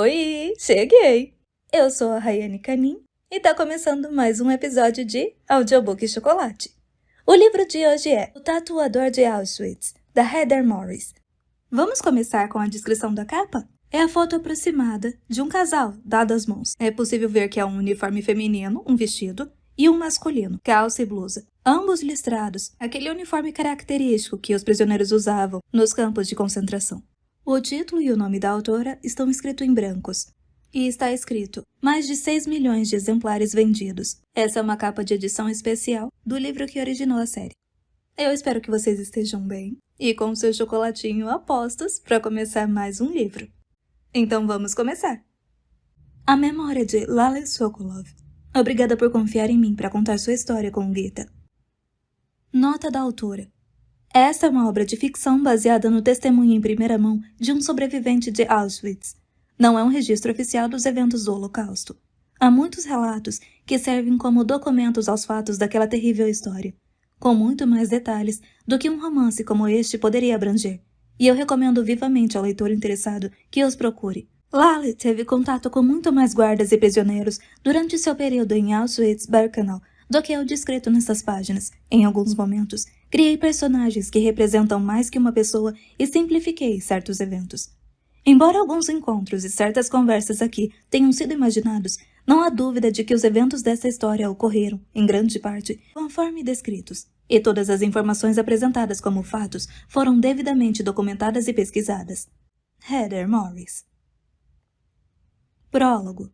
Oi, cheguei! Eu sou a Rayane Canin e tá começando mais um episódio de Audiobook Chocolate. O livro de hoje é O Tatuador de Auschwitz, da Heather Morris. Vamos começar com a descrição da capa? É a foto aproximada de um casal, dado as mãos. É possível ver que é um uniforme feminino, um vestido, e um masculino, calça e blusa. Ambos listrados, aquele uniforme característico que os prisioneiros usavam nos campos de concentração. O título e o nome da autora estão escritos em brancos. E está escrito, mais de 6 milhões de exemplares vendidos. Essa é uma capa de edição especial do livro que originou a série. Eu espero que vocês estejam bem e com seu chocolatinho a postos para começar mais um livro. Então vamos começar! A memória de Laleh Sokolov. Obrigada por confiar em mim para contar sua história com Gita. Nota da autora. Esta é uma obra de ficção baseada no testemunho em primeira mão de um sobrevivente de Auschwitz. Não é um registro oficial dos eventos do Holocausto. Há muitos relatos que servem como documentos aos fatos daquela terrível história, com muito mais detalhes do que um romance como este poderia abranger, e eu recomendo vivamente ao leitor interessado que os procure. Laleh teve contato com muito mais guardas e prisioneiros durante seu período em Auschwitz-Birkenau do que é o descrito nessas páginas. Em alguns momentos, criei personagens que representam mais que uma pessoa e simplifiquei certos eventos. Embora alguns encontros e certas conversas aqui tenham sido imaginados, não há dúvida de que os eventos dessa história ocorreram, em grande parte, conforme descritos, e todas as informações apresentadas como fatos foram devidamente documentadas e pesquisadas. Heather Morris. Prólogo.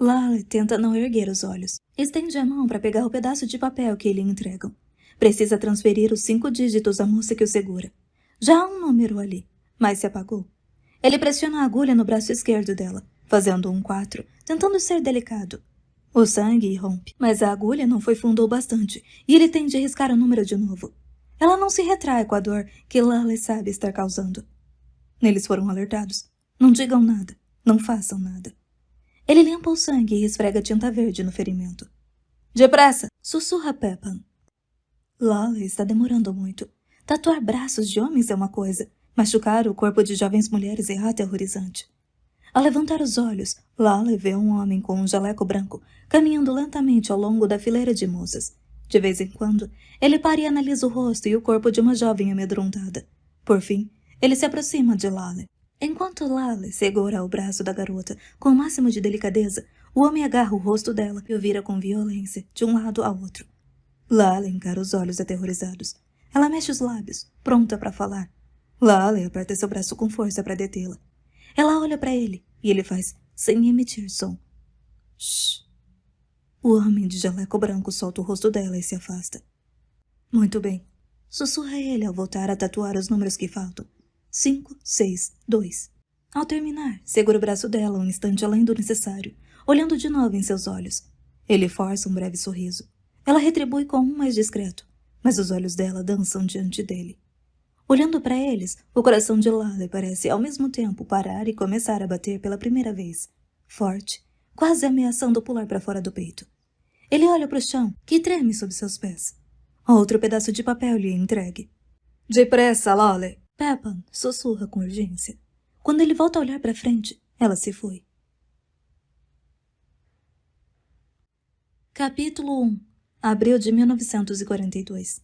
Laleh tenta não erguer os olhos. Estende a mão para pegar o pedaço de papel que lhe entregam. Precisa transferir os 5 dígitos à moça que o segura. Já há um número ali, mas se apagou. Ele pressiona a agulha no braço esquerdo dela, fazendo um 4, tentando ser delicado. O sangue irrompe, mas a agulha não foi fundo o bastante, e ele tende a riscar o número de novo. Ela não se retrai com a dor que Laleh sabe estar causando. Eles foram alertados. Não digam nada. Não façam nada. Ele limpa o sangue e esfrega tinta verde no ferimento. Depressa! Sussurra Peppan. Laleh está demorando muito. Tatuar braços de homens é uma coisa. Machucar o corpo de jovens mulheres é aterrorizante. Ao levantar os olhos, Laleh vê um homem com um jaleco branco caminhando lentamente ao longo da fileira de moças. De vez em quando, ele para e analisa o rosto e o corpo de uma jovem amedrontada. Por fim, ele se aproxima de Laleh. Enquanto Laleh segura o braço da garota com o máximo de delicadeza, o homem agarra o rosto dela e o vira com violência de um lado ao outro. Laleh encara os olhos aterrorizados. Ela mexe os lábios, pronta para falar. Laleh aperta seu braço com força para detê-la. Ela olha para ele e ele faz sem emitir som. Shhh. O homem de jaleco branco solta o rosto dela e se afasta. Muito bem. Sussurra ele ao voltar a tatuar os números que faltam. 5, 6, 2. Ao terminar, segura o braço dela um instante além do necessário, olhando de novo em seus olhos. Ele força um breve sorriso. Ela retribui com um mais discreto, mas os olhos dela dançam diante dele. Olhando para eles, o coração de Laleh parece ao mesmo tempo parar e começar a bater pela primeira vez. Forte, quase ameaçando pular para fora do peito. Ele olha para o chão, que treme sob seus pés. Outro pedaço de papel lhe é entregue. Depressa, Laleh! Peppan sussurra com urgência. Quando ele volta a olhar para frente, ela se foi. Capítulo 1. Abril de 1942.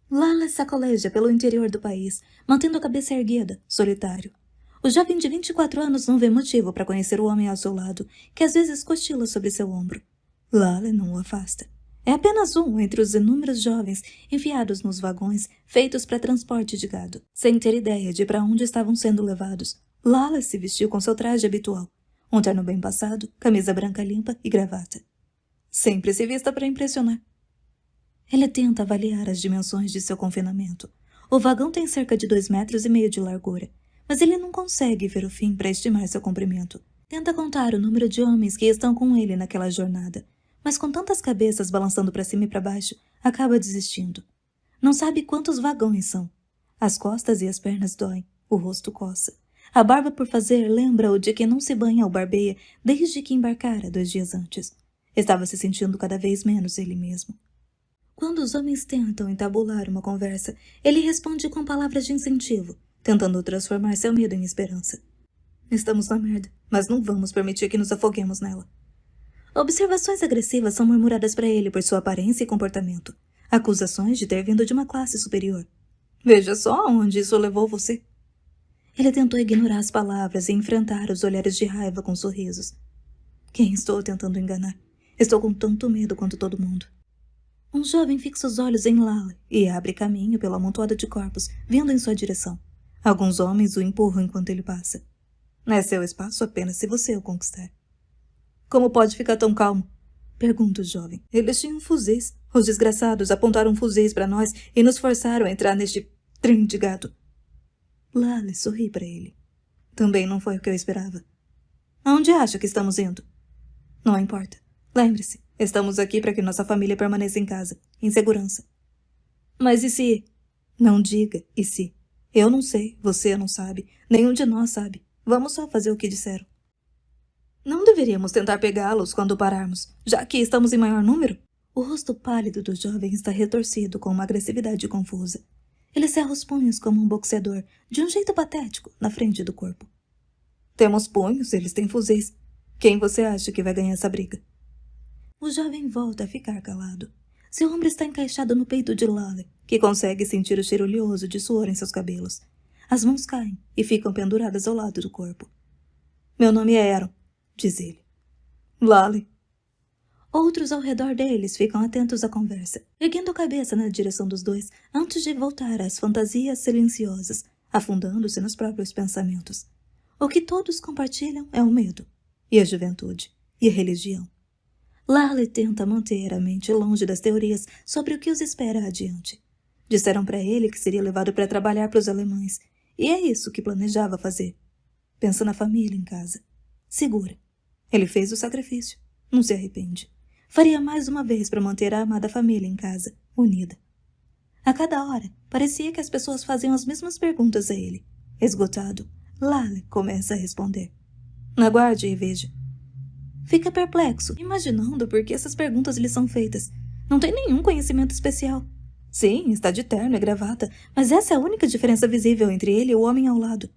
Laleh sacoleja pelo interior do país, mantendo a cabeça erguida, solitário. O jovem de 24 anos não vê motivo para conhecer o homem ao seu lado, que às vezes cochila sobre seu ombro. Laleh não o afasta. É apenas um entre os inúmeros jovens enfiados nos vagões feitos para transporte de gado. Sem ter ideia de para onde estavam sendo levados, Laleh se vestiu com seu traje habitual. Um terno bem passado, camisa branca limpa e gravata. Sempre se vista para impressionar. Ele tenta avaliar as dimensões de seu confinamento. O vagão tem cerca de 2,5 metros de largura, mas ele não consegue ver o fim para estimar seu comprimento. Tenta contar o número de homens que estão com ele naquela jornada, mas com tantas cabeças balançando para cima e para baixo, acaba desistindo. Não sabe quantos vagões são. As costas e as pernas doem, o rosto coça. A barba por fazer lembra-o de que não se banha ou barbeia desde que embarcara 2 dias antes. Estava se sentindo cada vez menos ele mesmo. Quando os homens tentam entabular uma conversa, ele responde com palavras de incentivo, tentando transformar seu medo em esperança. Estamos na merda, mas não vamos permitir que nos afoguemos nela. Observações agressivas são murmuradas para ele por sua aparência e comportamento. Acusações de ter vindo de uma classe superior. Veja só onde isso levou você. Ele tentou ignorar as palavras e enfrentar os olhares de raiva com sorrisos. Quem estou tentando enganar? Estou com tanto medo quanto todo mundo. Um jovem fixa os olhos em Lale e abre caminho pelo amontoado de corpos, vindo em sua direção. Alguns homens o empurram enquanto ele passa. É seu espaço apenas se você o conquistar. Como pode ficar tão calmo? Pergunta o jovem. Eles tinham fuzis. Os desgraçados apontaram fuzis para nós e nos forçaram a entrar neste trem de gado. Lale sorri para ele. Também não foi o que eu esperava. Aonde acha que estamos indo? Não importa. Lembre-se, estamos aqui para que nossa família permaneça em casa, em segurança. Mas e se... Não diga, e se? Eu não sei, você não sabe, nenhum de nós sabe. Vamos só fazer o que disseram. Não deveríamos tentar pegá-los quando pararmos, já que estamos em maior número? O rosto pálido do jovem está retorcido com uma agressividade confusa. Ele cerra os punhos como um boxeador, de um jeito patético, na frente do corpo. Temos punhos, eles têm fuzis. Quem você acha que vai ganhar essa briga? O jovem volta a ficar calado. Seu ombro está encaixado no peito de Lale, que consegue sentir o cheiro oleoso de suor em seus cabelos. As mãos caem e ficam penduradas ao lado do corpo. Meu nome é Aaron, diz ele. Lale. Outros ao redor deles ficam atentos à conversa, erguendo a cabeça na direção dos dois antes de voltar às fantasias silenciosas, afundando-se nos próprios pensamentos. O que todos compartilham é o medo, e a juventude, e a religião. Lale tenta manter a mente longe das teorias sobre o que os espera adiante. Disseram para ele que seria levado para trabalhar para os alemães, e é isso que planejava fazer. Pensa na família em casa. Segura. Ele fez o sacrifício. Não se arrepende. Faria mais uma vez para manter a amada família em casa, unida. A cada hora, parecia que as pessoas faziam as mesmas perguntas a ele. Esgotado, Lale começa a responder. Aguarde e veja. Fica perplexo, imaginando por que essas perguntas lhe são feitas. Não tem nenhum conhecimento especial. Sim, está de terno e gravata, mas essa é a única diferença visível entre ele e o homem ao lado.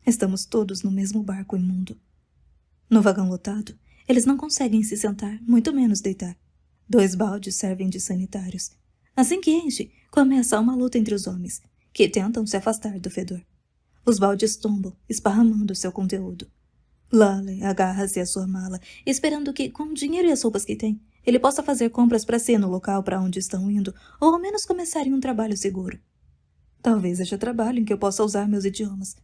Estamos todos no mesmo barco imundo. No vagão lotado, eles não conseguem se sentar, muito menos deitar. 2 baldes servem de sanitários. Assim que enche, começa uma luta entre os homens, que tentam se afastar do fedor. Os baldes tombam, esparramando seu conteúdo. Lale agarra-se à sua mala, esperando que, com o dinheiro e as roupas que tem, ele possa fazer compras para si no local para onde estão indo, ou ao menos começarem um trabalho seguro. Talvez haja trabalho em que eu possa usar meus idiomas.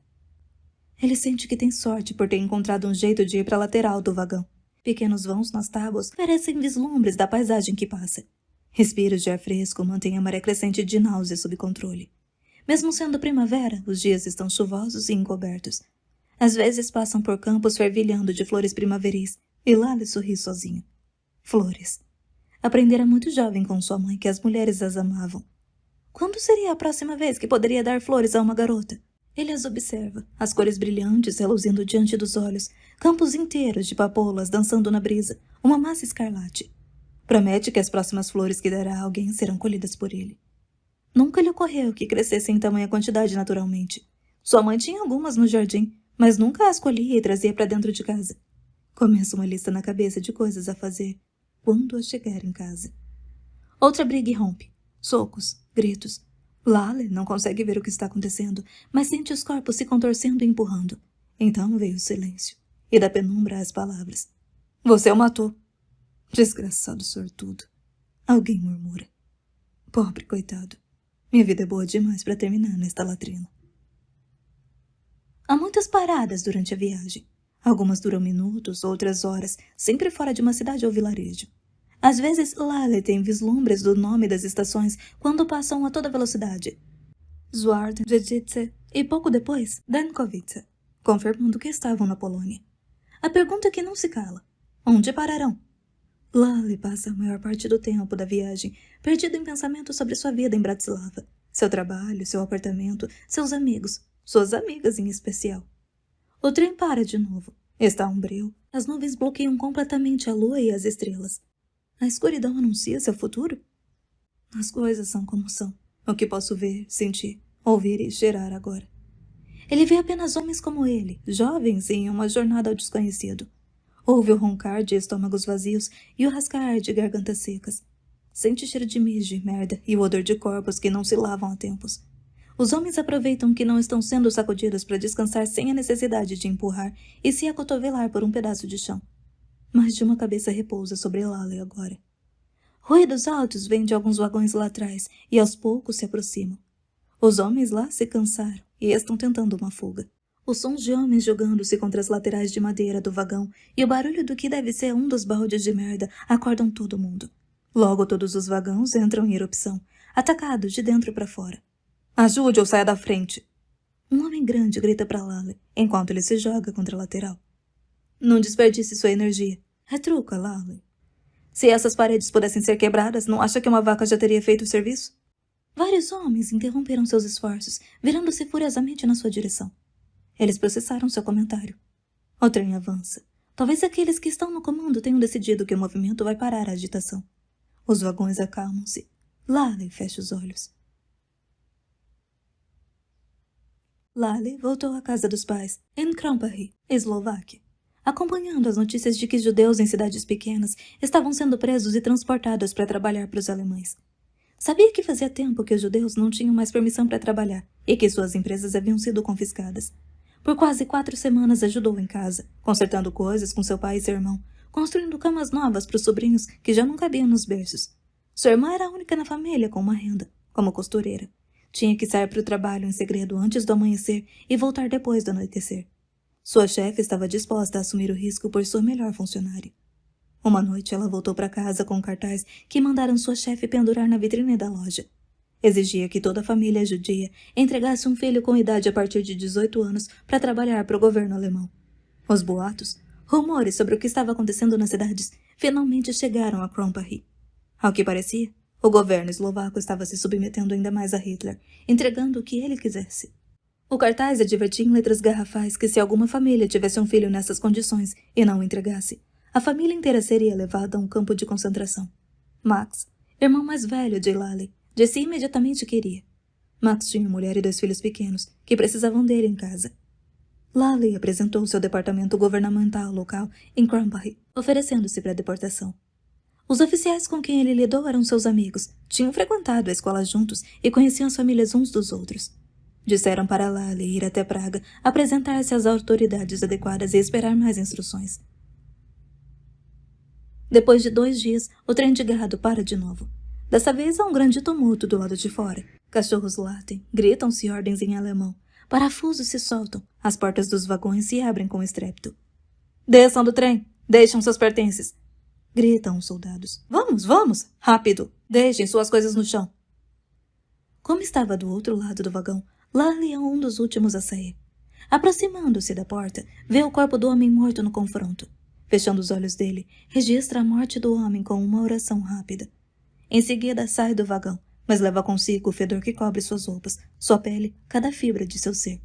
Ele sente que tem sorte por ter encontrado um jeito de ir para a lateral do vagão. Pequenos vãos nas tábuas parecem vislumbres da paisagem que passa. Respiros de ar fresco mantêm a maré crescente de náusea sob controle. Mesmo sendo primavera, os dias estão chuvosos e encobertos. Às vezes passam por campos fervilhando de flores primaveris, e Lale sorri sozinho. Flores. Aprendera muito jovem com sua mãe que as mulheres as amavam. Quando seria a próxima vez que poderia dar flores a uma garota? Ele as observa, as cores brilhantes reluzindo diante dos olhos, campos inteiros de papoulas dançando na brisa, uma massa escarlate. Promete que as próximas flores que dará a alguém serão colhidas por ele. Nunca lhe ocorreu que crescessem em tamanha quantidade naturalmente. Sua mãe tinha algumas no jardim, mas nunca as colhia e trazia para dentro de casa. Começa uma lista na cabeça de coisas a fazer quando a chegar em casa. Outra briga irrompe. Socos, gritos. Lale não consegue ver o que está acontecendo, mas sente os corpos se contorcendo e empurrando. Então veio o silêncio, e da penumbra as palavras. Você o matou. Desgraçado sortudo. Alguém murmura. Pobre coitado. Minha vida é boa demais para terminar nesta latrina. Há muitas paradas durante a viagem. Algumas duram minutos, outras horas, sempre fora de uma cidade ou vilarejo. Às vezes, Lale tem vislumbres do nome das estações quando passam a toda velocidade. Zward, Jedzice e pouco depois, Dankowice, confirmando que estavam na Polônia. A pergunta que não se cala. Onde pararão? Lale passa a maior parte do tempo da viagem perdido em pensamentos sobre sua vida em Bratislava, seu trabalho, seu apartamento, seus amigos, suas amigas em especial. O trem para de novo. Está umbril. As nuvens bloqueiam completamente a lua e as estrelas. A escuridão anuncia seu futuro? As coisas são como são. O que posso ver, sentir, ouvir e cheirar agora. Ele vê apenas homens como ele, jovens em uma jornada ao desconhecido. Ouve o roncar de estômagos vazios e o rasgar de gargantas secas. Sente cheiro de mijo e merda e o odor de corpos que não se lavam há tempos. Os homens aproveitam que não estão sendo sacudidos para descansar sem a necessidade de empurrar e se acotovelar por um pedaço de chão. Mais de uma cabeça repousa sobre Lale agora. Ruídos altos vêm de alguns vagões lá atrás e aos poucos se aproximam. Os homens lá se cansaram e estão tentando uma fuga. Os sons de homens jogando-se contra as laterais de madeira do vagão e o barulho do que deve ser um dos baldes de merda acordam todo mundo. Logo todos os vagões entram em erupção, atacados de dentro para fora. Ajude ou saia da frente! Um homem grande grita para Lale, enquanto ele se joga contra a lateral. Não desperdice sua energia. Retruca, Lale. Se essas paredes pudessem ser quebradas, não acha que uma vaca já teria feito o serviço? Vários homens interromperam seus esforços, virando-se furiosamente na sua direção. Eles processaram seu comentário. O trem avança. Talvez aqueles que estão no comando tenham decidido que o movimento vai parar a agitação. Os vagões acalmam-se. Lale fecha os olhos. Lale voltou à casa dos pais, em Krombahy, Eslováquia, acompanhando as notícias de que judeus em cidades pequenas estavam sendo presos e transportados para trabalhar para os alemães. Sabia que fazia tempo que os judeus não tinham mais permissão para trabalhar e que suas empresas haviam sido confiscadas. Por quase 4 semanas ajudou em casa, consertando coisas com seu pai e seu irmão, construindo camas novas para os sobrinhos que já não cabiam nos berços. Sua irmã era a única na família com uma renda, como costureira. Tinha que sair para o trabalho em segredo antes do amanhecer e voltar depois do anoitecer. Sua chefe estava disposta a assumir o risco por sua melhor funcionária. Uma noite ela voltou para casa com um cartaz que mandaram sua chefe pendurar na vitrine da loja. Exigia que toda a família judia entregasse um filho com idade a partir de 18 anos para trabalhar para o governo alemão. Os boatos, rumores sobre o que estava acontecendo nas cidades, finalmente chegaram a Krombahy. Ao que parecia, o governo eslovaco estava se submetendo ainda mais a Hitler, entregando o que ele quisesse. O cartaz advertia em letras garrafais que se alguma família tivesse um filho nessas condições e não o entregasse, a família inteira seria levada a um campo de concentração. Max, irmão mais velho de Lale, disse imediatamente que iria. Max tinha mulher e 2 filhos pequenos, que precisavam dele em casa. Lale apresentou seu departamento governamental local em Krombahy, oferecendo-se para a deportação. Os oficiais com quem ele lidou eram seus amigos, tinham frequentado a escola juntos e conheciam as famílias uns dos outros. Disseram para Lale ir até Praga, apresentar-se às autoridades adequadas e esperar mais instruções. Depois de 2 dias, o trem de gado para de novo. Dessa vez há um grande tumulto do lado de fora. Cachorros latem, gritam-se ordens em alemão. Parafusos se soltam, as portas dos vagões se abrem com estrépito. Desçam do trem! Deixam seus pertences! Gritam os soldados. Vamos, vamos! Rápido! Deixem suas coisas no chão! Como estava do outro lado do vagão, Lale é um dos últimos a sair. Aproximando-se da porta, vê o corpo do homem morto no confronto. Fechando os olhos dele, registra a morte do homem com uma oração rápida. Em seguida, sai do vagão, mas leva consigo o fedor que cobre suas roupas, sua pele, cada fibra de seu ser.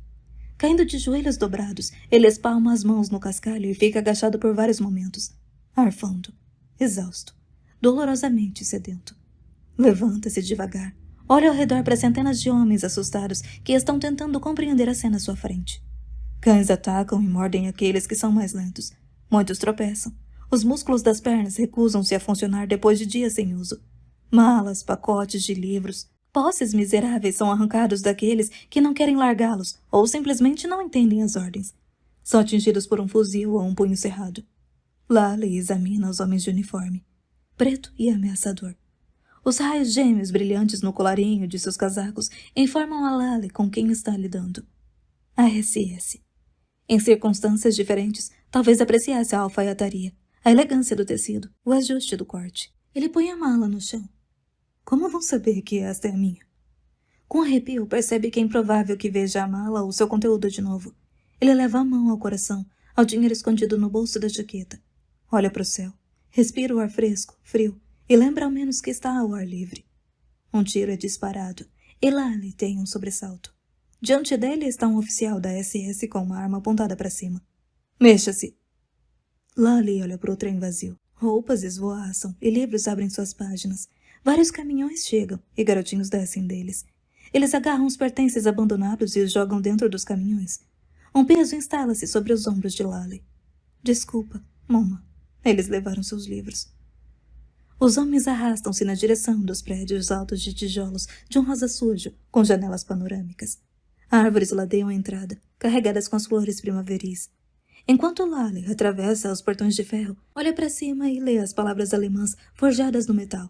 Caindo de joelhos dobrados, ele espalma as mãos no cascalho e fica agachado por vários momentos, arfando, exausto, dolorosamente sedento. Levanta-se devagar, olha ao redor para centenas de homens assustados que estão tentando compreender a cena à sua frente. Cães atacam e mordem aqueles que são mais lentos. Muitos tropeçam. Os músculos das pernas recusam-se a funcionar depois de dias sem uso. Malas, pacotes de livros, posses miseráveis são arrancados daqueles que não querem largá-los ou simplesmente não entendem as ordens. São atingidos por um fuzil ou um punho cerrado. Lale examina os homens de uniforme, preto e ameaçador. Os raios gêmeos brilhantes no colarinho de seus casacos informam a Lale com quem está lidando. A SS. Em circunstâncias diferentes, talvez apreciasse a alfaiataria, a elegância do tecido, o ajuste do corte. Ele põe a mala no chão. Como vão saber que esta é a minha? Com arrepio, percebe que é improvável que veja a mala ou seu conteúdo de novo. Ele leva a mão ao coração, ao dinheiro escondido no bolso da jaqueta. Olha para o céu, respira o ar fresco, frio, e lembra ao menos que está ao ar livre. Um tiro é disparado, e Lale tem um sobressalto. Diante dele está um oficial da SS com uma arma apontada para cima. Mexa-se! Lale olha para o trem vazio. Roupas esvoaçam e livros abrem suas páginas. Vários caminhões chegam e garotinhos descem deles. Eles agarram os pertences abandonados e os jogam dentro dos caminhões. Um peso instala-se sobre os ombros de Lally. Desculpa, Moma. Eles levaram seus livros. Os homens arrastam-se na direção dos prédios altos de tijolos de um rosa sujo, com janelas panorâmicas. Árvores ladeiam a entrada, carregadas com as flores primaveris. Enquanto Lally atravessa os portões de ferro, olha para cima e lê as palavras alemãs forjadas no metal.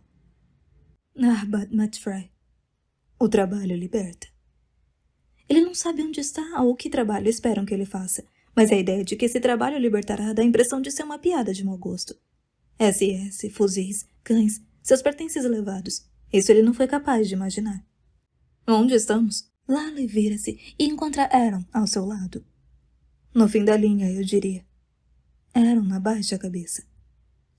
Arbeit macht frei. O trabalho liberta. Ele não sabe onde está ou que trabalho esperam que ele faça, mas a ideia de que esse trabalho libertará dá a impressão de ser uma piada de mau gosto. SS, fuzis, cães, seus pertences levados. Isso ele não foi capaz de imaginar. Onde estamos? Lally vira-se e encontra Aaron ao seu lado. No fim da linha, eu diria. Aaron abaixa a cabeça.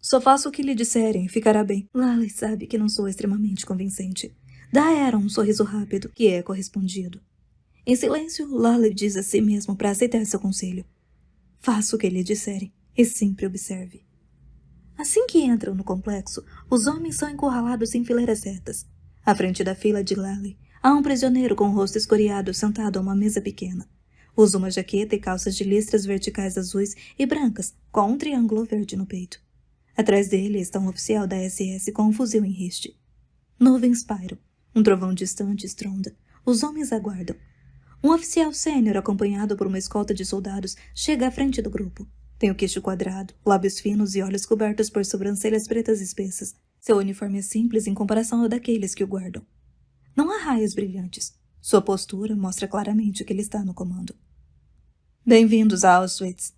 Só faço o que lhe disserem e ficará bem. Lally sabe que não sou extremamente convincente. Dá a Aaron um sorriso rápido, que é correspondido. Em silêncio, Lally diz a si mesmo para aceitar seu conselho. Faça o que lhe disserem e sempre observe. Assim que entram no complexo, os homens são encurralados em fileiras retas. À frente da fila de Lally, há um prisioneiro com o rosto escoriado sentado a uma mesa pequena. Usa uma jaqueta e calças de listras verticais azuis e brancas, com um triângulo verde no peito. Atrás dele está um oficial da SS com um fuzil em riste. Nuvens pairam. Um trovão distante estronda. Os homens aguardam. Um oficial sênior, acompanhado por uma escolta de soldados, chega à frente do grupo. Tem o queixo quadrado, lábios finos e olhos cobertos por sobrancelhas pretas espessas. Seu uniforme é simples em comparação ao daqueles que o guardam. Não há raios brilhantes. Sua postura mostra claramente que ele está no comando. Bem-vindos a Auschwitz.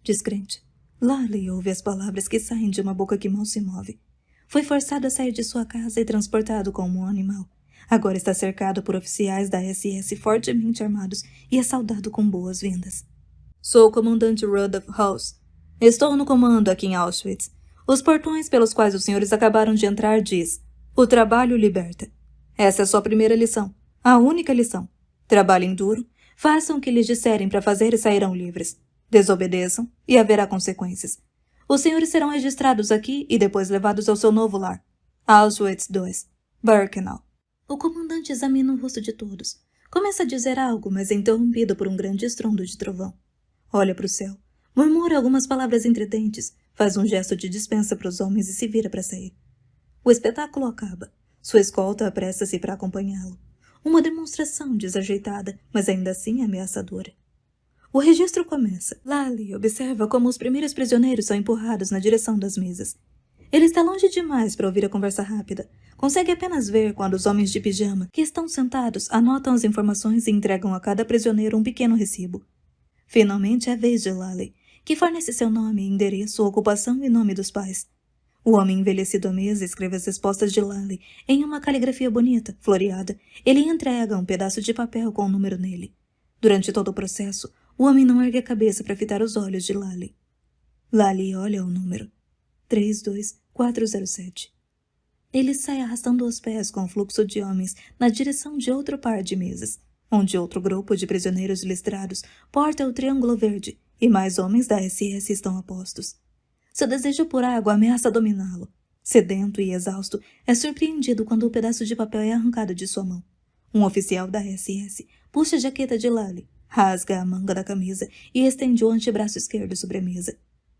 Descrente, Lally ouve as palavras que saem de uma boca que mal se move. Foi forçado a sair de sua casa e transportado como um animal. Agora está cercado por oficiais da SS fortemente armados e é saudado com boas-vindas. Sou o comandante Rudolf Haus. Estou no comando aqui em Auschwitz. Os portões pelos quais os senhores acabaram de entrar diz: o trabalho liberta. Essa é a sua primeira lição. A única lição. Trabalhem duro, façam o que lhes disserem para fazer e sairão livres. Desobedeçam e haverá consequências. Os senhores serão registrados aqui e depois levados ao seu novo lar. Auschwitz II. Birkenau. O comandante examina o rosto de todos. Começa a dizer algo, mas é interrompido por um grande estrondo de trovão. Olha para o céu, murmura algumas palavras entre dentes, faz um gesto de dispensa para os homens e se vira para sair. O espetáculo acaba. Sua escolta apressa-se para acompanhá-lo. Uma demonstração desajeitada, mas ainda assim ameaçadora. O registro começa. Lally observa como os primeiros prisioneiros são empurrados na direção das mesas. Ele está longe demais para ouvir a conversa rápida. Consegue apenas ver quando os homens de pijama, que estão sentados, anotam as informações e entregam a cada prisioneiro um pequeno recibo. Finalmente é a vez de Lally, que fornece seu nome, endereço, ocupação e nome dos pais. O homem envelhecido à mesa escreve as respostas de Lally em uma caligrafia bonita, floreada. Ele entrega um pedaço de papel com o número nele. Durante todo o processo, o homem não ergue a cabeça para fitar os olhos de Lally. Lally olha o número. 32407. Ele sai arrastando os pés com o fluxo de homens na direção de outro par de mesas, onde outro grupo de prisioneiros listrados porta o triângulo verde e mais homens da SS estão a postos. Seu desejo por água ameaça dominá-lo. Sedento e exausto, é surpreendido quando o pedaço de papel é arrancado de sua mão. Um oficial da SS puxa a jaqueta de Lally, rasga a manga da camisa e estende o antebraço esquerdo sobre a mesa.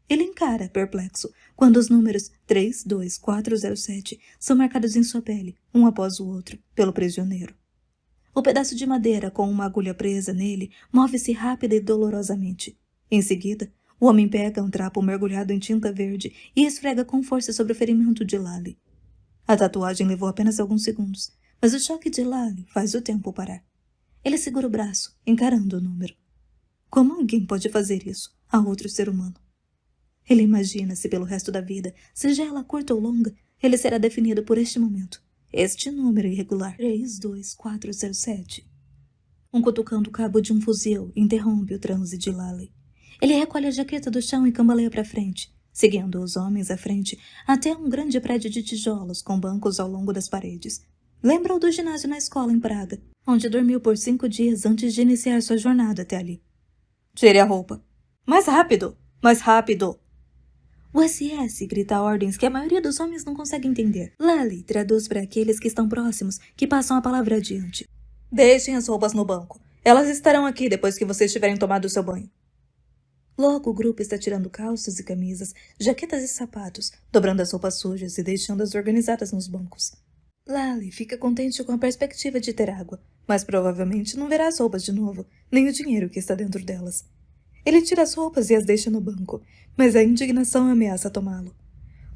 Ele encara, perplexo, quando os números 32407 são marcados em sua pele, um após o outro, pelo prisioneiro. O pedaço de madeira com uma agulha presa nele move-se rápida e dolorosamente. Em seguida, o homem pega um trapo mergulhado em tinta verde e esfrega com força sobre o ferimento de Lally. A tatuagem levou apenas alguns segundos, mas o choque de Lally faz o tempo parar. Ele segura o braço, encarando o número. Como alguém pode fazer isso a outro ser humano? Ele imagina se pelo resto da vida, seja ela curta ou longa, ele será definido por este momento. Este número irregular, 32407. Um cutucão do cabo de um fuzil interrompe o transe de Lally. Ele recolhe a jaqueta do chão e cambaleia para frente, seguindo os homens à frente até um grande prédio de tijolos com bancos ao longo das paredes. Lembra-o do ginásio na escola em Praga, onde dormiu por 5 dias antes de iniciar sua jornada até ali. Tire a roupa. Mais rápido! Mais rápido! O SS grita ordens que a maioria dos homens não consegue entender. Lally traduz para aqueles que estão próximos, que passam a palavra adiante. Deixem as roupas no banco. Elas estarão aqui depois que vocês tiverem tomado o seu banho. Logo o grupo está tirando calças e camisas, jaquetas e sapatos, dobrando as roupas sujas e deixando-as organizadas nos bancos. Lally fica contente com a perspectiva de ter água, mas provavelmente não verá as roupas de novo, nem o dinheiro que está dentro delas. Ele tira as roupas e as deixa no banco, mas a indignação ameaça tomá-lo.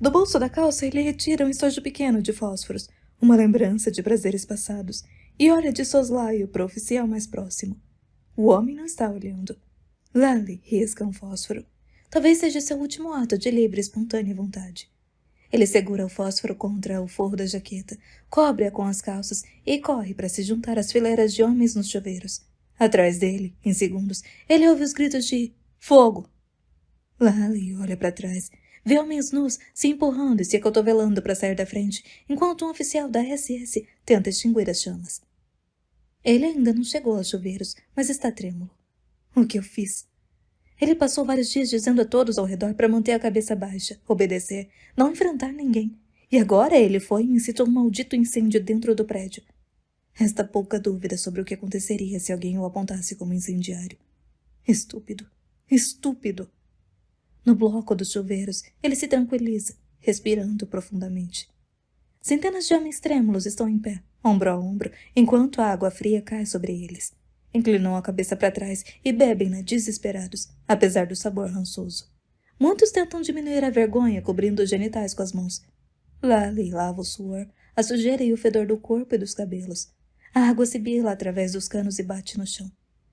Do bolso da calça ele retira um estojo pequeno de fósforos, uma lembrança de prazeres passados, e olha de soslaio para o oficial mais próximo. O homem não está olhando. Lally risca um fósforo. Talvez seja seu último ato de livre e espontânea vontade. Ele segura o fósforo contra o forro da jaqueta, cobre-a com as calças e corre para se juntar às fileiras de homens nos chuveiros. Atrás dele, em segundos, ele ouve os gritos de fogo. Lally olha para trás, vê homens nus se empurrando e se acotovelando para sair da frente, enquanto um oficial da SS tenta extinguir as chamas. Ele ainda não chegou aos chuveiros, mas está trêmulo. O que eu fiz? Ele passou vários dias dizendo a todos ao redor para manter a cabeça baixa, obedecer, não enfrentar ninguém. E agora ele foi e incitou um maldito incêndio dentro do prédio. Resta pouca dúvida sobre o que aconteceria se alguém o apontasse como incendiário. Estúpido. Estúpido. No bloco dos chuveiros, ele se tranquiliza, respirando profundamente. Centenas de homens trêmulos estão em pé, ombro a ombro, enquanto a água fria cai sobre eles. Inclinam a cabeça para trás e bebem-na desesperados, apesar do sabor rançoso. Muitos tentam diminuir a vergonha cobrindo os genitais com as mãos. Lally lava o suor, a sujeira e o fedor do corpo e dos cabelos. A água sibila através dos canos e bate no chão.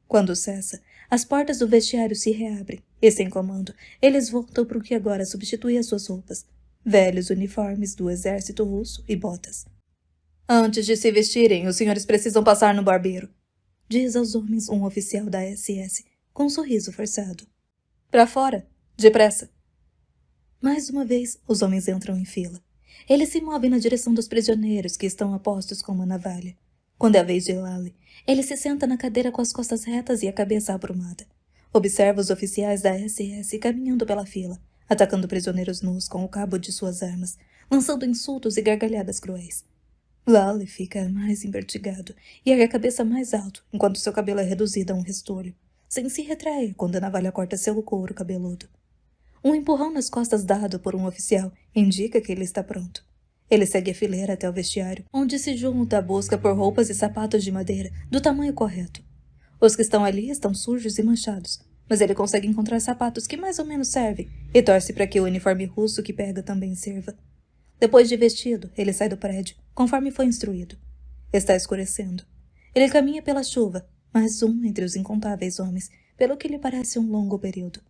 Quando cessa, as portas do vestiário se reabrem e, sem comando, eles voltam para o que agora substitui as suas roupas. Velhos uniformes do exército russo e botas. Antes de se vestirem, os senhores precisam passar no barbeiro, diz aos homens um oficial da SS, com um sorriso forçado. Pra fora! Depressa! Mais uma vez, os homens entram em fila. Eles se movem na direção dos prisioneiros que estão apostos com uma navalha. Quando é a vez de Lally, ele se senta na cadeira com as costas retas e a cabeça aprumada. Observa os oficiais da SS caminhando pela fila, atacando prisioneiros nus com o cabo de suas armas, lançando insultos e gargalhadas cruéis. Lally fica mais envertigado e ergue a cabeça mais alto, enquanto seu cabelo é reduzido a um restolho, sem se retrair quando a navalha corta seu couro cabeludo. Um empurrão nas costas dado por um oficial indica que ele está pronto. Ele segue a fileira até o vestiário, onde se junta a busca por roupas e sapatos de madeira do tamanho correto. Os que estão ali estão sujos e manchados, mas ele consegue encontrar sapatos que mais ou menos servem e torce para que o uniforme russo que pega também sirva. Depois de vestido, ele sai do prédio, conforme foi instruído. Está escurecendo. Ele caminha pela chuva, mais um entre os incontáveis homens, pelo que lhe parece um longo período.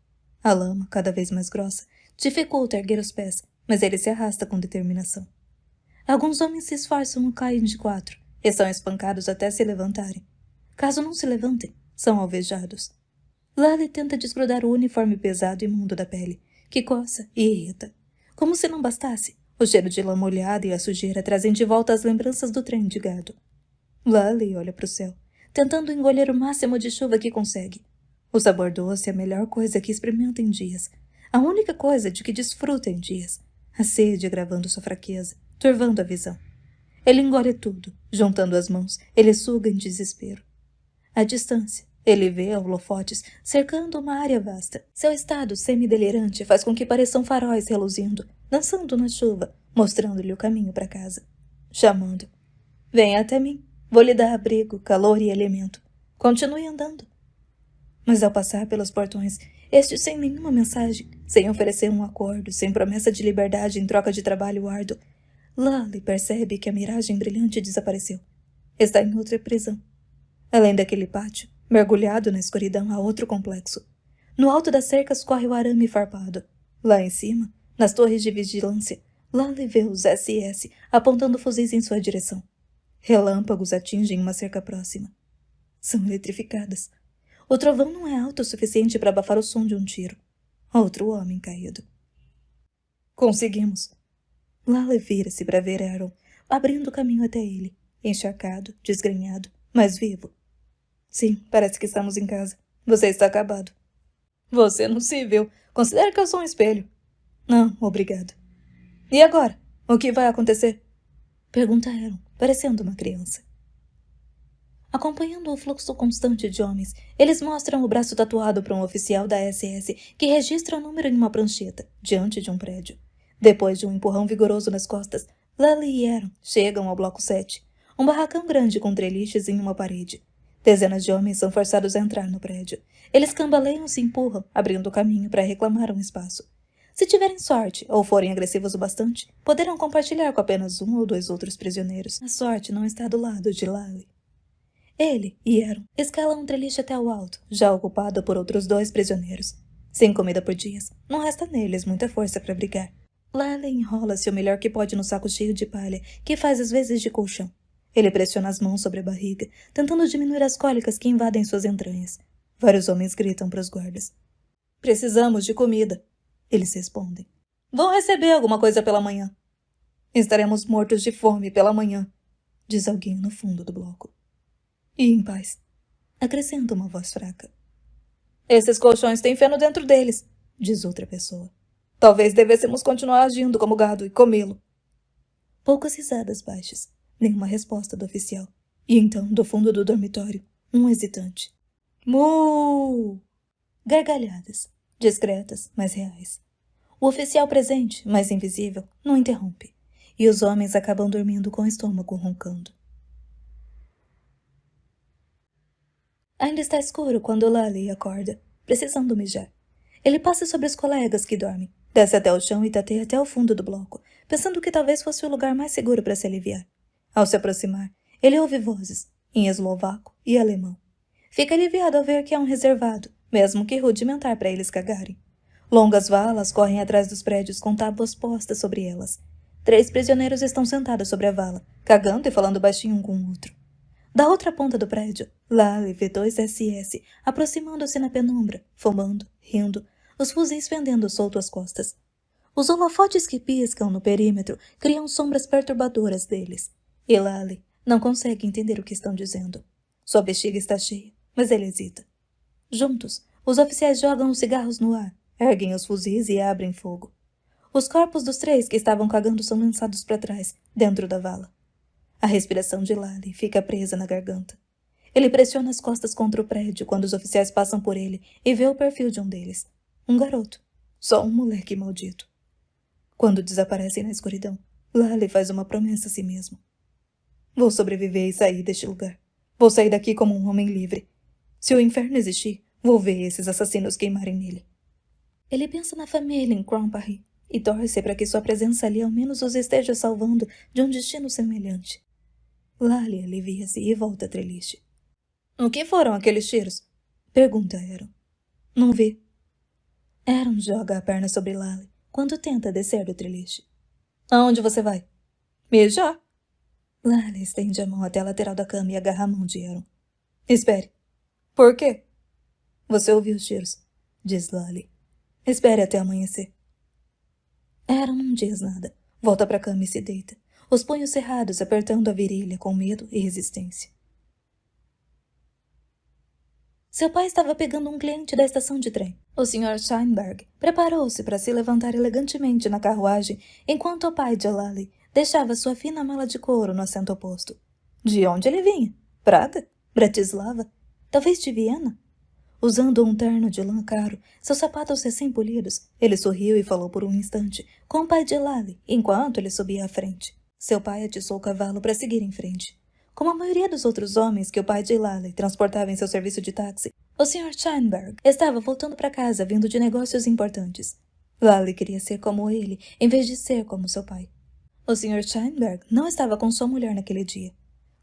A lama, cada vez mais grossa, dificulta erguer os pés, mas ele se arrasta com determinação. Alguns homens se esforçam ou caem de quatro, e são espancados até se levantarem. Caso não se levantem, são alvejados. Lally tenta desgrudar o uniforme pesado e imundo da pele, que coça e irrita. Como se não bastasse, o cheiro de lã molhada e a sujeira trazem de volta as lembranças do trem de gado. Lally olha para o céu, tentando engolir o máximo de chuva que consegue. O sabor doce é a melhor coisa que experimenta em dias, a única coisa de que desfruta em dias. A sede agravando sua fraqueza, turvando a visão. Ele engole tudo, juntando as mãos, ele suga em desespero. À distância, ele vê holofotes cercando uma área vasta. Seu estado semi-delirante faz com que pareçam faróis reluzindo, dançando na chuva, mostrando-lhe o caminho para casa. Chamando. Venha até mim. Vou lhe dar abrigo, calor e alimento. Continue andando. Mas ao passar pelos portões, estes sem nenhuma mensagem, sem oferecer um acordo, sem promessa de liberdade em troca de trabalho árduo, Lally percebe que a miragem brilhante desapareceu. Está em outra prisão. Além daquele pátio, mergulhado na escuridão há outro complexo. No alto das cercas corre o arame farpado. Lá em cima, nas torres de vigilância, Lally vê os SS apontando fuzis em sua direção. Relâmpagos atingem uma cerca próxima. São eletrificadas. O trovão não é alto o suficiente para abafar o som de um tiro. Outro homem caído. Conseguimos. Lally vira-se para ver Aaron, abrindo o caminho até ele, encharcado, desgrenhado, mas vivo. Sim, parece que estamos em casa. Você está acabado. Você não se viu. Considere que eu sou um espelho. Não, obrigado. E agora? O que vai acontecer? Pergunta Aaron, parecendo uma criança. Acompanhando o fluxo constante de homens, eles mostram o braço tatuado para um oficial da SS que registra o número em uma prancheta, diante de um prédio. Depois de um empurrão vigoroso nas costas, Lally e Aaron chegam ao bloco 7, um barracão grande com treliches em uma parede. Dezenas de homens são forçados a entrar no prédio. Eles cambaleiam e se empurram, abrindo o caminho para reclamar um espaço. Se tiverem sorte ou forem agressivos o bastante, poderão compartilhar com apenas um ou dois outros prisioneiros. A sorte não está do lado de Lally. Ele e Aaron escalam um treliche até o alto, já ocupado por outros 2 prisioneiros. Sem comida por dias, não resta neles muita força para brigar. Lally enrola-se o melhor que pode no saco cheio de palha, que faz às vezes de colchão. Ele pressiona as mãos sobre a barriga, tentando diminuir as cólicas que invadem suas entranhas. Vários homens gritam para os guardas. Precisamos de comida. Eles respondem. Vão receber alguma coisa pela manhã. Estaremos mortos de fome pela manhã, diz alguém no fundo do bloco. E em paz, acrescenta uma voz fraca. Esses colchões têm feno dentro deles, diz outra pessoa. Talvez devêssemos continuar agindo como gado e comê-lo. Poucas risadas baixas, nenhuma resposta do oficial. E então, do fundo do dormitório, um hesitante. Mu! Gargalhadas, discretas, mas reais. O oficial presente, mas invisível, não interrompe. E os homens acabam dormindo com o estômago roncando. Ainda está escuro quando Lally acorda, precisando mijar. Ele passa sobre os colegas que dormem, desce até o chão e tateia até o fundo do bloco, pensando que talvez fosse o lugar mais seguro para se aliviar. Ao se aproximar, ele ouve vozes, em eslovaco e alemão. Fica aliviado ao ver que é um reservado, mesmo que rudimentar para eles cagarem. Longas valas correm atrás dos prédios com tábuas postas sobre elas. 3 prisioneiros estão sentados sobre a vala, cagando e falando baixinho um com o outro. Da outra ponta do prédio, Lally vê 2 SS aproximando-se na penumbra, fumando, rindo, os fuzis pendendo solto às costas. Os holofotes que piscam no perímetro criam sombras perturbadoras deles, e Lally não consegue entender o que estão dizendo. Sua bexiga está cheia, mas ele hesita. Juntos, os oficiais jogam os cigarros no ar, erguem os fuzis e abrem fogo. Os corpos dos 3 que estavam cagando são lançados para trás, dentro da vala. A respiração de Lally fica presa na garganta. Ele pressiona as costas contra o prédio quando os oficiais passam por ele e vê o perfil de um deles. Um garoto. Só um moleque maldito. Quando desaparecem na escuridão, Lally faz uma promessa a si mesmo. Vou sobreviver e sair deste lugar. Vou sair daqui como um homem livre. Se o inferno existir, vou ver esses assassinos queimarem nele. Ele pensa na família em Crombie e torce para que sua presença ali ao menos os esteja salvando de um destino semelhante. Lally alivia-se e volta a treliche. O que foram aqueles tiros? Pergunta Aaron. Não vi. Aaron joga a perna sobre Lally quando tenta descer do treliche. Aonde você vai? Mijar. Lally estende a mão até a lateral da cama e agarra a mão de Aaron. Espere. Por quê? Você ouviu os tiros, diz Lally. Espere até amanhecer. Aaron não diz nada. Volta para a cama e se deita, os punhos cerrados apertando a virilha com medo e resistência. Seu pai estava pegando um cliente da estação de trem. O Sr. Steinberg preparou-se para se levantar elegantemente na carruagem enquanto o pai de Lally deixava sua fina mala de couro no assento oposto. De onde ele vinha? Prata? Bratislava? Talvez de Viena? Usando um terno de lã caro, seus sapatos recém-polidos, ele sorriu e falou por um instante com o pai de Lally enquanto ele subia à frente. Seu pai atiçou o cavalo para seguir em frente. Como a maioria dos outros homens que o pai de Lally transportava em seu serviço de táxi, o Sr. Steinberg estava voltando para casa vindo de negócios importantes. Lally queria ser como ele, em vez de ser como seu pai. O Sr. Steinberg não estava com sua mulher naquele dia.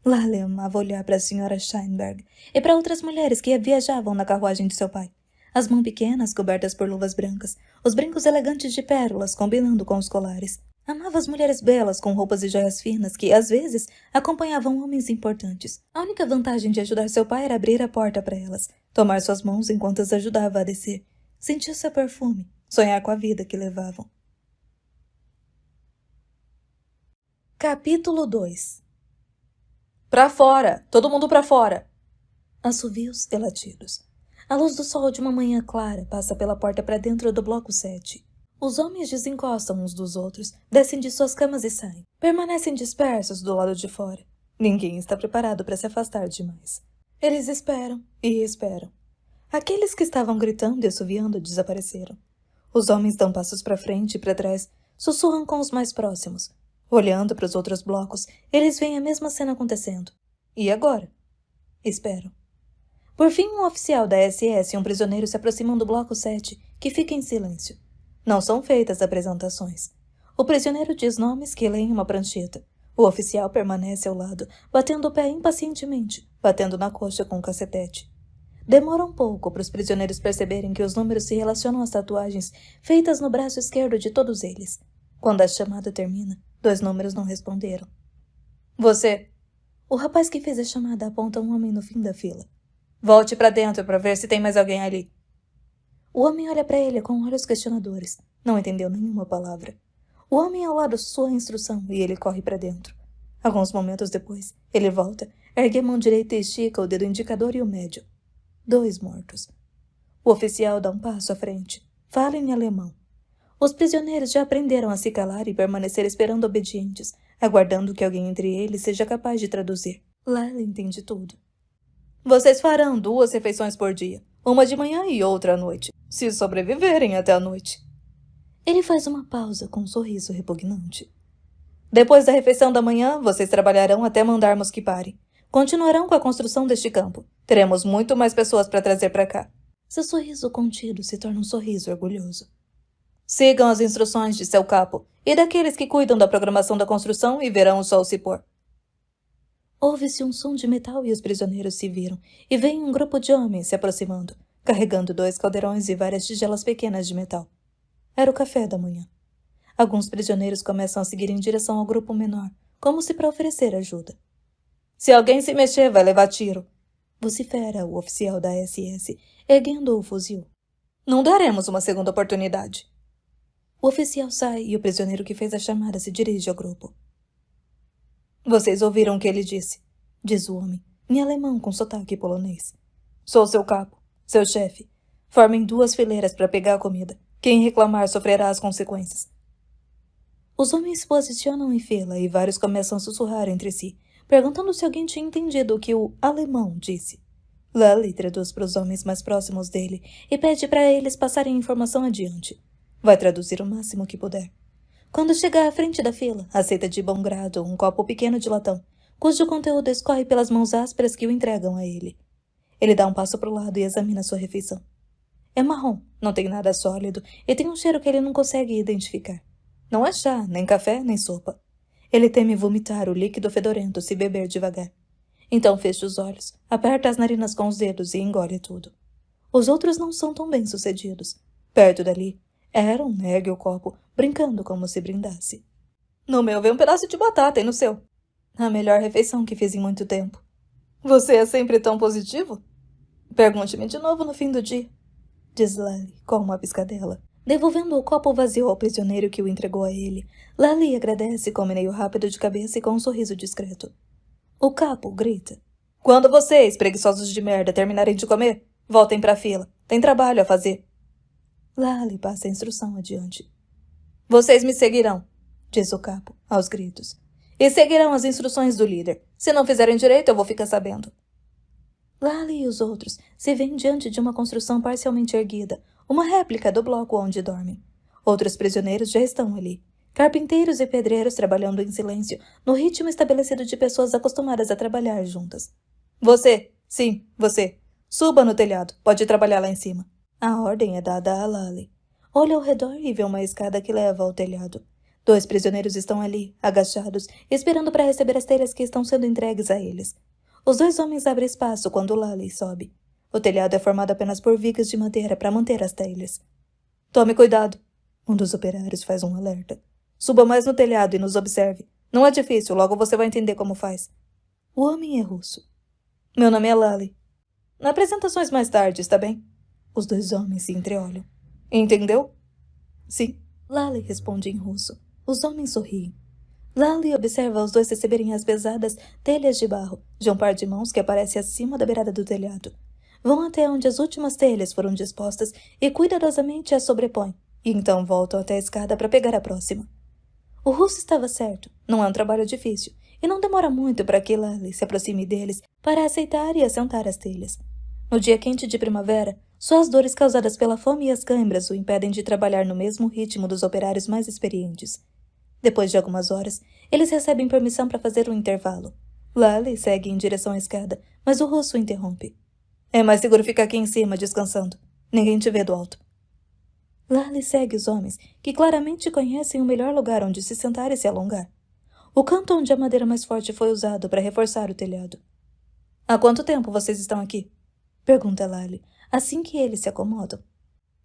Lally amava olhar para a Sra. Steinberg e para outras mulheres que viajavam na carruagem de seu pai. As mãos pequenas cobertas por luvas brancas, os brincos elegantes de pérolas combinando com os colares. Amava as mulheres belas com roupas e joias finas que, às vezes, acompanhavam homens importantes. A única vantagem de ajudar seu pai era abrir a porta para elas, tomar suas mãos enquanto as ajudava a descer, sentir seu perfume, sonhar com a vida que levavam. Capítulo 2. Pra fora! Todo mundo pra fora! Assovios e latidos. A luz do sol de uma manhã clara passa pela porta para dentro do bloco 7. Os homens desencostam uns dos outros, descem de suas camas e saem. Permanecem dispersos do lado de fora. Ninguém está preparado para se afastar demais. Eles esperam e esperam. Aqueles que estavam gritando e assoviando desapareceram. Os homens dão passos para frente e para trás, sussurram com os mais próximos. Olhando para os outros blocos, eles veem a mesma cena acontecendo. E agora? Esperam. Por fim, um oficial da SS e um prisioneiro se aproximam do bloco 7, que fica em silêncio. Não são feitas apresentações. O prisioneiro diz nomes que lê em uma prancheta. O oficial permanece ao lado, batendo o pé impacientemente, batendo na coxa com o cacetete. Demora um pouco para os prisioneiros perceberem que os números se relacionam às tatuagens feitas no braço esquerdo de todos eles. Quando a chamada termina, 2 números não responderam. Você! O rapaz que fez a chamada aponta um homem no fim da fila. Volte para dentro para ver se tem mais alguém ali. O homem olha para ele com olhos questionadores. Não entendeu nenhuma palavra. O homem ao lado sussurra a instrução e ele corre para dentro. Alguns momentos depois, ele volta, ergue a mão direita e estica o dedo indicador e o médio. 2 mortos. O oficial dá um passo à frente. Fala em alemão. Os prisioneiros já aprenderam a se calar e permanecer esperando obedientes, aguardando que alguém entre eles seja capaz de traduzir. Lyle entende tudo. Vocês farão 2 refeições por dia, uma de manhã e outra à noite, se sobreviverem até a noite. Ele faz uma pausa com um sorriso repugnante. Depois da refeição da manhã, vocês trabalharão até mandarmos que parem. Continuarão com a construção deste campo. Teremos muito mais pessoas para trazer para cá. Seu sorriso contido se torna um sorriso orgulhoso. Sigam as instruções de seu capo e daqueles que cuidam da programação da construção e verão o sol se pôr. Ouve-se um som de metal e os prisioneiros se viram, e veem um grupo de homens se aproximando, carregando 2 caldeirões e várias tigelas pequenas de metal. Era o café da manhã. Alguns prisioneiros começam a seguir em direção ao grupo menor, como se para oferecer ajuda. Se alguém se mexer, vai levar tiro, vocifera o oficial da SS, erguendo o fuzil. Não daremos uma segunda oportunidade. O oficial sai e o prisioneiro que fez a chamada se dirige ao grupo. Vocês ouviram o que ele disse, diz o homem, em alemão com sotaque polonês. Sou seu capo, seu chefe. Formem 2 fileiras para pegar a comida. Quem reclamar sofrerá as consequências. Os homens se posicionam em fila e vários começam a sussurrar entre si, perguntando se alguém tinha entendido o que o alemão disse. Lally traduz para os homens mais próximos dele e pede para eles passarem a informação adiante. Vai traduzir o máximo que puder. Quando chega à frente da fila, aceita de bom grado um copo pequeno de latão, cujo conteúdo escorre pelas mãos ásperas que o entregam a ele. Ele dá um passo para o lado e examina sua refeição. É marrom, não tem nada sólido e tem um cheiro que ele não consegue identificar. Não é chá, nem café, nem sopa. Ele teme vomitar o líquido fedorento se beber devagar. Então fecha os olhos, aperta as narinas com os dedos e engole tudo. Os outros não são tão bem-sucedidos. Perto dali, Aaron ergue o copo, brincando como se brindasse. No meu vem um pedaço de batata e no seu? A melhor refeição que fiz em muito tempo. Você é sempre tão positivo? Pergunte-me de novo no fim do dia, diz Lally com uma piscadela. Devolvendo o copo vazio ao prisioneiro que o entregou a ele, Lally agradece com meneio rápido de cabeça e com um sorriso discreto. O capo grita. Quando vocês, preguiçosos de merda, terminarem de comer, voltem para a fila. Tem trabalho a fazer. Lally passa a instrução adiante. Vocês me seguirão, diz o capo, aos gritos. E seguirão as instruções do líder. Se não fizerem direito, eu vou ficar sabendo. Lally e os outros se veem diante de uma construção parcialmente erguida, uma réplica do bloco onde dormem. Outros prisioneiros já estão ali. Carpinteiros e pedreiros trabalhando em silêncio, no ritmo estabelecido de pessoas acostumadas a trabalhar juntas. Você, sim, você. Suba no telhado, pode trabalhar lá em cima. A ordem é dada a Lally. Olha ao redor e vê uma escada que leva ao telhado. 2 prisioneiros estão ali, agachados, esperando para receber as telhas que estão sendo entregues a eles. Os 2 homens abrem espaço quando Lally sobe. O telhado é formado apenas por vigas de madeira para manter as telhas. Tome cuidado. Um dos operários faz um alerta. Suba mais no telhado e nos observe. Não é difícil, logo você vai entender como faz. O homem é russo. Meu nome é Lally. Apresentações mais tarde, está bem? Os 2 homens se entreolham. Entendeu? Sim. Lally responde em russo. Os homens sorriem. Lally observa os 2 receberem as pesadas telhas de barro de um par de mãos que aparece acima da beirada do telhado. Vão até onde as últimas telhas foram dispostas e cuidadosamente as sobrepõem, e então voltam até a escada para pegar a próxima. O russo estava certo, não é um trabalho difícil, e não demora muito para que Lally se aproxime deles para aceitar e assentar as telhas. No dia quente de primavera, só as dores causadas pela fome e as câimbras o impedem de trabalhar no mesmo ritmo dos operários mais experientes. Depois de algumas horas, eles recebem permissão para fazer um intervalo. Lally segue em direção à escada, mas o russo o interrompe. É mais seguro ficar aqui em cima, descansando. Ninguém te vê do alto. Lally segue os homens, que claramente conhecem o melhor lugar onde se sentar e se alongar. O canto onde a madeira mais forte foi usado para reforçar o telhado. Há quanto tempo vocês estão aqui? Pergunta Lally, assim que eles se acomodam.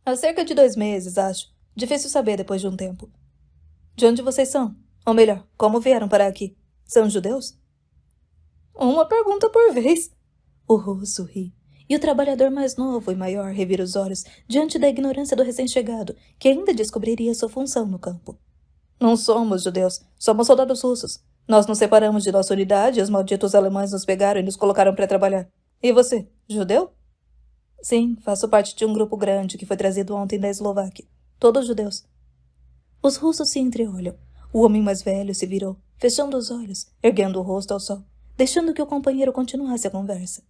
Há cerca de 2 meses, acho. Difícil saber depois de um tempo. De onde vocês são? Ou melhor, como vieram para aqui? São judeus? Uma pergunta por vez. O russo ri, e o trabalhador mais novo e maior revira os olhos diante da ignorância do recém-chegado, que ainda descobriria sua função no campo. Não somos judeus, somos soldados russos. Nós nos separamos de nossa unidade e os malditos alemães nos pegaram e nos colocaram para trabalhar. E você, judeu? Sim, faço parte de um grupo grande que foi trazido ontem da Eslováquia. Todos judeus. Os russos se entreolham. O homem mais velho se virou, fechando os olhos, erguendo o rosto ao sol, deixando que o companheiro continuasse a conversa.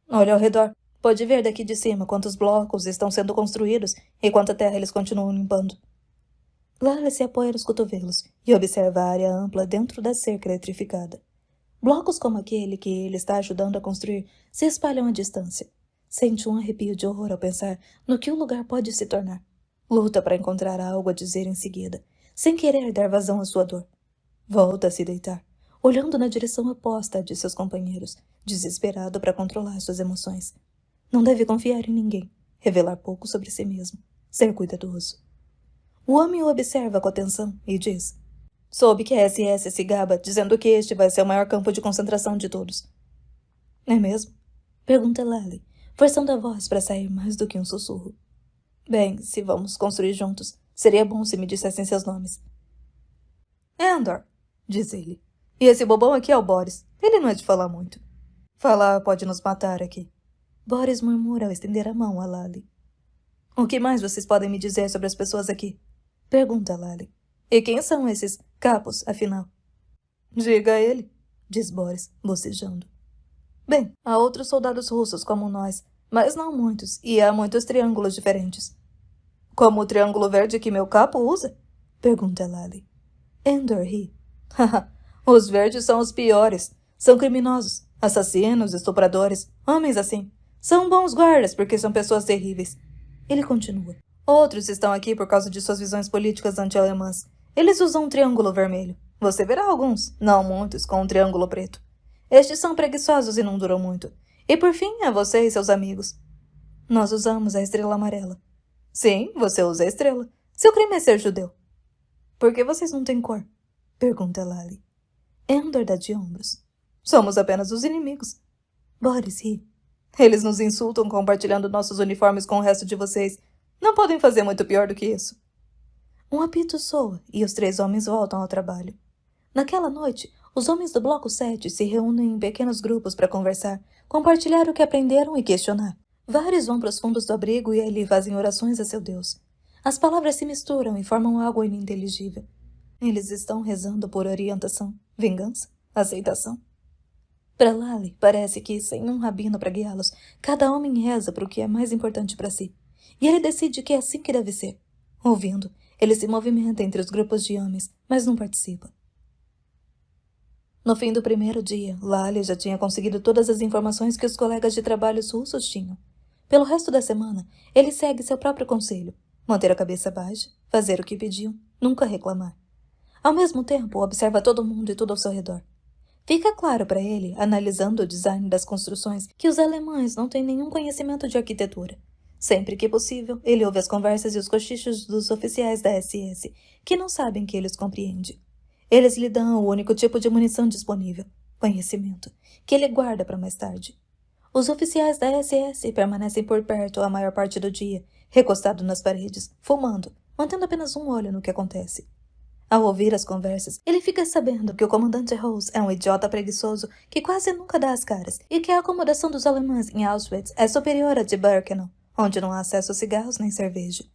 Olha ao redor. Pode ver daqui de cima quantos blocos estão sendo construídos e quanta terra eles continuam limpando. Lally se apoia nos cotovelos e observa a área ampla dentro da cerca eletrificada. Blocos como aquele que ele está ajudando a construir se espalham à distância. Sente um arrepio de horror ao pensar no que o lugar pode se tornar. Luta para encontrar algo a dizer em seguida, sem querer dar vazão à sua dor. Volta a se deitar, olhando na direção oposta à de seus companheiros, desesperado para controlar suas emoções. Não deve confiar em ninguém, revelar pouco sobre si mesmo, ser cuidadoso. O homem o observa com atenção e diz: Soube que a SS se gaba, dizendo que este vai ser o maior campo de concentração de todos. É mesmo? Pergunta Lally, forçando a voz para sair mais do que um sussurro. Bem, se vamos construir juntos, seria bom se me dissessem seus nomes. Andor, diz ele. E esse bobão aqui é o Boris. Ele não é de falar muito. Falar pode nos matar aqui. Boris murmura ao estender a mão a Lally. O que mais vocês podem me dizer sobre as pessoas aqui? Pergunta Lally. E quem são esses capos, afinal? Diga a ele, diz Boris, bocejando. Bem, há outros soldados russos como nós, mas não muitos, e há muitos triângulos diferentes. Como o triângulo verde que meu capo usa? Pergunta Lally. Andor ri. Haha, os verdes são os piores. São criminosos, assassinos, estupradores, homens assim. São bons guardas porque são pessoas terríveis. Ele continua. Outros estão aqui por causa de suas visões políticas anti-alemãs. Eles usam um triângulo vermelho. Você verá alguns, não muitos, com um triângulo preto. Estes são preguiçosos e não duram muito. E por fim, é você e seus amigos. Nós usamos a estrela amarela. Sim, você usa a estrela. Seu crime é ser judeu. Por que vocês não têm cor? Pergunta Lally. Andor dá de ombros. Somos apenas os inimigos. Boris ri. Eles nos insultam compartilhando nossos uniformes com o resto de vocês. Não podem fazer muito pior do que isso. Um apito soa e os 3 homens voltam ao trabalho. Naquela noite, os homens do Bloco 7 se reúnem em pequenos grupos para conversar, compartilhar o que aprenderam e questionar. Vários vão para os fundos do abrigo e ali fazem orações a seu Deus. As palavras se misturam e formam algo ininteligível. Eles estão rezando por orientação, vingança, aceitação. Para Lally, parece que, sem um rabino para guiá-los, cada homem reza para o que é mais importante para si. E ele decide que é assim que deve ser. Ouvindo, ele se movimenta entre os grupos de homens, mas não participa. No fim do primeiro dia, Lally já tinha conseguido todas as informações que os colegas de trabalho russos tinham. Pelo resto da semana, ele segue seu próprio conselho. Manter a cabeça baixa, fazer o que pediam, nunca reclamar. Ao mesmo tempo, observa todo mundo e tudo ao seu redor. Fica claro para ele, analisando o design das construções, que os alemães não têm nenhum conhecimento de arquitetura. Sempre que possível, ele ouve as conversas e os cochichos dos oficiais da SS, que não sabem que ele os compreende. Eles lhe dão o único tipo de munição disponível, conhecimento, que ele guarda para mais tarde. Os oficiais da SS permanecem por perto a maior parte do dia, recostados nas paredes, fumando, mantendo apenas um olho no que acontece. Ao ouvir as conversas, ele fica sabendo que o comandante Rose é um idiota preguiçoso que quase nunca dá as caras e que a acomodação dos alemães em Auschwitz é superior à de Birkenau, onde não há acesso a cigarros nem cerveja.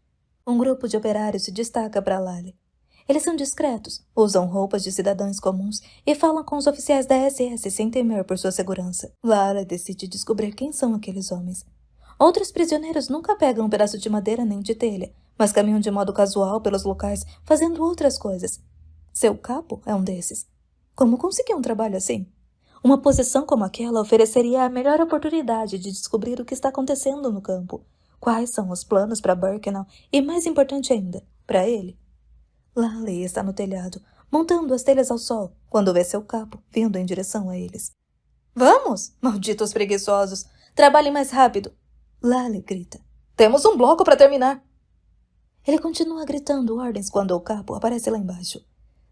Um grupo de operários se destaca para Lally. Eles são discretos, usam roupas de cidadãos comuns e falam com os oficiais da SS sem temer por sua segurança. Lara decide descobrir quem são aqueles homens. Outros prisioneiros nunca pegam um pedaço de madeira nem de telha, mas caminham de modo casual pelos locais, fazendo outras coisas. Seu capo é um desses. Como conseguiu um trabalho assim? Uma posição como aquela ofereceria a melhor oportunidade de descobrir o que está acontecendo no campo, quais são os planos para Birkenau e, mais importante ainda, para ele. Lally está no telhado, montando as telhas ao sol, quando vê seu capo vindo em direção a eles. Vamos, malditos preguiçosos! Trabalhem mais rápido! Lally grita. Temos um bloco para terminar! Ele continua gritando ordens quando o capo aparece lá embaixo.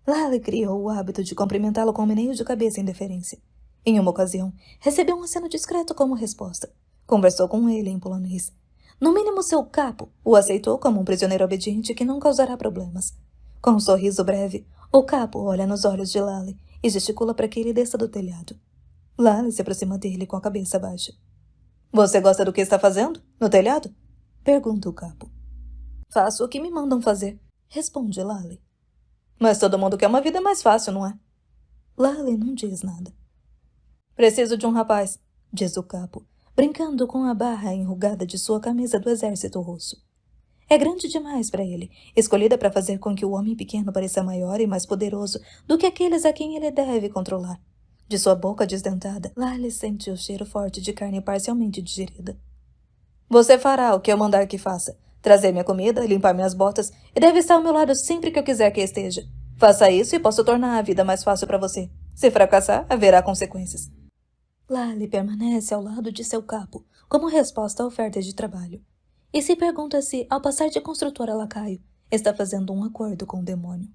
Lally criou o hábito de cumprimentá-lo com um meneio de cabeça em deferência. Em uma ocasião, recebeu um aceno discreto como resposta. Conversou com ele em polonês. No mínimo, seu capo o aceitou como um prisioneiro obediente que não causará problemas. Com um sorriso breve, o capo olha nos olhos de Lally e gesticula para que ele desça do telhado. Lally se aproxima dele com a cabeça baixa. Você gosta do que está fazendo? No telhado? Pergunta o capo. Faço o que me mandam fazer, responde Lally. Mas todo mundo quer uma vida mais fácil, não é? Lally não diz nada. Preciso de um rapaz, diz o capo, brincando com a barra enrugada de sua camisa do exército russo. É grande demais para ele, escolhida para fazer com que o homem pequeno pareça maior e mais poderoso do que aqueles a quem ele deve controlar. De sua boca desdentada, Lally sente o cheiro forte de carne parcialmente digerida. Você fará o que eu mandar que faça. Trazer minha comida, limpar minhas botas e deve estar ao meu lado sempre que eu quiser que esteja. Faça isso e posso tornar a vida mais fácil para você. Se fracassar, haverá consequências. Lally permanece ao lado de seu capo, como resposta à oferta de trabalho. E se pergunta se, ao passar de construtor a lacaio, está fazendo um acordo com o demônio.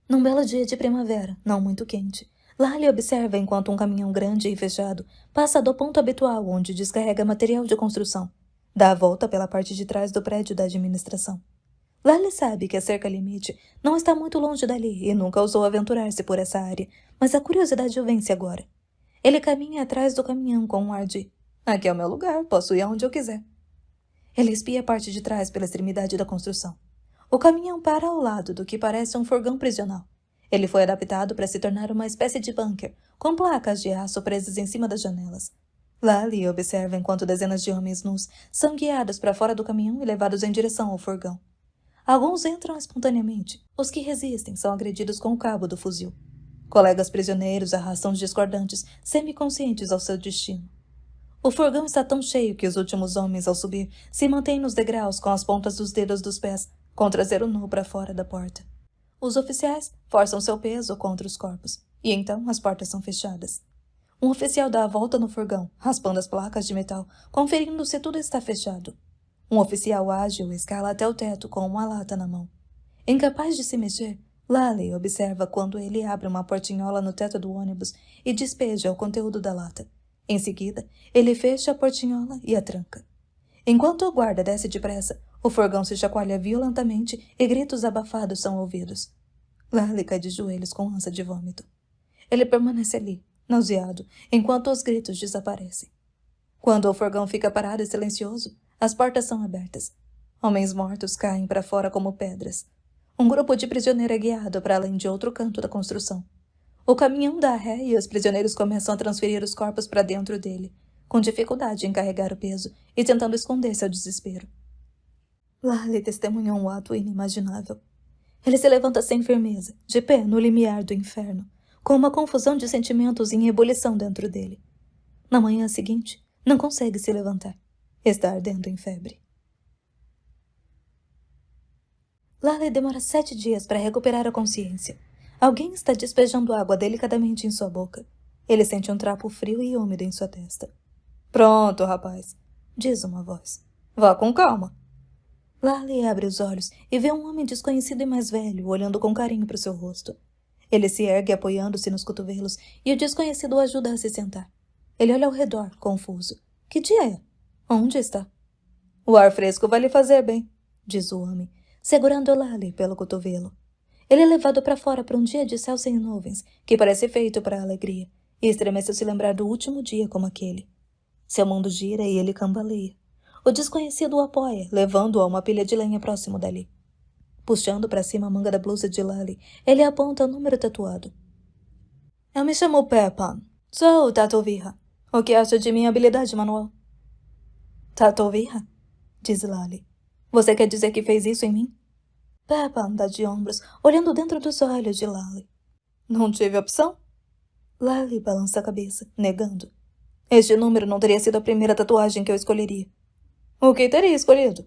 Num belo dia de primavera, não muito quente, Lally observa enquanto um caminhão grande e fechado passa do ponto habitual onde descarrega material de construção. Dá a volta pela parte de trás do prédio da administração. Lally sabe que a cerca limite não está muito longe dali e nunca ousou aventurar-se por essa área, mas a curiosidade o vence agora. Ele caminha atrás do caminhão com um ar de aqui é o meu lugar, posso ir aonde eu quiser. Ele espia a parte de trás pela extremidade da construção. O caminhão para ao lado do que parece um furgão prisional. Ele foi adaptado para se tornar uma espécie de bunker, com placas de aço presas em cima das janelas. Lally observa enquanto dezenas de homens nus são guiados para fora do caminhão e levados em direção ao furgão. Alguns entram espontaneamente. Os que resistem são agredidos com o cabo do fuzil. Colegas prisioneiros arrastam os discordantes, semiconscientes ao seu destino. O furgão está tão cheio que os últimos homens, ao subir, se mantêm nos degraus com as pontas dos dedos dos pés, com o traseiro nu para fora da porta. Os oficiais forçam seu peso contra os corpos, e então as portas são fechadas. Um oficial dá a volta no furgão, raspando as placas de metal, conferindo se tudo está fechado. Um oficial ágil escala até o teto com uma lata na mão. Incapaz de se mexer, Lally observa quando ele abre uma portinhola no teto do ônibus e despeja o conteúdo da lata. Em seguida, ele fecha a portinhola e a tranca. Enquanto o guarda desce depressa, o furgão se chacoalha violentamente e gritos abafados são ouvidos. Lally cai de joelhos com ânsia de vômito. Ele permanece ali, nauseado, enquanto os gritos desaparecem. Quando o furgão fica parado e silencioso, as portas são abertas. Homens mortos caem para fora como pedras. Um grupo de prisioneiros é guiado para além de outro canto da construção. O caminhão dá ré e os prisioneiros começam a transferir os corpos para dentro dele, com dificuldade em carregar o peso e tentando esconder seu desespero. Lally testemunhou um ato inimaginável. Ele se levanta sem firmeza, de pé no limiar do inferno, com uma confusão de sentimentos em ebulição dentro dele. Na manhã seguinte, não consegue se levantar. Está ardendo em febre. Lally demora 7 dias para recuperar a consciência. Alguém está despejando água delicadamente em sua boca. Ele sente um trapo frio e úmido em sua testa. Pronto, rapaz, diz uma voz. Vá com calma. Lally abre os olhos e vê um homem desconhecido e mais velho olhando com carinho para o seu rosto. Ele se ergue apoiando-se nos cotovelos e o desconhecido o ajuda a se sentar. Ele olha ao redor, confuso. Que dia é? Onde está? O ar fresco vai lhe fazer bem, diz o homem, segurando Lally pelo cotovelo. Ele é levado para fora para um dia de céu sem nuvens, que parece feito para a alegria, e estremece ao se lembrar do último dia como aquele. Seu mundo gira e ele cambaleia. O desconhecido o apoia, levando-o a uma pilha de lenha próximo dali. Puxando para cima a manga da blusa de Lally, ele aponta o número tatuado. Eu me chamo Peppan. Sou Tatovirra. O que acha de minha habilidade manual? Tatovirra? Diz Lally. Você quer dizer que fez isso em mim? Peppan dá de ombros, olhando dentro dos olhos de Lally. Não tive opção? Lally balança a cabeça, negando. Este número não teria sido a primeira tatuagem que eu escolheria. O que teria escolhido?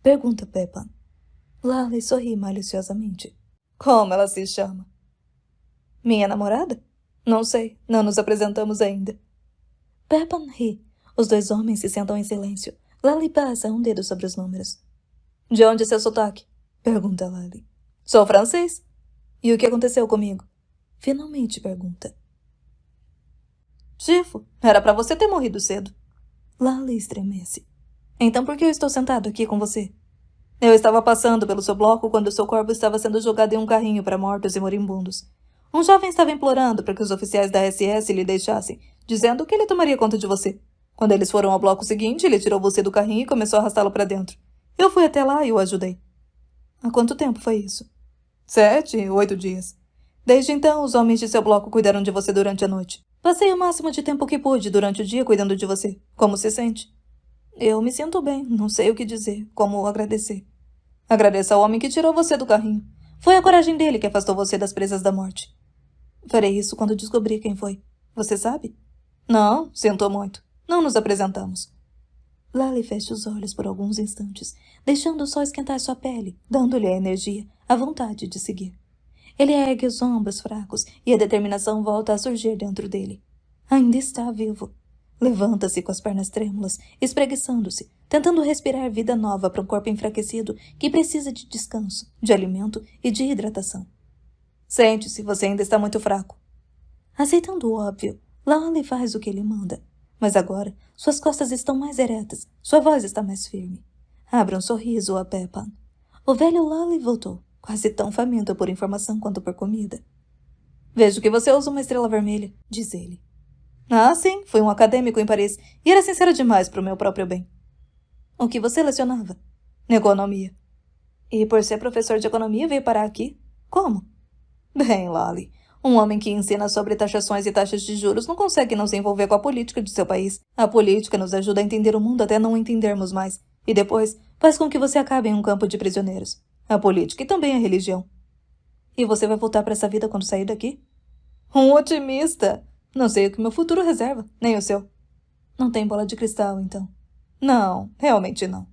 Pergunta Peppan. Lally sorri maliciosamente. Como ela se chama? Minha namorada? Não sei, não nos apresentamos ainda. Peppan ri. Os dois homens se sentam em silêncio. Lally passa um dedo sobre os números. De onde é seu sotaque? Pergunta Lally. Sou francês. E o que aconteceu comigo? Finalmente pergunta. Tifo, era pra você ter morrido cedo. Lally estremece. Então por que eu estou sentado aqui com você? Eu estava passando pelo seu bloco quando seu corpo estava sendo jogado em um carrinho para mortos e moribundos. Um jovem estava implorando para que os oficiais da SS lhe deixassem, dizendo que ele tomaria conta de você. Quando eles foram ao bloco seguinte, ele tirou você do carrinho e começou a arrastá-lo para dentro. Eu fui até lá e o ajudei. Há quanto tempo foi isso? 7, 8 dias. Desde então, os homens de seu bloco cuidaram de você durante a noite. Passei o máximo de tempo que pude durante o dia cuidando de você. Como se sente? Eu me sinto bem, não sei o que dizer, como agradecer. Agradeça ao homem que tirou você do carrinho. Foi a coragem dele que afastou você das presas da morte. Farei isso quando descobrir quem foi. Você sabe? Não, sinto muito. Não nos apresentamos. Lally fecha os olhos por alguns instantes, deixando o sol esquentar sua pele, dando-lhe a energia, a vontade de seguir. Ele ergue os ombros fracos e a determinação volta a surgir dentro dele. Ainda está vivo. Levanta-se com as pernas trêmulas, espreguiçando-se, tentando respirar vida nova para um corpo enfraquecido que precisa de descanso, de alimento e de hidratação. Sente-se, você ainda está muito fraco. Aceitando o óbvio, Lally faz o que ele manda. Mas agora, suas costas estão mais eretas, sua voz está mais firme. Abre um sorriso a Peppan. O velho Lally voltou, quase tão faminto por informação quanto por comida. Vejo que você usa uma estrela vermelha, diz ele. Ah, sim, fui um acadêmico em Paris e era sincero demais para o meu próprio bem. O que você lecionava? Economia. E por ser professor de economia veio parar aqui? Como? Bem, Lally, um homem que ensina sobre taxações e taxas de juros não consegue não se envolver com a política de seu país. A política nos ajuda a entender o mundo até não entendermos mais. E depois faz com que você acabe em um campo de prisioneiros. A política e também a religião. E você vai voltar para essa vida quando sair daqui? Um otimista! Não sei o que meu futuro reserva, nem o seu. Não tem bola de cristal, então? Não, realmente não.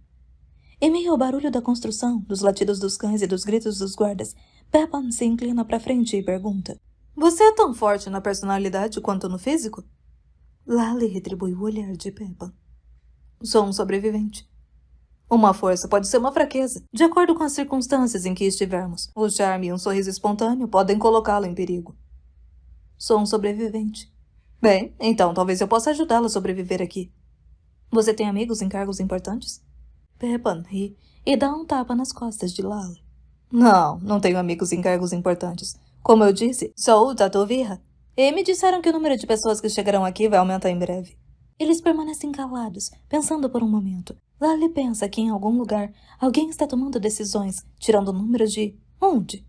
Em meio ao barulho da construção, dos latidos dos cães e dos gritos dos guardas, Peppan se inclina para frente e pergunta. Você é tão forte na personalidade quanto no físico? Lally retribui o olhar de Peppan. Sou um sobrevivente. Uma força pode ser uma fraqueza, de acordo com as circunstâncias em que estivermos. O charme e um sorriso espontâneo podem colocá-lo em perigo. Sou um sobrevivente. Bem, então talvez eu possa ajudá-la a sobreviver aqui. Você tem amigos em cargos importantes? Peppan ri e dá um tapa nas costas de Lally. Não, não tenho amigos em cargos importantes. Como eu disse, sou o Tatovirra. E me disseram que o número de pessoas que chegarão aqui vai aumentar em breve. Eles permanecem calados, pensando por um momento. Lally pensa que em algum lugar alguém está tomando decisões, tirando números de... Onde?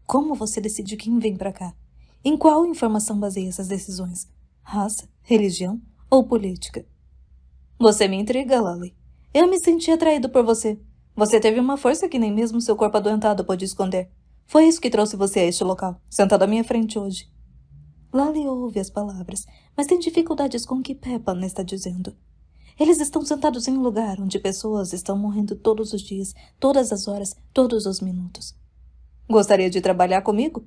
Como você decide quem vem pra cá? Em qual informação baseia essas decisões? Raça, religião ou política? Você me intriga, Lally. Eu me senti atraído por você. Você teve uma força que nem mesmo seu corpo adoentado pôde esconder. Foi isso que trouxe você a este local, sentado à minha frente hoje. Lally ouve as palavras, mas tem dificuldades com o que Peppan está dizendo. Eles estão sentados em um lugar onde pessoas estão morrendo todos os dias, todas as horas, todos os minutos. Gostaria de trabalhar comigo?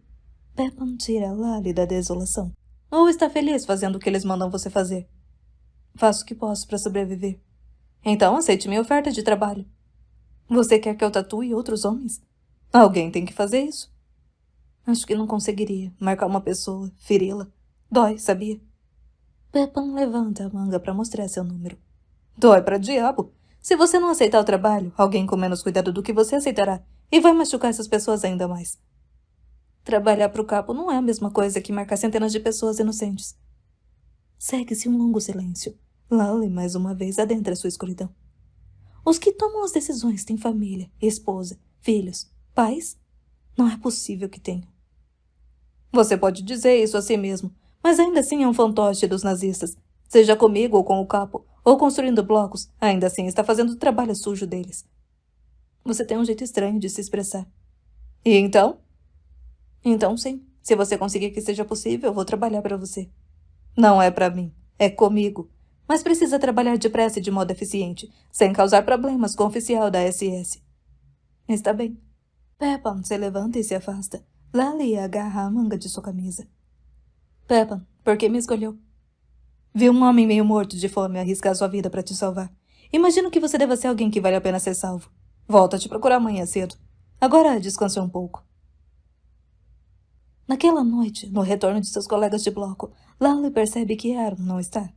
Peppan tira Lally da desolação. Ou está feliz fazendo o que eles mandam você fazer? Faço o que posso para sobreviver. Então aceite minha oferta de trabalho. Você quer que eu tatue outros homens? Alguém tem que fazer isso. Acho que não conseguiria marcar uma pessoa, feri-la. Dói, sabia? Peppan levanta a manga para mostrar seu número. Dói pra diabo. Se você não aceitar o trabalho, alguém com menos cuidado do que você aceitará e vai machucar essas pessoas ainda mais. Trabalhar para o capo não é a mesma coisa que marcar centenas de pessoas inocentes. Segue-se um longo silêncio. Lally, mais uma vez, adentra sua escuridão. Os que tomam as decisões têm família, esposa, filhos. Paz? Não é possível que tenha. Você pode dizer isso a si mesmo, mas ainda assim é um fantoche dos nazistas. Seja comigo ou com o capo, ou construindo blocos, ainda assim está fazendo o trabalho sujo deles. Você tem um jeito estranho de se expressar. E então? Então sim, se você conseguir que seja possível, eu vou trabalhar para você. Não é para mim, é comigo. Mas precisa trabalhar depressa e de modo eficiente, sem causar problemas com o oficial da SS. Está bem. Peppan se levanta e se afasta. Lally agarra a manga de sua camisa. Peppan, por que me escolheu? Vi um homem meio morto de fome arriscar sua vida para te salvar. Imagino que você deva ser alguém que vale a pena ser salvo. Volto a te procurar amanhã cedo. Agora descanse um pouco. Naquela noite, no retorno de seus colegas de bloco, Lally percebe que Aaron não está.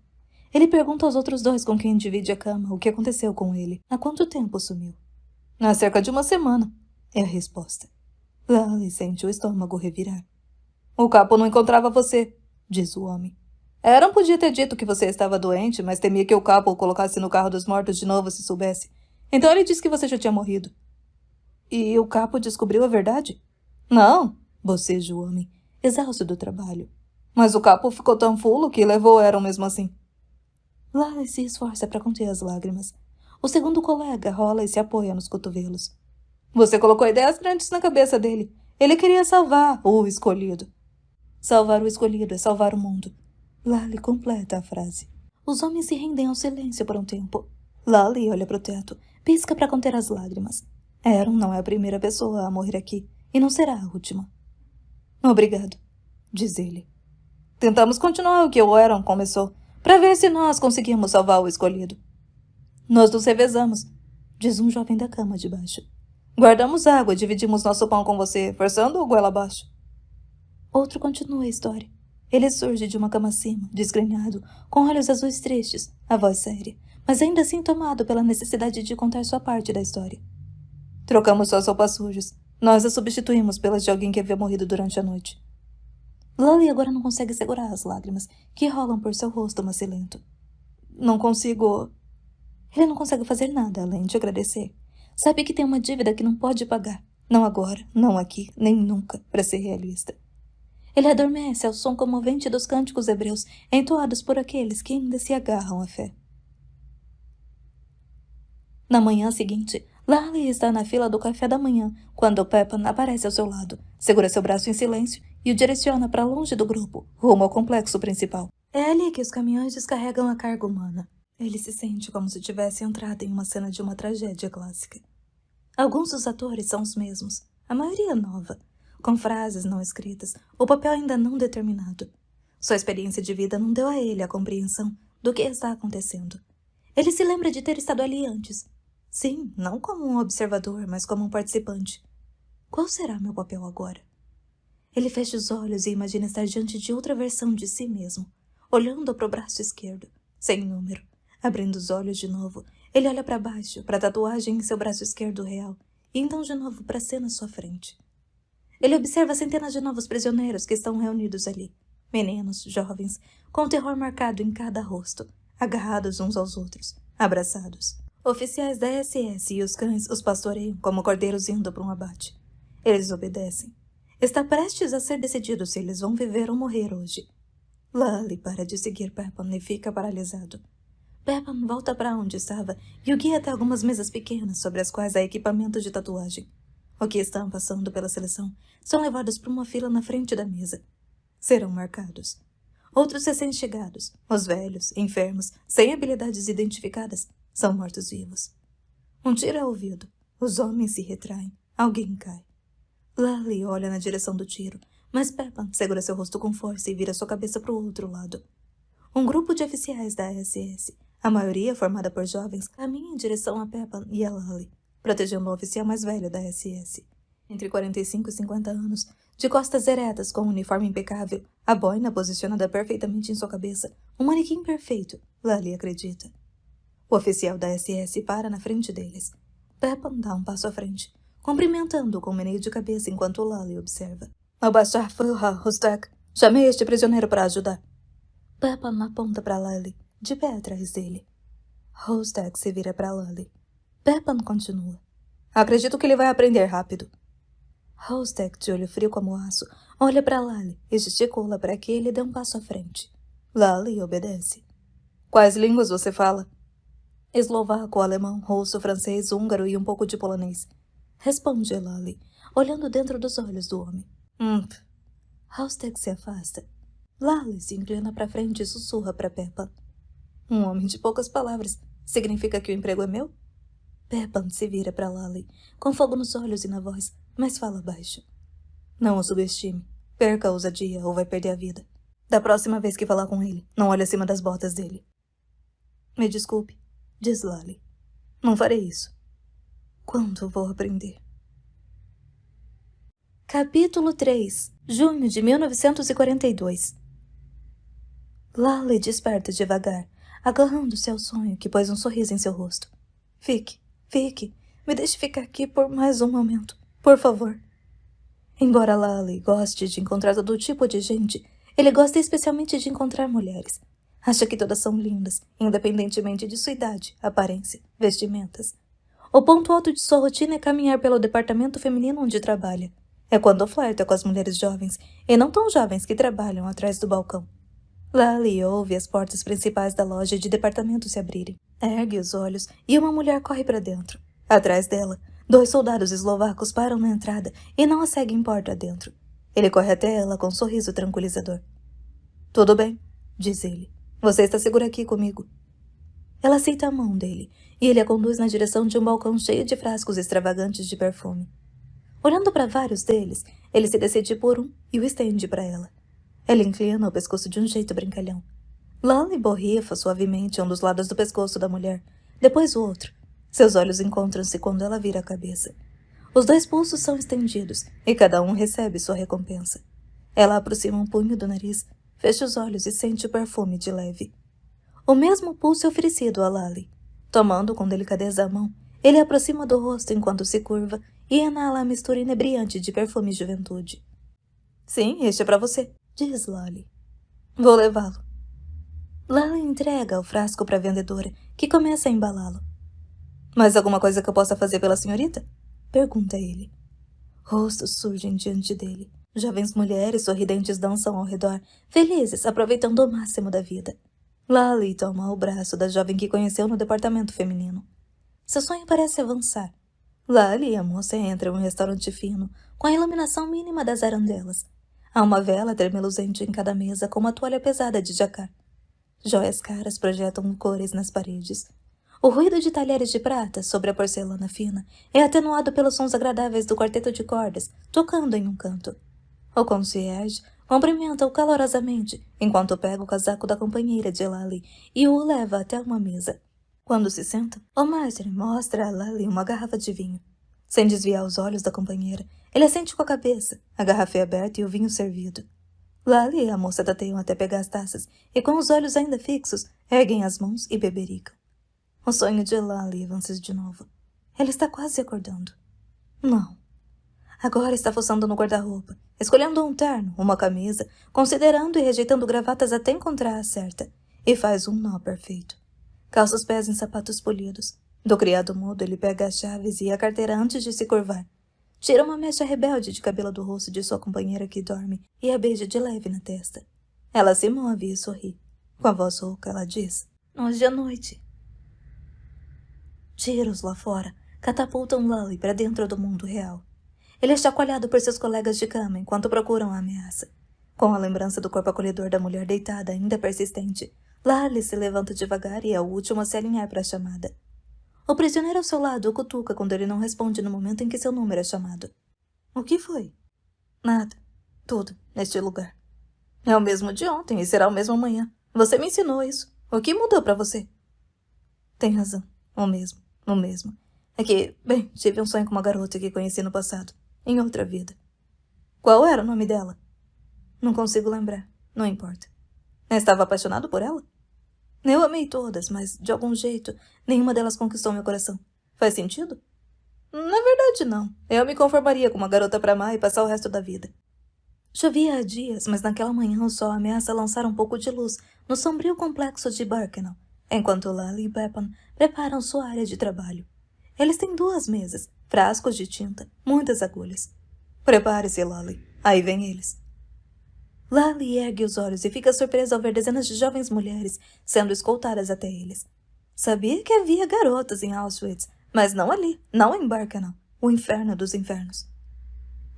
Ele pergunta aos outros dois com quem divide a cama o que aconteceu com ele. Há quanto tempo sumiu? Há cerca de uma semana, é a resposta. Lally sente o estômago revirar. O capo não encontrava você, diz o homem. Aaron podia ter dito que você estava doente, mas temia que o capo o colocasse no carro dos mortos de novo se soubesse. Então ele disse que você já tinha morrido. E o capo descobriu a verdade? Não, boceja o homem, exausto do trabalho. Mas o capo ficou tão fulo que levou Aaron mesmo assim. Lally se esforça para conter as lágrimas. O segundo colega rola e se apoia nos cotovelos. Você colocou ideias grandes na cabeça dele. Ele queria salvar o escolhido. Salvar o escolhido é salvar o mundo. Lally completa a frase. Os homens se rendem ao silêncio por um tempo. Lally olha para o teto, pisca para conter as lágrimas. Aaron não é a primeira pessoa a morrer aqui, e não será a última. Obrigado, diz ele. Tentamos continuar o que o Aaron começou, para ver se nós conseguimos salvar o escolhido. Nós nos revezamos, diz um jovem da cama de baixo. Guardamos água e dividimos nosso pão com você, forçando o goela abaixo. Outro continua a história. Ele surge de uma cama acima, desgrenhado, com olhos azuis tristes, a voz séria, mas ainda assim tomado pela necessidade de contar sua parte da história. Trocamos suas roupas sujas. Nós a substituímos pelas de alguém que havia morrido durante a noite. Lally agora não consegue segurar as lágrimas, que rolam por seu rosto macilento. Não consigo... Ele não consegue fazer nada além de agradecer. Sabe que tem uma dívida que não pode pagar. Não agora, não aqui, nem nunca, para ser realista. Ele adormece ao som comovente dos cânticos hebreus, entoados por aqueles que ainda se agarram à fé. Na manhã seguinte, Lally está na fila do café da manhã, quando Peppan aparece ao seu lado, segura seu braço em silêncio e o direciona para longe do grupo, rumo ao complexo principal. É ali que os caminhões descarregam a carga humana. Ele se sente como se tivesse entrado em uma cena de uma tragédia clássica. Alguns dos atores são os mesmos, a maioria nova, com frases não escritas, o papel ainda não determinado. Sua experiência de vida não deu a ele a compreensão do que está acontecendo. Ele se lembra de ter estado ali antes. Sim, não como um observador, mas como um participante. Qual será meu papel agora? Ele fecha os olhos e imagina estar diante de outra versão de si mesmo, olhando para o braço esquerdo, sem número. Abrindo os olhos de novo, ele olha para baixo, para a tatuagem em seu braço esquerdo real, e então de novo para a cena à sua frente. Ele observa centenas de novos prisioneiros que estão reunidos ali. Meninos, jovens, com o terror marcado em cada rosto, agarrados uns aos outros, abraçados. Oficiais da SS e os cães os pastoreiam como cordeiros indo para um abate. Eles obedecem. Está prestes a ser decidido se eles vão viver ou morrer hoje. Lally para de seguir Peppan e fica paralisado. Peppan volta para onde estava e o guia até algumas mesas pequenas sobre as quais há equipamento de tatuagem. O que estão passando pela seleção são levados para uma fila na frente da mesa. Serão marcados. Outros recém-chegados, os velhos, enfermos, sem habilidades identificadas, são mortos-vivos. Um tiro é ouvido. Os homens se retraem. Alguém cai. Lally olha na direção do tiro, mas Peppan segura seu rosto com força e vira sua cabeça para o outro lado. Um grupo de oficiais da SS, a maioria formada por jovens, caminha em direção a Peppan e a Lally, protegendo o oficial mais velho da SS. Entre 45 e 50 anos, de costas eretas com um uniforme impecável, a boina posicionada perfeitamente em sua cabeça, um manequim perfeito, Lally acredita. O oficial da SS para na frente deles. Peppan dá um passo à frente, cumprimentando-o com um meneio de cabeça enquanto Lally observa. Abashar Führer Hustak, chamei este prisioneiro para ajudar. Peppan aponta para Lally, de pé atrás dele. Hustak se vira para Lally. Peppan continua. Acredito que ele vai aprender rápido. Hostek, de olho frio como aço, olha para Lali e gesticula para que ele dê um passo à frente. Lali obedece. Quais línguas você fala? Eslovaco, alemão, russo, francês, húngaro e um pouco de polonês. Responde Lali, olhando dentro dos olhos do homem. Hostek se afasta. Lali se inclina para frente e sussurra para Peppa. Um homem de poucas palavras. Significa que o emprego é meu? Peppa se vira para Lali, com fogo nos olhos e na voz, mas fala baixo. Não o subestime. Perca a ousadia ou vai perder a vida. Da próxima vez que falar com ele, não olhe acima das botas dele. Me desculpe, diz Lali. Não farei isso. Quando vou aprender? Capítulo 3. Junho de 1942. Lali desperta devagar, agarrando-se ao sonho que pôs um sorriso em seu rosto. Fique. Me deixe ficar aqui por mais um momento, por favor. Embora Lali goste de encontrar todo tipo de gente, ele gosta especialmente de encontrar mulheres. Acha que todas são lindas, independentemente de sua idade, aparência, vestimentas. O ponto alto de sua rotina é caminhar pelo departamento feminino onde trabalha. É quando flerta com as mulheres jovens, e não tão jovens que trabalham atrás do balcão. Lali ouve as portas principais da loja de departamento se abrirem. Ergue os olhos e uma mulher corre para dentro. Atrás dela, 2 soldados eslovacos param na entrada e não a seguem porta adentro. Ele corre até ela com um sorriso tranquilizador. Tudo bem, diz ele. Você está segura aqui comigo. Ela aceita a mão dele e ele a conduz na direção de um balcão cheio de frascos extravagantes de perfume. Olhando para vários deles, ele se decide por um e o estende para ela. Ela inclina o pescoço de um jeito brincalhão. Lali borrifa suavemente um dos lados do pescoço da mulher, depois o outro. Seus olhos encontram-se quando ela vira a cabeça. Os 2 pulsos são estendidos e cada um recebe sua recompensa. Ela aproxima um punho do nariz, fecha os olhos e sente o perfume de leve. O mesmo pulso é oferecido a Lali. Tomando com delicadeza a mão, ele a aproxima do rosto enquanto se curva e inala a mistura inebriante de perfume e juventude. Sim, este é para você, diz Lali. Vou levá-lo. Lali entrega o frasco para a vendedora, que começa a embalá-lo. Mais alguma coisa que eu possa fazer pela senhorita? Pergunta ele. Rostos surgem diante dele. Jovens mulheres sorridentes dançam ao redor, felizes, aproveitando o máximo da vida. Lali toma o braço da jovem que conheceu no departamento feminino. Seu sonho parece avançar. Lali e a moça entram em um restaurante fino, com a iluminação mínima das arandelas. Há uma vela tremeluzente em cada mesa, com uma toalha pesada de jacar. Joias caras projetam cores nas paredes. O ruído de talheres de prata sobre a porcelana fina é atenuado pelos sons agradáveis do quarteto de cordas, tocando em um canto. O concierge cumprimenta-o calorosamente, enquanto pega o casaco da companheira de Lali e o leva até uma mesa. Quando se sentam, o mestre mostra a Lali uma garrafa de vinho. Sem desviar os olhos da companheira, ele assente com a cabeça, a garrafa é aberta e o vinho servido. Lali e a moça tateiam até pegar as taças e, com os olhos ainda fixos, erguem as mãos e bebericam. O sonho de Lali avança de novo. Ela está quase acordando. Não. Agora está fuçando no guarda-roupa, escolhendo um terno, uma camisa, considerando e rejeitando gravatas até encontrar a certa, e faz um nó perfeito. Calça os pés em sapatos polidos. Do criado mudo, ele pega as chaves e a carteira antes de se curvar. Tira uma mecha rebelde de cabelo do rosto de sua companheira que dorme e a beija de leve na testa. Ela se move e sorri. Com a voz rouca, ela diz: Hoje à noite. Tiros lá fora catapultam Lali para dentro do mundo real. Ele é chacoalhado por seus colegas de cama enquanto procuram a ameaça. Com a lembrança do corpo acolhedor da mulher deitada ainda persistente, Lali se levanta devagar e é o último a se alinhar para a chamada. O prisioneiro ao seu lado o cutuca quando ele não responde no momento em que seu número é chamado. O que foi? Nada. Tudo, neste lugar. É o mesmo de ontem e será o mesmo amanhã. Você me ensinou isso. O que mudou para você? Tem razão. O mesmo. É que, bem, tive um sonho com uma garota que conheci no passado. Em outra vida. Qual era o nome dela? Não consigo lembrar. Não importa. Estava apaixonado por ela? Eu amei todas, mas, de algum jeito, nenhuma delas conquistou meu coração. Faz sentido? Na verdade, não. Eu me conformaria com uma garota para amar e passar o resto da vida. Chovia há dias, mas naquela manhã o sol ameaça lançar um pouco de luz no sombrio complexo de Birkenau, enquanto Lali e Peppan preparam sua área de trabalho. Eles têm 2 mesas, frascos de tinta, muitas agulhas. Prepare-se, Lally. Aí vem eles. Lally ergue os olhos e fica surpresa ao ver dezenas de jovens mulheres sendo escoltadas até eles. Sabia que havia garotas em Auschwitz, mas não ali, não em Birkenau, o inferno dos infernos.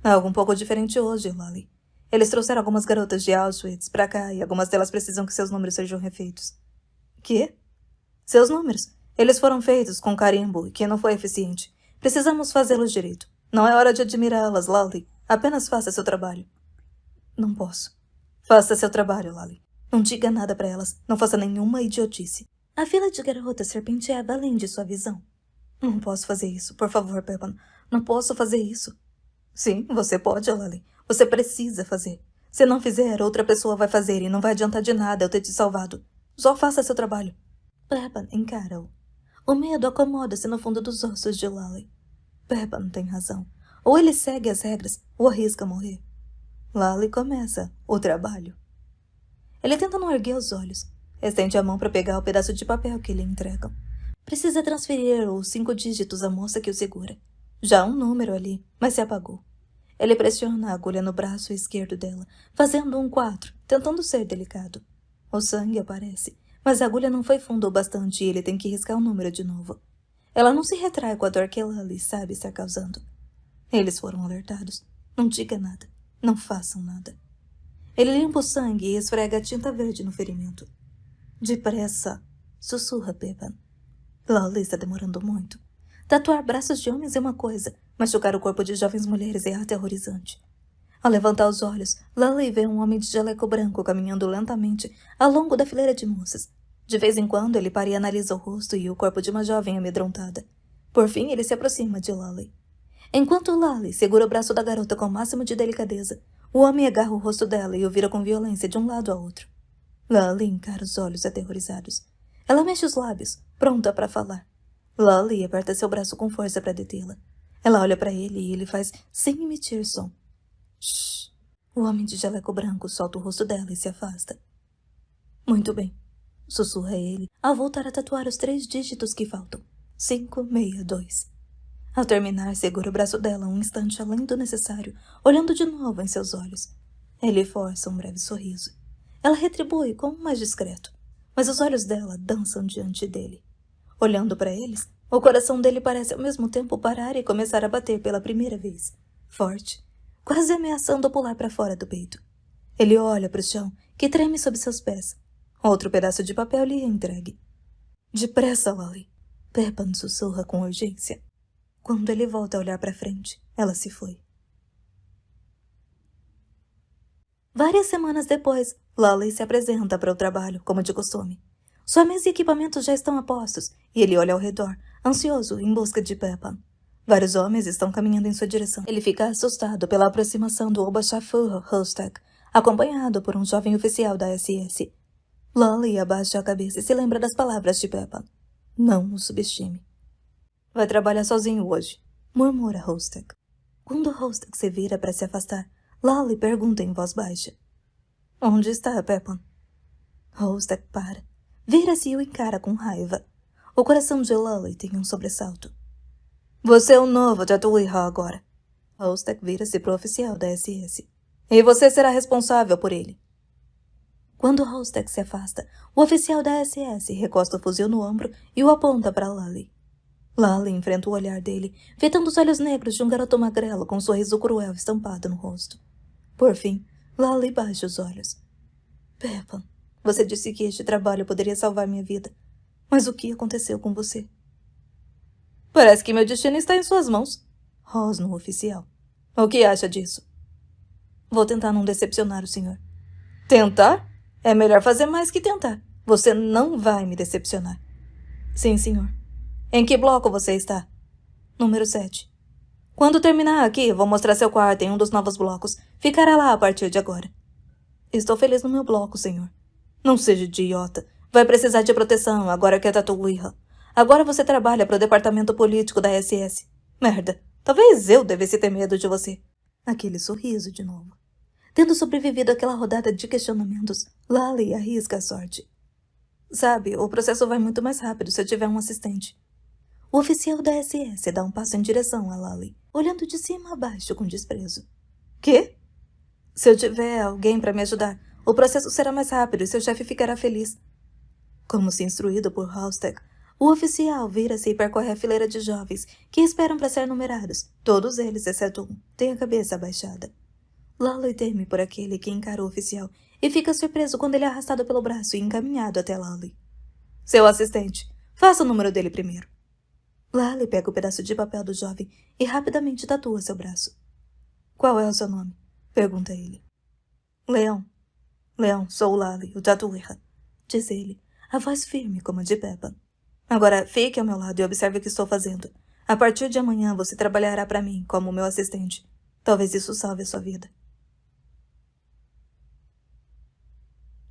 É algo um pouco diferente hoje, Lally. Eles trouxeram algumas garotas de Auschwitz pra cá e algumas delas precisam que seus números sejam refeitos. Quê? Seus números. Eles foram feitos com carimbo, que não foi eficiente. Precisamos fazê-los direito. Não é hora de admirá-las, Lally. Apenas faça seu trabalho. Não posso. Faça seu trabalho, Lally. Não diga nada pra elas. Não faça nenhuma idiotice. A fila de garotas serpenteava além de sua visão. Não posso fazer isso. Por favor, Peppa. Não posso fazer isso. Sim, você pode, Lally. Você precisa fazer. Se não fizer, outra pessoa vai fazer e não vai adiantar de nada eu ter te salvado. Só faça seu trabalho. Peppa encara-o. O medo acomoda-se no fundo dos ossos de Lally. Peppa não tem razão. Ou ele segue as regras, ou arrisca morrer. Lally começa o trabalho. Ele tenta não erguer os olhos. Estende a mão para pegar o pedaço de papel que lhe entregam. Precisa transferir os 5 dígitos à moça que o segura. Já há um número ali, mas se apagou. Ele pressiona a agulha no braço esquerdo dela, fazendo um 4, tentando ser delicado. O sangue aparece, mas a agulha não foi funda o bastante e ele tem que riscar o número de novo. Ela não se retrai com a dor que Lally sabe estar causando. Eles foram alertados. Não diga nada. Não façam nada. Ele limpa o sangue e esfrega a tinta verde no ferimento. Depressa, sussurra Peppa. Lally está demorando muito. Tatuar braços de homens é uma coisa, machucar o corpo de jovens mulheres é aterrorizante. Ao levantar os olhos, Lally vê um homem de jaleco branco caminhando lentamente ao longo da fileira de moças. De vez em quando, ele para e analisa o rosto e o corpo de uma jovem amedrontada. Por fim, ele se aproxima de Lally. Enquanto Lally segura o braço da garota com o máximo de delicadeza, o homem agarra o rosto dela e o vira com violência de um lado a outro. Lally encara os olhos aterrorizados. Ela mexe os lábios, pronta para falar. Lally aperta seu braço com força para detê-la. Ela olha para ele e ele faz sem emitir som. Shhh. O homem de jaleco branco solta o rosto dela e se afasta. Muito bem, sussurra ele ao voltar a tatuar os 3 dígitos que faltam. 562. Ao terminar, segura o braço dela um instante além do necessário, olhando de novo em seus olhos. Ele força um breve sorriso. Ela retribui com um mais discreto, mas os olhos dela dançam diante dele. Olhando para eles, o coração dele parece ao mesmo tempo parar e começar a bater pela primeira vez. Forte, quase ameaçando pular para fora do peito. Ele olha para o chão, que treme sob seus pés. Outro pedaço de papel lhe é entregue. Depressa, Lally. Peppa sussurra com urgência. Quando ele volta a olhar para frente, ela se foi. Várias semanas depois, Lally se apresenta para o trabalho, como de costume. Sua mesa e equipamentos já estão a postos, e ele olha ao redor, ansioso, em busca de Peppa. Vários homens estão caminhando em sua direção. Ele fica assustado pela aproximação do Oberscharführer Hostek, acompanhado por um jovem oficial da SS. Lally abaixa a cabeça e se lembra das palavras de Peppa. Não o subestime. Vai trabalhar sozinho hoje, murmura Hostek. Quando Hostek se vira para se afastar, Lally pergunta em voz baixa. Onde está Peppa? Hostek para. Vira-se e o encara com raiva. O coração de Lally tem um sobressalto. Você é o novo Tatuiha agora. Hostek vira-se para o oficial da SS. E você será responsável por ele. Quando Hostek se afasta, o oficial da SS recosta o fuzil no ombro e o aponta para Lally. Lally enfrenta o olhar dele, fitando os olhos negros de um garoto magrelo com um sorriso cruel estampado no rosto. Por fim, Lally baixa os olhos. Peppa, você disse que este trabalho poderia salvar minha vida. Mas o que aconteceu com você? Parece que meu destino está em suas mãos. Rosna o oficial. O que acha disso? Vou tentar não decepcionar o senhor. Tentar? É melhor fazer mais que tentar. Você não vai me decepcionar. Sim, senhor. Em que bloco você está? Número 7. Quando terminar aqui, vou mostrar seu quarto em um dos novos blocos. Ficará lá a partir de agora. Estou feliz no meu bloco, senhor. Não seja idiota. Vai precisar de proteção agora que é Tatuiha. Agora você trabalha para o departamento político da SS. Merda. Talvez eu devesse ter medo de você. Aquele sorriso de novo. Tendo sobrevivido àquela rodada de questionamentos, Lally arrisca a sorte. Sabe, o processo vai muito mais rápido se eu tiver um assistente. O oficial da SS dá um passo em direção a Lally, olhando de cima a baixo com desprezo. Quê? Se eu tiver alguém para me ajudar, o processo será mais rápido e seu chefe ficará feliz. Como se instruído por Halstead, o oficial vira-se e percorre a fileira de jovens que esperam para ser numerados. Todos eles, exceto um, têm a cabeça abaixada. Lally teme por aquele que encara o oficial e fica surpreso quando ele é arrastado pelo braço e encaminhado até Lally. Seu assistente, faça o número dele primeiro. Lally pega o pedaço de papel do jovem e rapidamente tatua seu braço. Qual é o seu nome? Pergunta ele. Leão. Leão, sou o Lally, o tatueira, diz ele, a voz firme como a de Peppa. Agora fique ao meu lado e observe o que estou fazendo. A partir de amanhã você trabalhará para mim como meu assistente. Talvez isso salve a sua vida.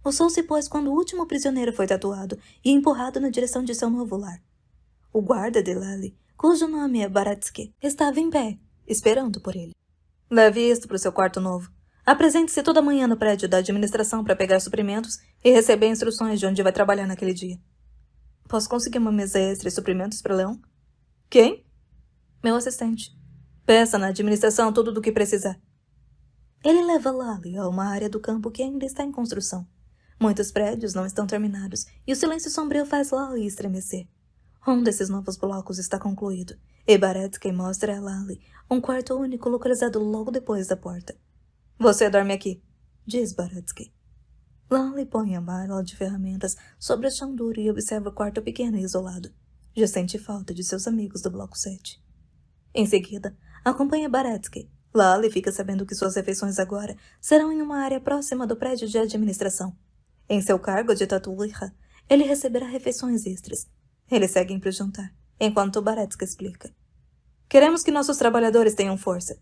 O sol se pôs quando o último prisioneiro foi tatuado e empurrado na direção de seu novo lar. O guarda de Lally, cujo nome é Baratsky, estava em pé, esperando por ele. Leve isto para o seu quarto novo. Apresente-se toda manhã no prédio da administração para pegar suprimentos e receber instruções de onde vai trabalhar naquele dia. Posso conseguir uma mesa extra e suprimentos para Leão? Quem? Meu assistente. Peça na administração tudo do que precisar. Ele leva Lally a uma área do campo que ainda está em construção. Muitos prédios não estão terminados e o silêncio sombrio faz Lally estremecer. Um desses novos blocos está concluído e Baratsky mostra a Lally um quarto único localizado logo depois da porta. Você dorme aqui, diz Baratsky. Lally põe a mala de ferramentas sobre o chão duro e observa o quarto pequeno e isolado. Já sente falta de seus amigos do bloco 7. Em seguida, acompanha Baratsky. Lally fica sabendo que suas refeições agora serão em uma área próxima do prédio de administração. Em seu cargo de tatueira, ele receberá refeições extras. Eles seguem para o jantar, enquanto Baratsky explica. Queremos que nossos trabalhadores tenham força.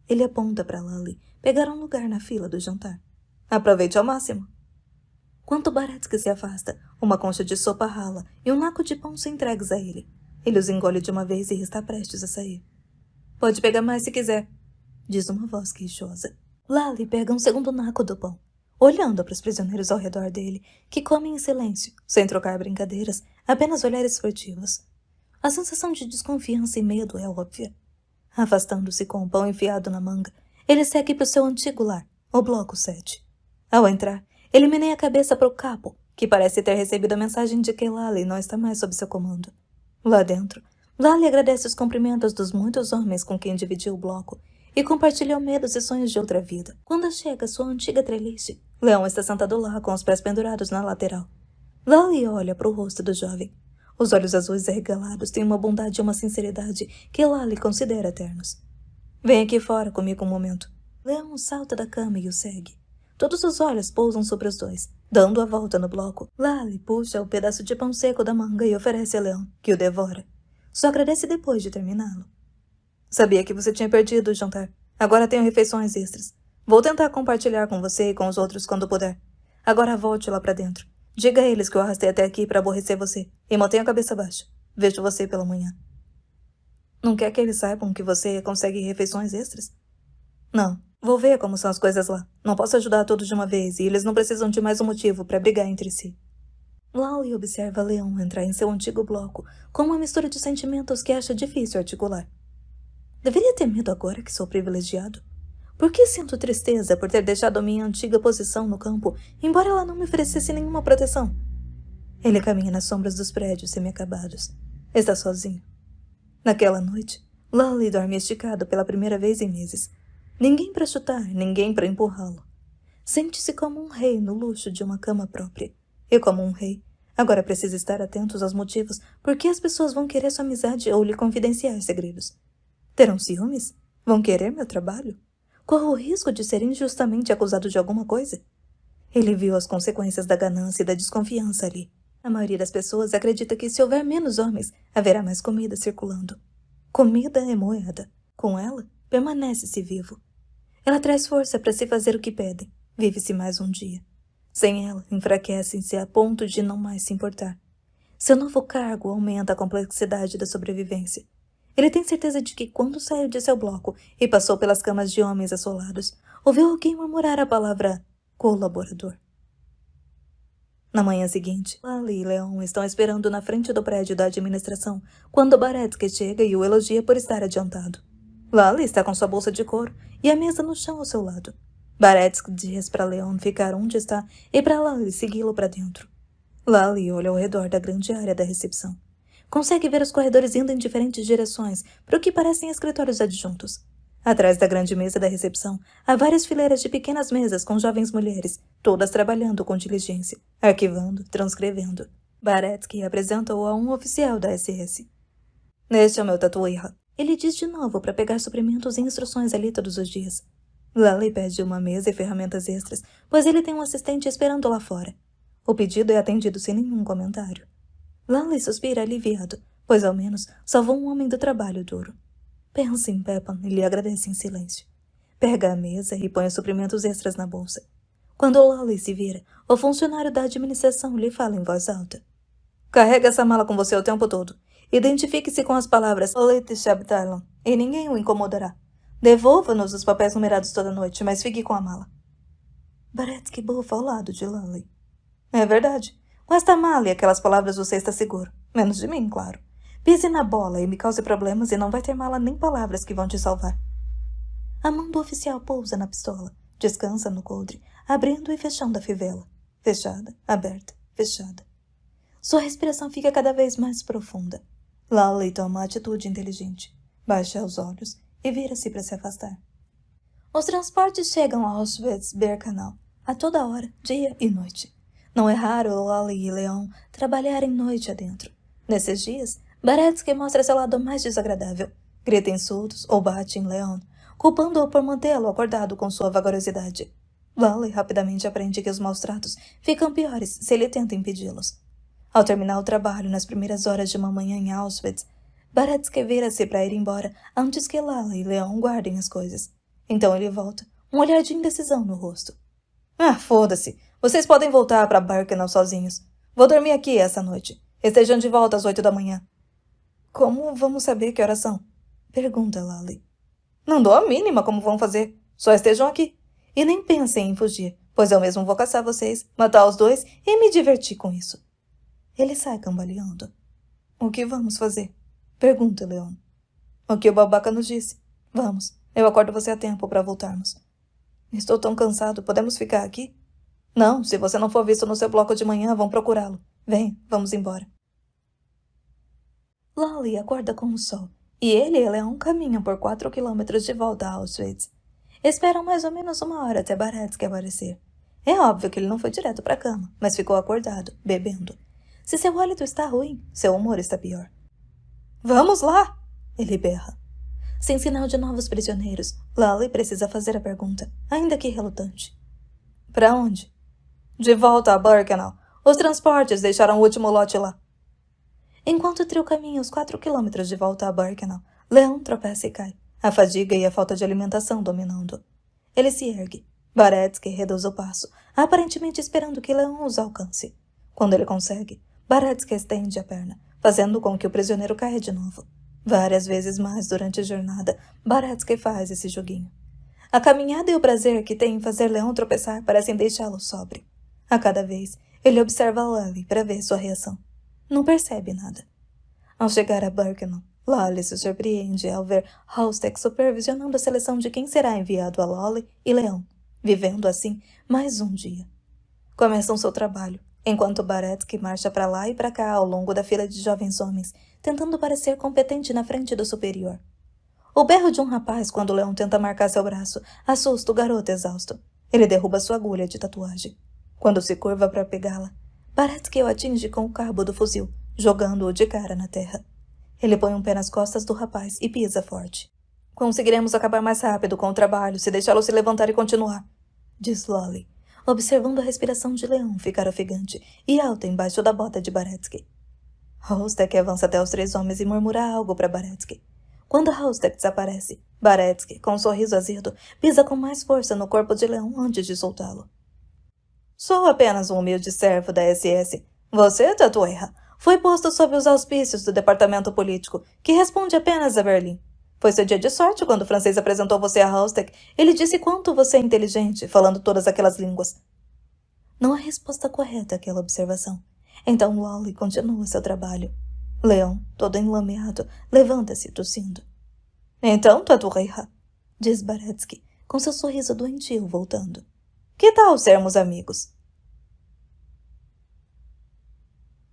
Ele aponta para Lally pegar um lugar na fila do jantar. Aproveite ao máximo. Quando Baratsky se afasta, uma concha de sopa rala e um naco de pão são entregues a ele. Ele os engole de uma vez e está prestes a sair. Pode pegar mais se quiser, diz uma voz queixosa. Lally pega um segundo naco do pão, olhando para os prisioneiros ao redor dele, que comem em silêncio, sem trocar brincadeiras, apenas olhares furtivos. A sensação de desconfiança e medo é óbvia. Afastando-se com o pão enfiado na manga, ele segue para o seu antigo lar, o bloco 7. Ao entrar, ele meneia a cabeça para o capo, que parece ter recebido a mensagem de que Lally não está mais sob seu comando. Lá dentro, Lally agradece os cumprimentos dos muitos homens com quem dividiu o bloco e compartilhou medos e sonhos de outra vida. Quando chega à sua antiga trelice, Leão está sentado lá com os pés pendurados na lateral. Lally olha para o rosto do jovem. Os olhos azuis arregalados têm uma bondade e uma sinceridade que Lally considera eternos. Vem aqui fora comigo um momento. Leão salta da cama e o segue. Todos os olhos pousam sobre os dois, dando a volta no bloco. Lally puxa o pedaço de pão seco da manga e oferece a Leão, que o devora. Só agradece depois de terminá-lo. Sabia que você tinha perdido o jantar. Agora tenho refeições extras. Vou tentar compartilhar com você e com os outros quando puder. Agora volte lá pra dentro. Diga a eles que eu arrastei até aqui para aborrecer você e mantenha a cabeça baixa. Vejo você pela manhã. Não quer que eles saibam que você consegue refeições extras? Não. Vou ver como são as coisas lá. Não posso ajudar todos de uma vez e eles não precisam de mais um motivo para brigar entre si. Lally observa Leão entrar em seu antigo bloco com uma mistura de sentimentos que acha difícil articular. Deveria ter medo agora que sou privilegiado? Por que sinto tristeza por ter deixado minha antiga posição no campo, embora ela não me oferecesse nenhuma proteção? Ele caminha nas sombras dos prédios semi-acabados. Está sozinho. Naquela noite, Lally dorme esticado pela primeira vez em meses. Ninguém para chutar, ninguém para empurrá-lo. Sente-se como um rei no luxo de uma cama própria. E como um rei, agora precisa estar atentos aos motivos por que as pessoas vão querer sua amizade ou lhe confidenciar segredos. Terão ciúmes? Vão querer meu trabalho? Corro o risco de ser injustamente acusado de alguma coisa? Ele viu as consequências da ganância e da desconfiança ali. A maioria das pessoas acredita que se houver menos homens, haverá mais comida circulando. Comida é moeda. Com ela, permanece-se vivo. Ela traz força para se fazer o que pedem. Vive-se mais um dia. Sem ela, enfraquecem-se a ponto de não mais se importar. Seu novo cargo aumenta a complexidade da sobrevivência. Ele tem certeza de que quando saiu de seu bloco e passou pelas camas de homens assolados, ouviu alguém murmurar a palavra colaborador. Na manhã seguinte, Lally e Leão estão esperando na frente do prédio da administração quando Baratsky chega e o elogia por estar adiantado. Lally está com sua bolsa de couro e a mesa no chão ao seu lado. Baretsky diz para Leon ficar onde está e para Lally segui-lo para dentro. Lally olha ao redor da grande área da recepção. Consegue ver os corredores indo em diferentes direções para o que parecem escritórios adjuntos. Atrás da grande mesa da recepção, há várias fileiras de pequenas mesas com jovens mulheres, todas trabalhando com diligência, arquivando, transcrevendo. Baretsky apresenta-o a um oficial da SS. Este é o meu tatuíra. Ele diz de novo para pegar suprimentos e instruções ali todos os dias. Lally pede uma mesa e ferramentas extras, pois ele tem um assistente esperando lá fora. O pedido é atendido sem nenhum comentário. Lally suspira aliviado, pois ao menos salvou um homem do trabalho duro. Pensa em Peppan e lhe agradece em silêncio. Pega a mesa e põe os suprimentos extras na bolsa. Quando Lally se vira, o funcionário da administração lhe fala em voz alta. Carrega essa mala com você o tempo todo. Identifique-se com as palavras Leite-Shabtalon e ninguém o incomodará. Devolva-nos os papéis numerados toda noite, mas fique com a mala. Baretsky bufa ao lado de Lally. É verdade. Com esta mala e aquelas palavras você está seguro. Menos de mim, claro. Pise na bola e me cause problemas e não vai ter mala nem palavras que vão te salvar. A mão do oficial pousa na pistola. Descansa no coldre, abrindo e fechando a fivela. Fechada, aberta, fechada. Sua respiração fica cada vez mais profunda. Lally toma uma atitude inteligente. Baixa os olhos e vira-se para se afastar. Os transportes chegam a Auschwitz-Birkenau a toda hora, dia e noite. Não é raro Lally e Leon trabalharem noite adentro. Nesses dias, Baretsky mostra seu lado mais desagradável. Grita insultos ou bate em Leon, culpando-o por mantê-lo acordado com sua vagarosidade. Lally rapidamente aprende que os maus-tratos ficam piores se ele tenta impedi-los. Ao terminar o trabalho nas primeiras horas de uma manhã em Auschwitz, Baretsky vira-se para ir embora antes que Lally e Leon guardem as coisas. Então ele volta, um olhar de indecisão no rosto. Ah, foda-se! Vocês podem voltar para Birkenau sozinhos. Vou dormir aqui essa noite. Estejam de volta às 8 da manhã. Como vamos saber que horas são? Pergunta Lally. Não dou a mínima como vão fazer. Só estejam aqui. E nem pensem em fugir, pois eu mesmo vou caçar vocês, matar os dois e me divertir com isso. Ele sai cambaleando. O que vamos fazer? Pergunta Leon. O que o babaca nos disse. Vamos, eu acordo você a tempo para voltarmos. Estou tão cansado, podemos ficar aqui? Não, se você não for visto no seu bloco de manhã, vão procurá-lo. Vem, vamos embora. Lally acorda com o sol, e ele e Leon caminham por 4 quilômetros de volta a Auschwitz. Esperam mais ou menos 1 hora até Baretsky aparecer. É óbvio que ele não foi direto para a cama, mas ficou acordado, bebendo. Se seu hálito está ruim, seu humor está pior. Vamos lá! Ele berra. Sem sinal de novos prisioneiros, Lally precisa fazer a pergunta, ainda que relutante. Para onde? De volta a Birkenau. Os transportes deixaram o último lote lá. Enquanto o trio caminha os 4 quilômetros de volta a Birkenau, Leon tropeça e cai, a fadiga e a falta de alimentação dominando. Ele se ergue. Baretsky reduz o passo, aparentemente esperando que Leon os alcance. Quando ele consegue, Baretsky estende a perna, fazendo com que o prisioneiro caia de novo. Várias vezes mais durante a jornada, Baretsky faz esse joguinho. A caminhada e o prazer que tem em fazer Leon tropeçar parecem deixá-lo sóbrio. A cada vez, ele observa Lally para ver sua reação. Não percebe nada. Ao chegar a Birkenau, Lally se surpreende ao ver Halstek supervisionando a seleção de quem será enviado a Lally e Leon, vivendo assim mais um dia. Começam seu trabalho, enquanto Baretsky marcha para lá e para cá ao longo da fila de jovens homens, tentando parecer competente na frente do superior. O berro de um rapaz quando Leon tenta marcar seu braço assusta o garoto exausto. Ele derruba sua agulha de tatuagem. Quando se curva para pegá-la, Baretsky o atinge com o cabo do fuzil, jogando-o de cara na terra. Ele põe um pé nas costas do rapaz e pisa forte. Conseguiremos acabar mais rápido com o trabalho se deixá-lo se levantar e continuar, diz Lally, observando a respiração de Leon ficar ofegante e alta embaixo da bota de Baretsky. Halstek avança até os 3 homens e murmura algo para Baretsky. Quando Halstek desaparece, Baretsky, com um sorriso azedo, pisa com mais força no corpo de Leon antes de soltá-lo. Sou apenas um humilde servo da SS. Você, Tatueira, foi posto sob os auspícios do departamento político, que responde apenas a Berlim. Foi seu dia de sorte quando o francês apresentou você a Halstek. Ele disse quanto você é inteligente, falando todas aquelas línguas. Não há resposta correta àquela observação. Então Lally continua seu trabalho. Leon, todo enlameado, levanta-se tossindo. Então, Tatureira, diz Baretsky, com seu sorriso doentio voltando. Que tal sermos amigos?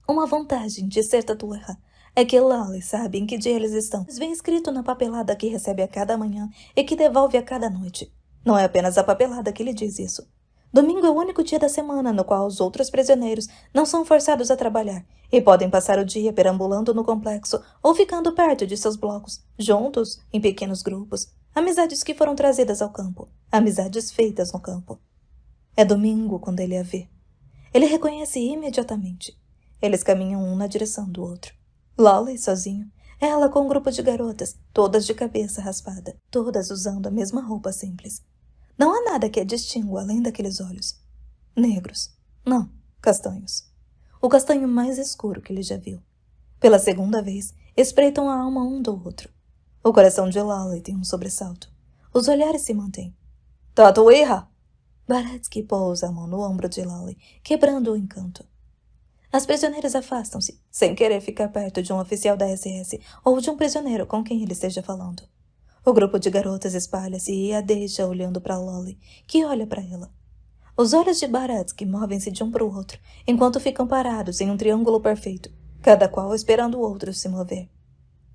Uma vantagem de ser Tatureira é que Lally sabe em que dia eles estão. Vem escrito na papelada que recebe a cada manhã e que devolve a cada noite. Não é apenas a papelada que lhe diz isso. Domingo é o único dia da semana no qual os outros prisioneiros não são forçados a trabalhar e podem passar o dia perambulando no complexo ou ficando perto de seus blocos, juntos, em pequenos grupos. Amizades que foram trazidas ao campo, amizades feitas no campo. É domingo quando ele a vê. Ele reconhece imediatamente. Eles caminham um na direção do outro. Lally sozinho, ela com um grupo de garotas, todas de cabeça raspada, todas usando a mesma roupa simples. Não há nada que a distingua além daqueles olhos. Negros. Não, castanhos. O castanho mais escuro que ele já viu. Pela segunda vez, espreitam a alma um do outro. O coração de Lally tem um sobressalto. Os olhares se mantêm. Tatureira! Baretsky pousa a mão no ombro de Lally, quebrando o encanto. As prisioneiras afastam-se, sem querer ficar perto de um oficial da SS ou de um prisioneiro com quem ele esteja falando. O grupo de garotas espalha-se e a deixa olhando para Lally, que olha para ela. Os olhos de Baretsky movem-se de um para o outro, enquanto ficam parados em um triângulo perfeito, cada qual esperando o outro se mover.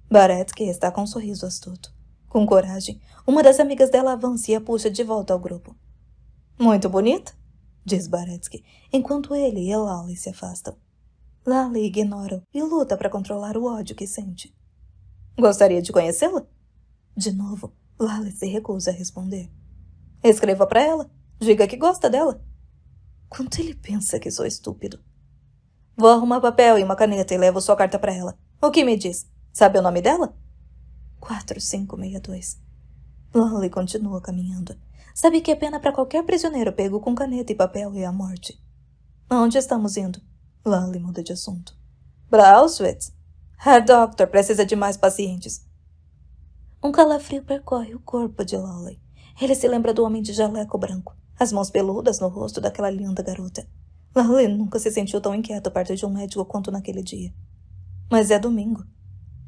Baretsky está com um sorriso astuto. Com coragem, uma das amigas dela avança e a puxa de volta ao grupo. Muito bonita, diz Baretsky, enquanto ele e Lally se afastam. Lally ignora-o e luta para controlar o ódio que sente. Gostaria de conhecê-la? De novo, Lally se recusa a responder. Escreva para ela. Diga que gosta dela. Quanto ele pensa que sou estúpido. Vou arrumar papel e uma caneta e levo sua carta para ela. O que me diz? Sabe o nome dela? 4562. Lally continua caminhando. Sabe que é pena para qualquer prisioneiro pego com caneta e papel e a morte. Onde estamos indo? Lally muda de assunto. Para Auschwitz. Herr Doctor precisa de mais pacientes. Um calafrio percorre o corpo de Lally. Ele se lembra do homem de jaleco branco, as mãos peludas no rosto daquela linda garota. Lally nunca se sentiu tão inquieto perto de um médico quanto naquele dia. Mas é domingo.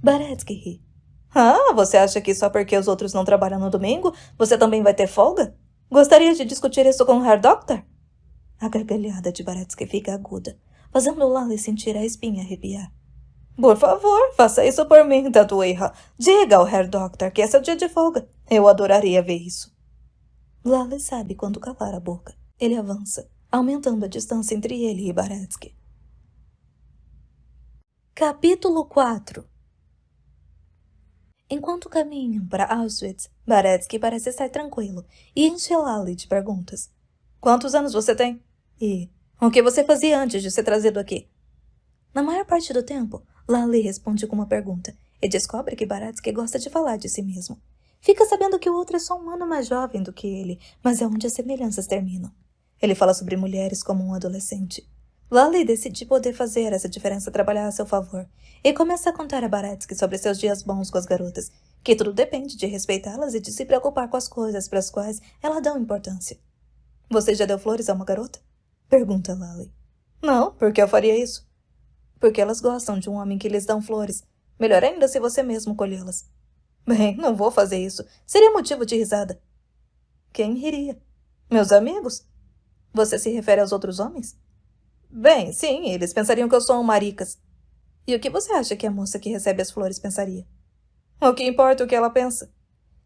Baretsky ri. Ah, você acha que só porque os outros não trabalham no domingo, você também vai ter folga? Gostaria de discutir isso com o Herr Doctor? A gargalhada de Baretsky fica aguda, fazendo Lally sentir a espinha arrepiar. Por favor, faça isso por mim, Tatureira. Diga ao Herr Doctor que é seu dia de folga. Eu adoraria ver isso. Lally sabe quando calar a boca. Ele avança, aumentando a distância entre ele e Baretsky. Capítulo 4. Enquanto caminham para Auschwitz, Baretsky parece estar tranquilo e enche Lally de perguntas. Quantos anos você tem? E o que você fazia antes de ser trazido aqui? Na maior parte do tempo, Lally responde com uma pergunta e descobre que Baretsky gosta de falar de si mesmo. Fica sabendo que o outro é só um ano mais jovem do que ele, mas é onde as semelhanças terminam. Ele fala sobre mulheres como um adolescente. Lally decide poder fazer essa diferença trabalhar a seu favor e começa a contar a Baretsky sobre seus dias bons com as garotas, que tudo depende de respeitá-las e de se preocupar com as coisas para as quais elas dão importância. Você já deu flores a uma garota? Pergunta Lally. Não, por que eu faria isso? Porque elas gostam de um homem que lhes dão flores. Melhor ainda se você mesmo colhê-las. Bem, não vou fazer isso. Seria motivo de risada. Quem riria? Meus amigos? Você se refere aos outros homens? Bem, sim, eles pensariam que eu sou um maricas. E o que você acha que a moça que recebe as flores pensaria? O que importa o que ela pensa?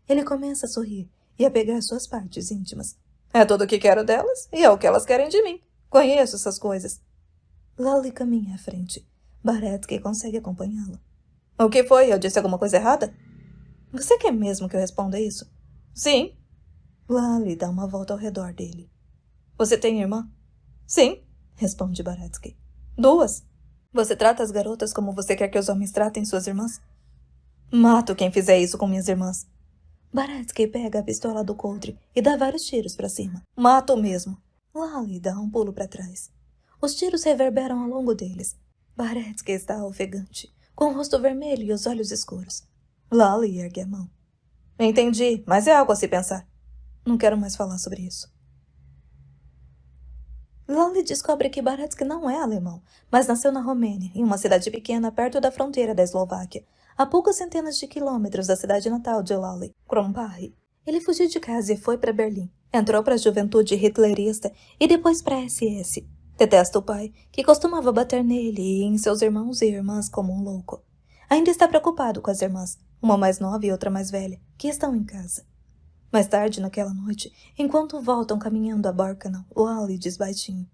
Ele começa a sorrir e a pegar suas partes íntimas. É tudo o que quero delas e é o que elas querem de mim. Conheço essas coisas. Lally caminha à frente. Baretsky consegue acompanhá-la. O que foi? Eu disse alguma coisa errada? Você quer mesmo que eu responda isso? Sim. Lally dá uma volta ao redor dele. Você tem irmã? Sim, responde Baretsky. 2. Você trata as garotas como você quer que os homens tratem suas irmãs? Mato quem fizer isso com minhas irmãs. Baretsky pega a pistola do coldre e dá vários tiros para cima. Mato mesmo. Lally dá um pulo para trás. Os tiros reverberam ao longo deles. Baretsky está ofegante, com o rosto vermelho e os olhos escuros. Lally ergue a mão. Entendi, mas é algo a se pensar. Não quero mais falar sobre isso. Lally descobre que Baretsky não é alemão, mas nasceu na Romênia, em uma cidade pequena perto da fronteira da Eslováquia, a poucas centenas de quilômetros da cidade natal de Lolly, Kromparry. Ele fugiu de casa e foi para Berlim. Entrou para a juventude hitlerista e depois para a SS. Detesta o pai, que costumava bater nele e em seus irmãos e irmãs como um louco. Ainda está preocupado com as irmãs, uma mais nova e outra mais velha, que estão em casa. Mais tarde, naquela noite, enquanto voltam caminhando a Birkenau, Lolly diz baixinho: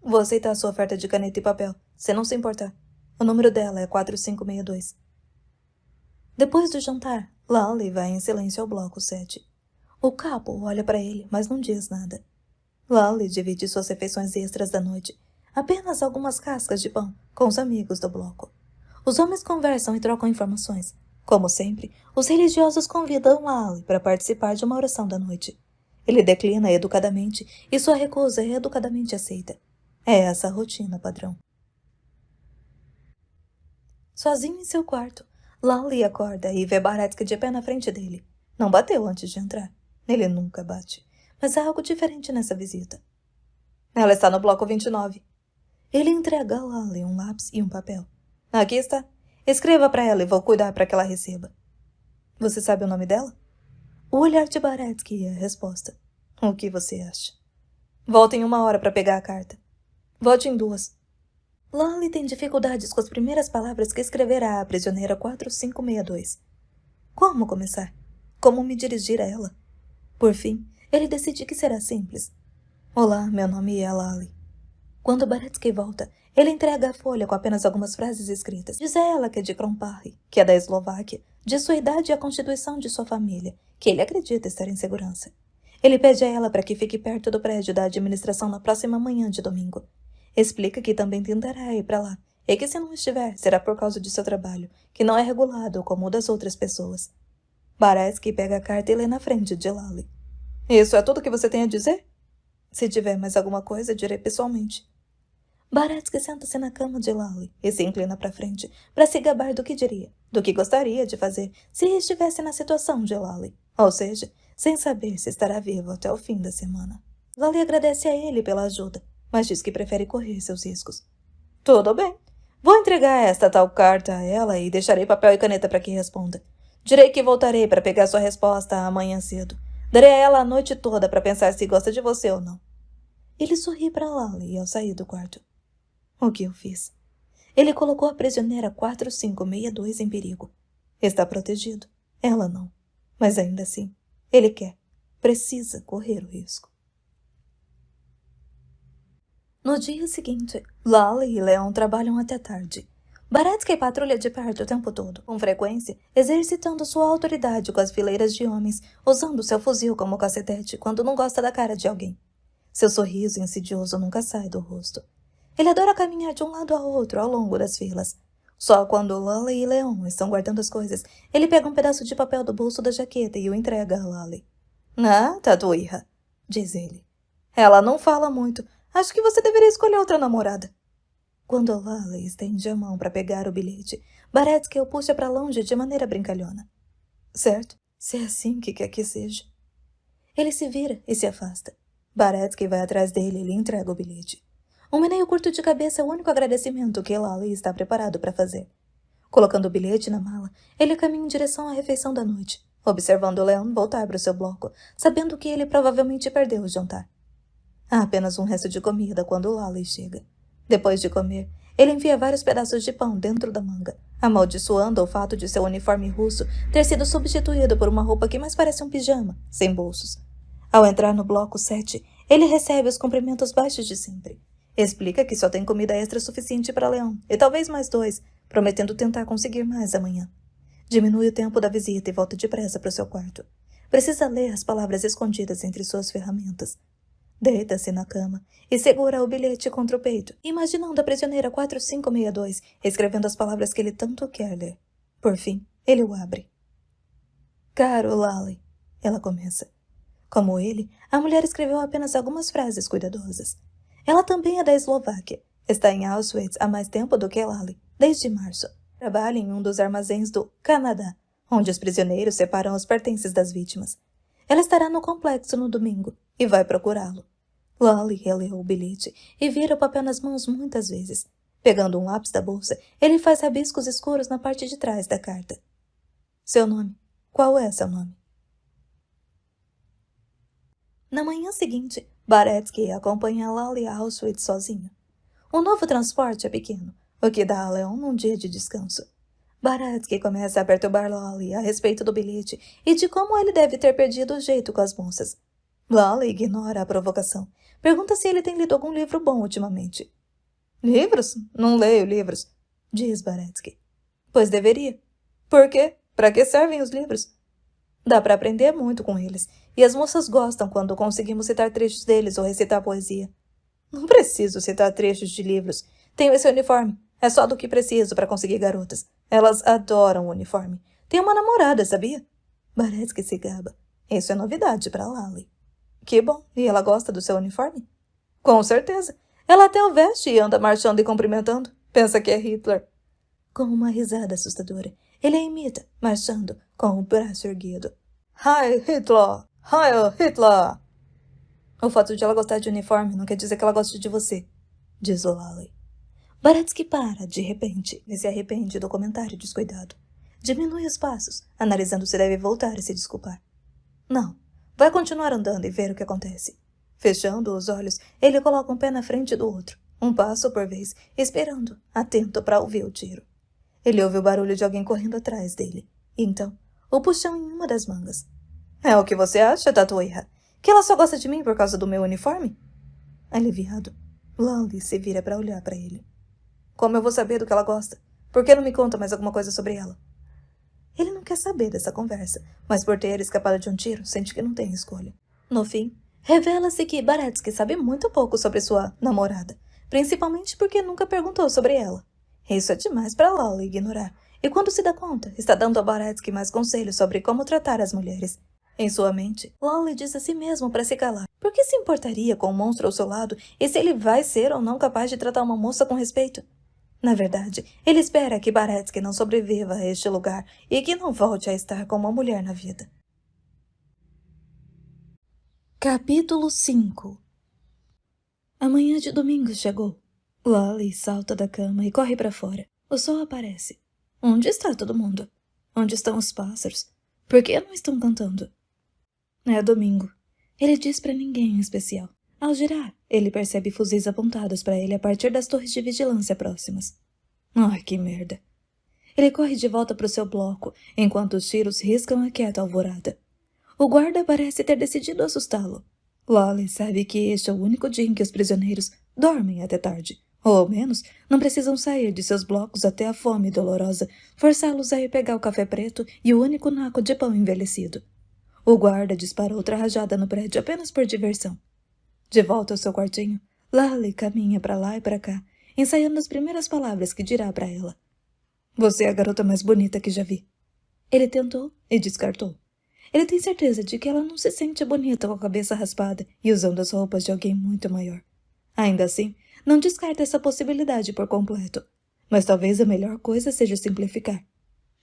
"Vou aceitar a sua oferta de caneta e papel, se não se importar. O número dela é 4562. Depois do jantar, Lolly vai em silêncio ao bloco 7. O capo olha para ele, mas não diz nada. Lolly divide suas refeições extras da noite, apenas algumas cascas de pão, com os amigos do bloco. Os homens conversam e trocam informações. Como sempre, os religiosos convidam Lolly para participar de uma oração da noite. Ele declina educadamente e sua recusa é educadamente aceita. É essa a rotina padrão. Sozinho em seu quarto, Lolly acorda e vê Baratsky de pé na frente dele. Não bateu antes de entrar. Ele nunca bate. Mas há algo diferente nessa visita. Ela está no bloco 29. Ele entrega a Lolly um lápis e um papel. Aqui está. Escreva para ela e vou cuidar para que ela receba. Você sabe o nome dela? O olhar de Baratsky é a resposta. O que você acha? Volte em 1 hora para pegar a carta. Volte em 2. Lolly tem dificuldades com as primeiras palavras que escreverá à prisioneira 4562. Como começar? Como me dirigir a ela? Por fim, ele decide que será simples. Olá, meu nome é Lolly. Quando Baratsky volta, ele entrega a folha com apenas algumas frases escritas. Diz a ela que é de Kromparry, que é da Eslováquia, de sua idade e a constituição de sua família, que ele acredita estar em segurança. Ele pede a ela para que fique perto do prédio da administração na próxima manhã de domingo. Explica que também tentará ir para lá, e que se não estiver, será por causa de seu trabalho, que não é regulado como o das outras pessoas. Baratsky pega a carta e lê na frente de Lolly. Isso é tudo que você tem a dizer? Se tiver mais alguma coisa, direi pessoalmente. Baratsky senta-se na cama de Lolly e se inclina para frente para se gabar do que diria, do que gostaria de fazer se estivesse na situação de Lolly, ou seja, sem saber se estará vivo até o fim da semana. Lolly agradece a ele pela ajuda, mas diz que prefere correr seus riscos. Tudo bem. Vou entregar esta tal carta a ela e deixarei papel e caneta para que responda. Direi que voltarei para pegar sua resposta amanhã cedo. Darei a ela a noite toda para pensar se gosta de você ou não. Ele sorri para Lolly ao sair do quarto. O que eu fiz? Ele colocou a prisioneira 4562 em perigo. Está protegido. Ela não. Mas ainda assim, ele quer. Precisa correr o risco. No dia seguinte, Lolly e Leon trabalham até tarde. Baratsky patrulha de perto o tempo todo, com frequência, exercitando sua autoridade com as fileiras de homens, usando seu fuzil como cacetete quando não gosta da cara de alguém. Seu sorriso insidioso nunca sai do rosto. Ele adora caminhar de um lado ao outro ao longo das filas. Só quando Lolly e Leon estão guardando as coisas, ele pega um pedaço de papel do bolso da jaqueta e o entrega a Lolly. Ah, tatuíra, diz ele. Ela não fala muito. Acho que você deveria escolher outra namorada. Quando Lolly estende a mão para pegar o bilhete, Baratsky o puxa para longe de maneira brincalhona. Certo, se é assim que quer que seja. Ele se vira e se afasta. Baratsky vai atrás dele e lhe entrega o bilhete. Um meneio curto de cabeça é o único agradecimento que Lolly está preparado para fazer. Colocando o bilhete na mala, ele caminha em direção à refeição da noite, observando Leon voltar para o seu bloco, sabendo que ele provavelmente perdeu o jantar. Há apenas um resto de comida quando Lolly chega. Depois de comer, ele enfia vários pedaços de pão dentro da manga, amaldiçoando o fato de seu uniforme russo ter sido substituído por uma roupa que mais parece um pijama, sem bolsos. Ao entrar no bloco 7, ele recebe os cumprimentos baixos de sempre. Explica que só tem comida extra suficiente para Leon, e talvez mais 2, prometendo tentar conseguir mais amanhã. Diminui o tempo da visita e volta depressa para o seu quarto. Precisa ler as palavras escondidas entre suas ferramentas. Deita-se na cama e segura o bilhete contra o peito, imaginando a prisioneira 4562 escrevendo as palavras que ele tanto quer ler. Por fim, ele o abre. Caro Lolly, ela começa. Como ele, a mulher escreveu apenas algumas frases cuidadosas. Ela também é da Eslováquia. Está em Auschwitz há mais tempo do que Lolly, desde março. Trabalha em um dos armazéns do Canadá, onde os prisioneiros separam os pertences das vítimas. Ela estará no complexo no domingo e vai procurá-lo. Lolly releu o bilhete e vira o papel nas mãos muitas vezes. Pegando um lápis da bolsa, ele faz rabiscos escuros na parte de trás da carta. Seu nome. Qual é seu nome? Na manhã seguinte, Baretsky acompanha Lally a Auschwitz sozinho. O novo transporte é pequeno, o que dá a Leon um dia de descanso. Baretsky começa a perturbar Lally a respeito do bilhete e de como ele deve ter perdido o jeito com as moças. Lally ignora a provocação. Pergunta se ele tem lido algum livro bom ultimamente. Livros? Não leio livros, diz Baretsky. Pois deveria. Por quê? Para que servem os livros? Dá para aprender muito com eles, e as moças gostam quando conseguimos citar trechos deles ou recitar poesia. Não preciso citar trechos de livros. Tenho esse uniforme. É só do que preciso para conseguir garotas. Elas adoram o uniforme. Tenho uma namorada, sabia? Baretsky se gaba. Isso é novidade para Lally. Que bom. E ela gosta do seu uniforme? Com certeza. Ela até o veste e anda marchando e cumprimentando. Pensa que é Hitler. Com uma risada assustadora, ele a imita, marchando, com o braço erguido. Heil Hitler! Heil Hitler! O fato de ela gostar de uniforme não quer dizer que ela goste de você, diz o Lally. Baretsky para, de repente, e se arrepende do comentário descuidado. Diminui os passos, analisando se deve voltar e se desculpar. Não, vai continuar andando e ver o que acontece. Fechando os olhos, ele coloca um pé na frente do outro, um passo por vez, esperando, atento para ouvir o tiro. Ele ouve o barulho de alguém correndo atrás dele. E então, o puxão em uma das mangas. É o que você acha, Tatuíra? Que ela só gosta de mim por causa do meu uniforme? Aliviado, Lally se vira para olhar para ele. Como eu vou saber do que ela gosta? Por que não me conta mais alguma coisa sobre ela? Ele não quer saber dessa conversa, mas por ter escapado de um tiro, sente que não tem escolha. No fim, revela-se que Baretsky sabe muito pouco sobre sua namorada, principalmente porque nunca perguntou sobre ela. Isso é demais para Lally ignorar, e quando se dá conta, está dando a Baretsky mais conselhos sobre como tratar as mulheres. Em sua mente, Lally diz a si mesmo para se calar. Por que se importaria com um monstro ao seu lado e se ele vai ser ou não capaz de tratar uma moça com respeito? Na verdade, ele espera que Baretsky não sobreviva a este lugar e que não volte a estar com uma mulher na vida. Capítulo 5. A manhã de domingo chegou. Lally salta da cama e corre para fora. O sol aparece. Onde está todo mundo? Onde estão os pássaros? Por que não estão cantando? É domingo. Ele diz para ninguém em especial. Ao girar, ele percebe fuzis apontados para ele a partir das torres de vigilância próximas. Ai, que merda. Ele corre de volta para o seu bloco, enquanto os tiros riscam a quieta alvorada. O guarda parece ter decidido assustá-lo. Lally sabe que este é o único dia em que os prisioneiros dormem até tarde. Ou, ao menos, não precisam sair de seus blocos até a fome dolorosa forçá-los a ir pegar o café preto e o único naco de pão envelhecido. O guarda disparou outra rajada no prédio apenas por diversão. De volta ao seu quartinho, Lally caminha para lá e para cá, ensaiando as primeiras palavras que dirá para ela. Você é a garota mais bonita que já vi. Ele tentou e descartou. Ele tem certeza de que ela não se sente bonita com a cabeça raspada e usando as roupas de alguém muito maior. Ainda assim, não descarta essa possibilidade por completo. Mas talvez a melhor coisa seja simplificar.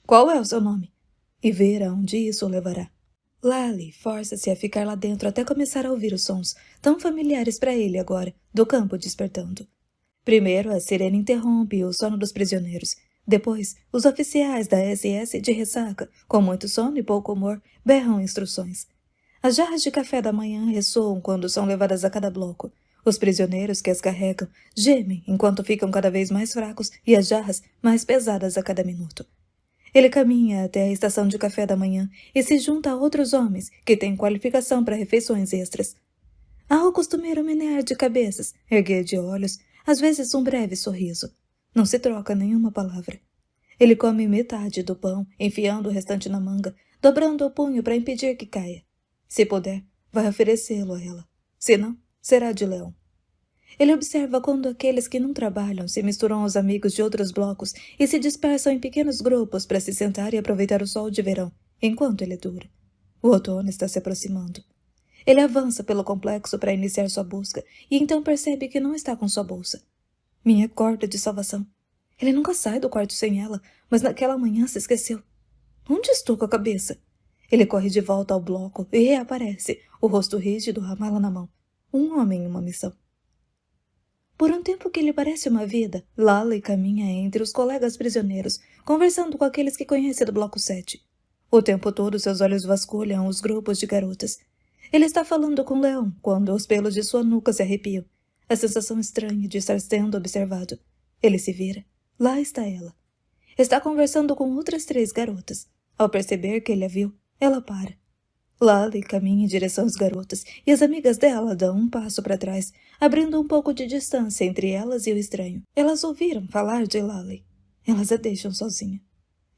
Qual é o seu nome? E ver aonde isso o levará. Lally força-se a ficar lá dentro até começar a ouvir os sons, tão familiares para ele agora, do campo despertando. Primeiro, a sirene interrompe o sono dos prisioneiros. Depois, os oficiais da SS de ressaca, com muito sono e pouco humor, berram instruções. As jarras de café da manhã ressoam quando são levadas a cada bloco. Os prisioneiros que as carregam gemem enquanto ficam cada vez mais fracos e as jarras mais pesadas a cada minuto. Ele caminha até a estação de café da manhã e se junta a outros homens que têm qualificação para refeições extras. Há o costumeiro menear de cabeças, erguer de olhos, às vezes um breve sorriso. Não se troca nenhuma palavra. Ele come metade do pão, enfiando o restante na manga, dobrando o punho para impedir que caia. Se puder, vai oferecê-lo a ela. Se não, será de Leão. Ele observa quando aqueles que não trabalham se misturam aos amigos de outros blocos e se dispersam em pequenos grupos para se sentar e aproveitar o sol de verão, enquanto ele dura. O outono está se aproximando. Ele avança pelo complexo para iniciar sua busca e então percebe que não está com sua bolsa. Minha corda de salvação. Ele nunca sai do quarto sem ela, mas naquela manhã se esqueceu. Onde estou com a cabeça? Ele corre de volta ao bloco e reaparece, o rosto rígido, a mala na mão. Um homem em uma missão. Por um tempo que lhe parece uma vida, Lally caminha entre os colegas prisioneiros, conversando com aqueles que conhece do Bloco 7. O tempo todo seus olhos vasculham os grupos de garotas. Ele está falando com Leon quando os pelos de sua nuca se arrepiam. A sensação estranha de estar sendo observado. Ele se vira. Lá está ela. Está conversando com outras 3 garotas. Ao perceber que ele a viu, ela para. Lally caminha em direção às garotas e as amigas dela dão um passo para trás, abrindo um pouco de distância entre elas e o estranho. Elas ouviram falar de Lally. Elas a deixam sozinha.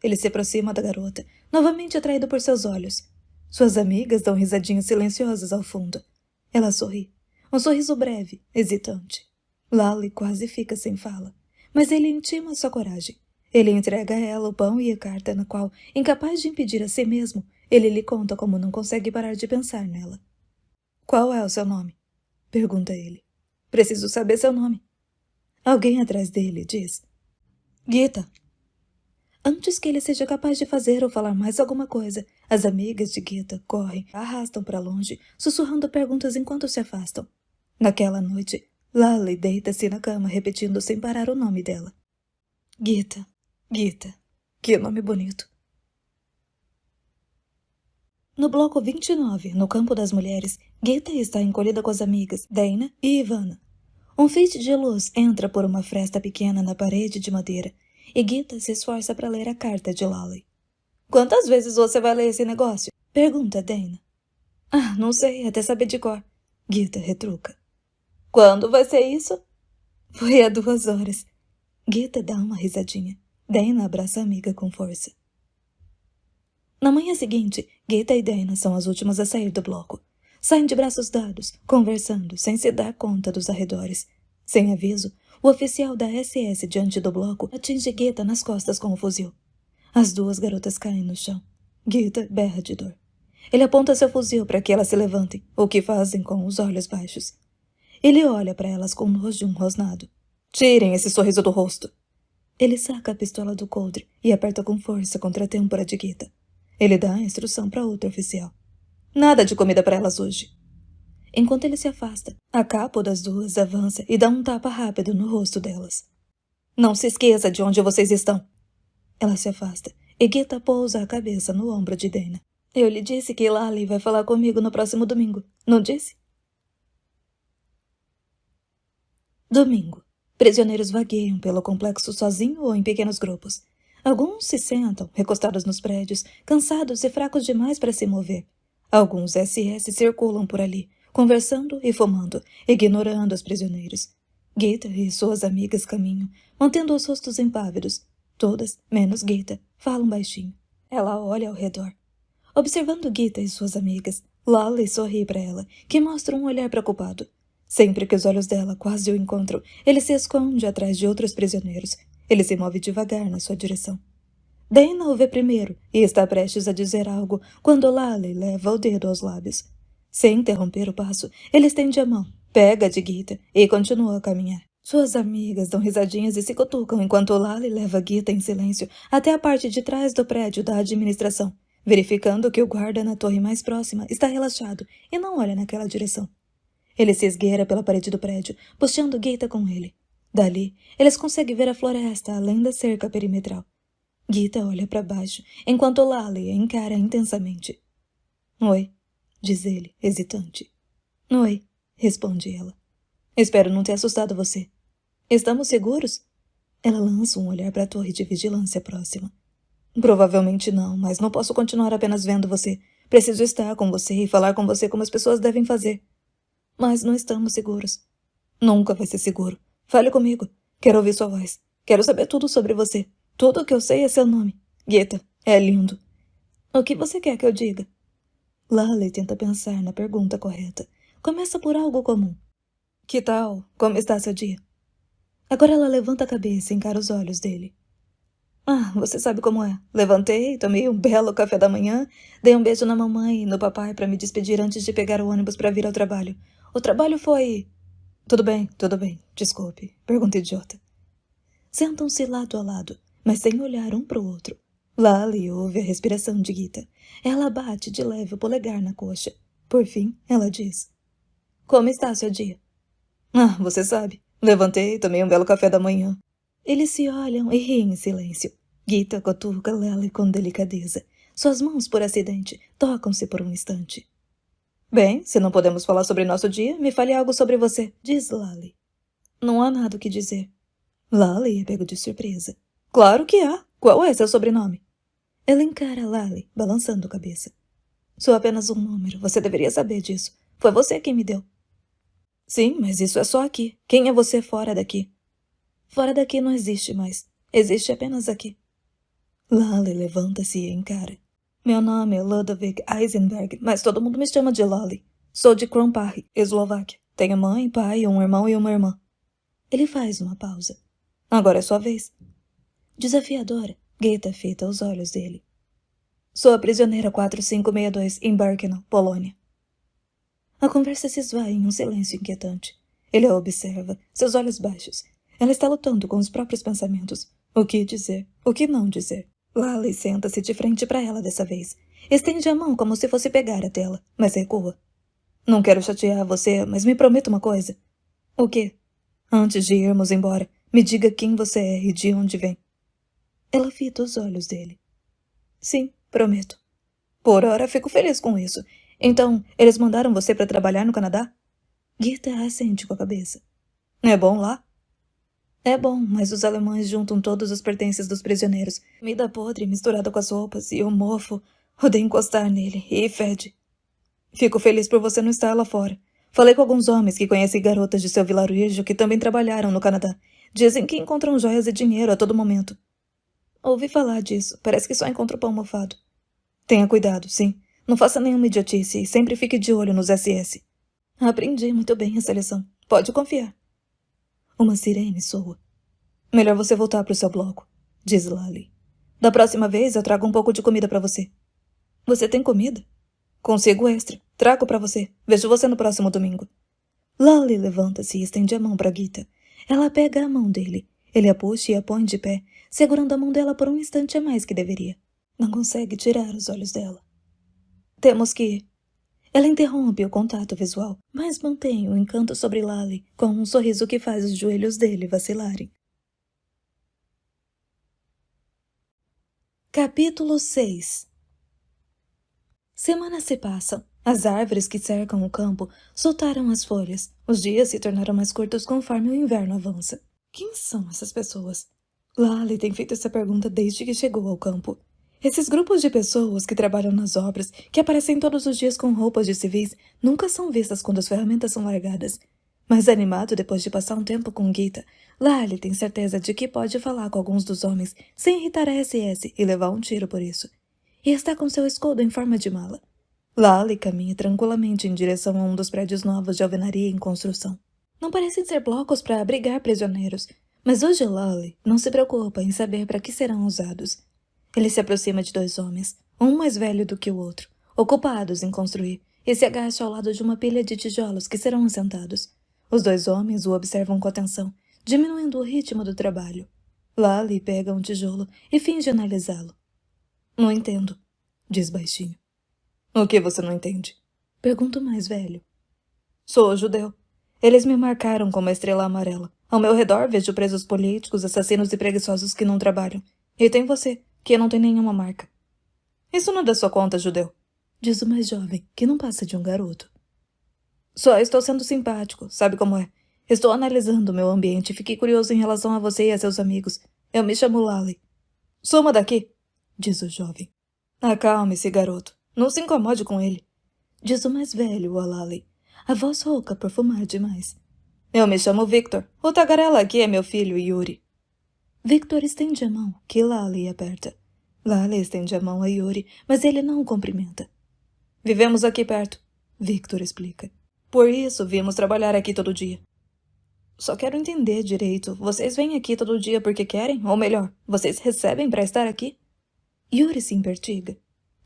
Ele se aproxima da garota, novamente atraído por seus olhos. Suas amigas dão risadinhas silenciosas ao fundo. Ela sorri. Um sorriso breve, hesitante. Lally quase fica sem fala, mas ele intima sua coragem. Ele entrega a ela o pão e a carta na qual, incapaz de impedir a si mesmo, ele lhe conta como não consegue parar de pensar nela. Qual é o seu nome? Pergunta ele. Preciso saber seu nome. Alguém atrás dele diz. Gita. Antes que ele seja capaz de fazer ou falar mais alguma coisa, as amigas de Gita correm, a arrastam para longe, sussurrando perguntas enquanto se afastam. Naquela noite, Lally deita-se na cama repetindo sem parar o nome dela. Gita, Gita, que nome bonito. No bloco 29, no campo das mulheres, Gita está encolhida com as amigas, Dana e Ivana. Um feixe de luz entra por uma fresta pequena na parede de madeira, e Gita se esforça para ler a carta de Lally. Quantas vezes você vai ler esse negócio? Pergunta Dana. Ah, não sei, até saber de cor. Gita retruca. Quando vai ser isso? Foi há 2 horas. Gita dá uma risadinha. Dana abraça a amiga com força. Na manhã seguinte, Gita e Dana são as últimas a sair do bloco. Saem de braços dados, conversando, sem se dar conta dos arredores. Sem aviso, o oficial da SS diante do bloco atinge Gita nas costas com o fuzil. As 2 garotas caem no chão. Gita berra de dor. Ele aponta seu fuzil para que elas se levantem, o que fazem com os olhos baixos. Ele olha para elas com nojo rosnado. Tirem esse sorriso do rosto. Ele saca a pistola do coldre e aperta com força contra a têmpora de Gita. Ele dá a instrução para outro oficial. Nada de comida para elas hoje. Enquanto ele se afasta, a capo das 2 avança e dá um tapa rápido no rosto delas. Não se esqueça de onde vocês estão. Ela se afasta e Gita pousa a cabeça no ombro de Dana. Eu lhe disse que Lally vai falar comigo no próximo domingo, não disse? Domingo. Prisioneiros vagueiam pelo complexo sozinho ou em pequenos grupos. Alguns se sentam, recostados nos prédios, cansados e fracos demais para se mover. Alguns SS circulam por ali, conversando e fumando, ignorando os prisioneiros. Gita e suas amigas caminham, mantendo os rostos impávidos. Todas, menos Gita, falam baixinho. Ela olha ao redor. Observando Gita e suas amigas, Lally sorri para ela, que mostra um olhar preocupado. Sempre que os olhos dela quase o encontram, ele se esconde atrás de outros prisioneiros. Ele se move devagar na sua direção. Dana o vê primeiro e está prestes a dizer algo quando Lally leva o dedo aos lábios. Sem interromper o passo, ele estende a mão, pega de Gita e continua a caminhar. Suas amigas dão risadinhas e se cutucam enquanto Lally leva Gita em silêncio até a parte de trás do prédio da administração, verificando que o guarda na torre mais próxima está relaxado e não olha naquela direção. Ele se esgueira pela parede do prédio, puxando Gita com ele. Dali, eles conseguem ver a floresta além da cerca perimetral. Gita olha para baixo, enquanto Lally a encara intensamente. Oi, diz ele, hesitante. Oi, responde ela. Espero não ter assustado você. Estamos seguros? Ela lança um olhar para a torre de vigilância próxima. Provavelmente não, mas não posso continuar apenas vendo você. Preciso estar com você e falar com você como as pessoas devem fazer. Mas não estamos seguros. Nunca vai ser seguro. Fale comigo. Quero ouvir sua voz. Quero saber tudo sobre você. Tudo o que eu sei é seu nome. Gita, é lindo. O que você quer que eu diga? Lally tenta pensar na pergunta correta. Começa por algo comum. Que tal? Como está seu dia? Agora ela levanta a cabeça e encara os olhos dele. Ah, você sabe como é. Levantei, tomei um belo café da manhã, dei um beijo na mamãe e no papai para me despedir antes de pegar o ônibus para vir ao trabalho. O trabalho foi... Tudo bem, desculpe. Pergunta idiota. Sentam-se lado a lado, mas sem olhar um para o outro. Lally ouve a respiração de Gita. Ela bate de leve o polegar na coxa. Por fim, ela diz. Como está seu dia? Ah, você sabe. Levantei e tomei um belo café da manhã. Eles se olham e riem em silêncio. Gita cutuca Lally com delicadeza. Suas mãos, por acidente, tocam-se por um instante. Bem, se não podemos falar sobre nosso dia, me fale algo sobre você, diz Lally. Não há nada o que dizer. Lally é pego de surpresa. Claro que há. Qual é seu sobrenome? Ela encara Lally, balançando a cabeça. Sou apenas um número, você deveria saber disso. Foi você quem me deu. Sim, mas isso é só aqui. Quem é você fora daqui? Fora daqui não existe mais. Existe apenas aqui. Lally levanta-se e encara. Meu nome é Ludovic Eisenberg, mas todo mundo me chama de Lally. Sou de Krompach, Eslováquia. Tenho mãe, pai, um irmão e uma irmã. Ele faz uma pausa. Agora é sua vez. Desafiadora, Gita fita os olhos dele. Sou a prisioneira 4562 em Birkenau, Polônia. A conversa se esvai em um silêncio inquietante. Ele a observa, seus olhos baixos. Ela está lutando com os próprios pensamentos. O que dizer? O que não dizer? Lally senta-se de frente para ela dessa vez. Estende a mão como se fosse pegar a tela, mas recua. Não quero chatear você, mas me prometa uma coisa. O quê? Antes de irmos embora, me diga quem você é e de onde vem. Ela fita os olhos dele. Sim, prometo. Por ora, fico feliz com isso. Então, eles mandaram você para trabalhar no Canadá? Gita assente com a cabeça. É bom lá? É bom, mas os alemães juntam todos os pertences dos prisioneiros. Comida podre misturada com as roupas e o mofo. Odeio encostar nele e fede. Fico feliz por você não estar lá fora. Falei com alguns homens que conhecem garotas de seu vilarejo que também trabalharam no Canadá. Dizem que encontram joias e dinheiro a todo momento. Ouvi falar disso. Parece que só encontro pão mofado. Tenha cuidado, sim. Não faça nenhuma idiotice e sempre fique de olho nos SS. Aprendi muito bem essa lição. Pode confiar. Uma sirene soa. Melhor você voltar para o seu bloco, diz Lally. Da próxima vez eu trago um pouco de comida para você. Você tem comida? Consigo extra. Trago para você. Vejo você no próximo domingo. Lally levanta-se e estende a mão para Gita. Ela pega a mão dele. Ele a puxa e a põe de pé, segurando a mão dela por um instante a mais que deveria. Não consegue tirar os olhos dela. Temos que ir. Ela interrompe o contato visual, mas mantém o encanto sobre Lally, com um sorriso que faz os joelhos dele vacilarem. Capítulo 6. Semanas se passam. As árvores que cercam o campo soltaram as folhas. Os dias se tornaram mais curtos conforme o inverno avança. Quem são essas pessoas? Lally tem feito essa pergunta desde que chegou ao campo. Esses grupos de pessoas que trabalham nas obras, que aparecem todos os dias com roupas de civis, nunca são vistas quando as ferramentas são largadas. Mas animado depois de passar um tempo com Gita, Lally tem certeza de que pode falar com alguns dos homens sem irritar a SS e levar um tiro por isso. E está com seu escudo em forma de mala. Lally caminha tranquilamente em direção a um dos prédios novos de alvenaria em construção. Não parecem ser blocos para abrigar prisioneiros, mas hoje Lally não se preocupa em saber para que serão usados. Ele se aproxima de dois homens, um mais velho do que o outro, ocupados em construir, e se agacha ao lado de uma pilha de tijolos que serão assentados. Os dois homens o observam com atenção, diminuindo o ritmo do trabalho. Lally pega um tijolo e finge analisá-lo. Não entendo, diz baixinho. O que você não entende? Pergunta o mais velho. Sou judeu. Eles me marcaram com uma estrela amarela. Ao meu redor vejo presos políticos, assassinos e preguiçosos que não trabalham. E tem você, que não tem nenhuma marca. Isso não dá sua conta, judeu, diz o mais jovem, que não passa de um garoto. Só estou sendo simpático, sabe como é? Estou analisando o meu ambiente e fiquei curioso em relação a você e a seus amigos. Eu me chamo Lally. Suma daqui, diz o jovem. Acalme-se, garoto. Não se incomode com ele, diz o mais velho a Lally, a voz rouca por fumar demais. Eu me chamo Victor. O tagarela aqui é meu filho, Yuri. Victor estende a mão, que Lally aperta. Lally estende a mão a Yuri, mas ele não o cumprimenta. Vivemos aqui perto, Victor explica. Por isso viemos trabalhar aqui todo dia. Só quero entender direito. Vocês vêm aqui todo dia porque querem? Ou melhor, vocês recebem para estar aqui? Yuri se impertiga.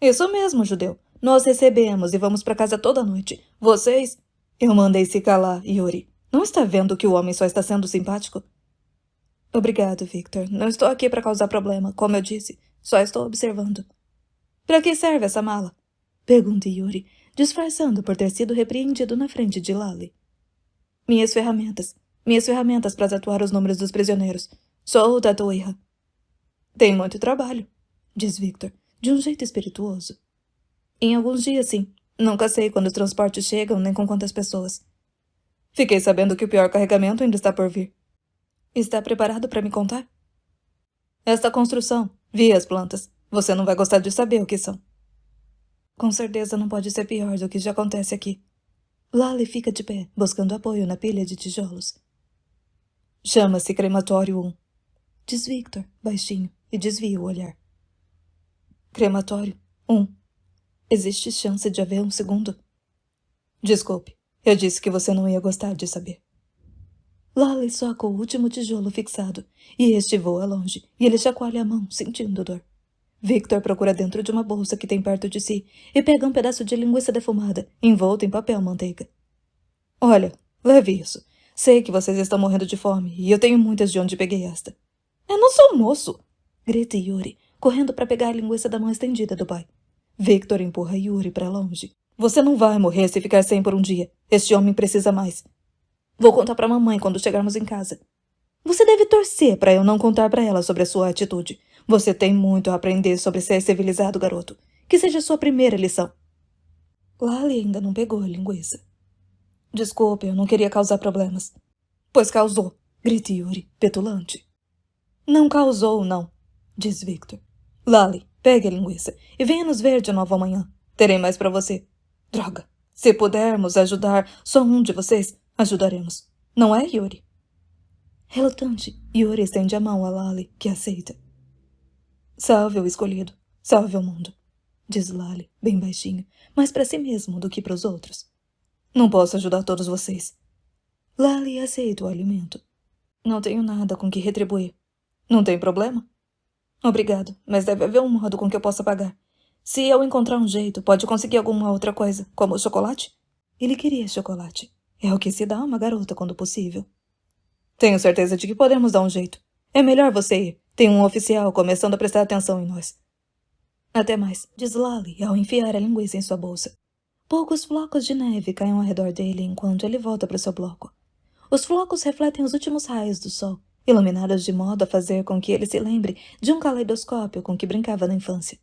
Isso mesmo, judeu. Nós recebemos e vamos para casa toda noite. Vocês... Eu mandei se calar, Yuri. Não está vendo que o homem só está sendo simpático? Obrigado, Victor. Não estou aqui para causar problema, como eu disse. Só estou observando. Para que serve essa mala? Pergunta Yuri, disfarçando por ter sido repreendido na frente de Lally. Minhas ferramentas. Minhas ferramentas para tatuar os números dos prisioneiros. Sou o tatuíra. Tem muito trabalho, diz Victor, de um jeito espirituoso. Em alguns dias, sim. Nunca sei quando os transportes chegam, nem com quantas pessoas. Fiquei sabendo que o pior carregamento ainda está por vir. Está preparado para me contar? Esta construção, vi as plantas. Você não vai gostar de saber o que são. Com certeza não pode ser pior do que já acontece aqui. Lally fica de pé, buscando apoio na pilha de tijolos. Chama-se Crematório 1, diz Victor, baixinho, e desvia o olhar. Crematório 1. Existe chance de haver um segundo? Desculpe, eu disse que você não ia gostar de saber. Lally soca o último tijolo fixado, e este voa longe, e ele chacoalha a mão, sentindo dor. Victor procura dentro de uma bolsa que tem perto de si e pega um pedaço de linguiça defumada, envolto em papel manteiga. Olha, leve isso. Sei que vocês estão morrendo de fome, e eu tenho muitas de onde peguei esta. É nosso almoço! Grita Yuri, correndo para pegar a linguiça da mão estendida do pai. Victor empurra Yuri para longe. Você não vai morrer se ficar sem por um dia. Este homem precisa mais. Vou contar para mamãe quando chegarmos em casa. Você deve torcer para eu não contar para ela sobre a sua atitude. Você tem muito a aprender sobre ser civilizado, garoto. Que seja a sua primeira lição. Lally ainda não pegou a linguiça. Desculpe, eu não queria causar problemas. Pois causou, grita Yuri, petulante. Não causou, não, diz Victor. Lally, pegue a linguiça e venha nos ver de novo amanhã. Terei mais para você. Droga, se pudermos ajudar só um de vocês, ajudaremos. Não é, Yuri? Relutante, Yuri estende a mão a Lally, que aceita. Salve o escolhido, salve o mundo, diz Lally, bem baixinho, mais para si mesmo do que para os outros. Não posso ajudar todos vocês. Lally aceita o alimento. Não tenho nada com que retribuir. Não tem problema? Obrigado, mas deve haver um modo com que eu possa pagar. Se eu encontrar um jeito, pode conseguir alguma outra coisa, como chocolate? Ele queria chocolate. É o que se dá a uma garota quando possível. Tenho certeza de que podemos dar um jeito. É melhor você ir. Tem um oficial começando a prestar atenção em nós. Até mais, diz Lally ao enfiar a linguiça em sua bolsa. Poucos flocos de neve caem ao redor dele enquanto ele volta para o seu bloco. Os flocos refletem os últimos raios do sol, iluminados de modo a fazer com que ele se lembre de um caleidoscópio com que brincava na infância.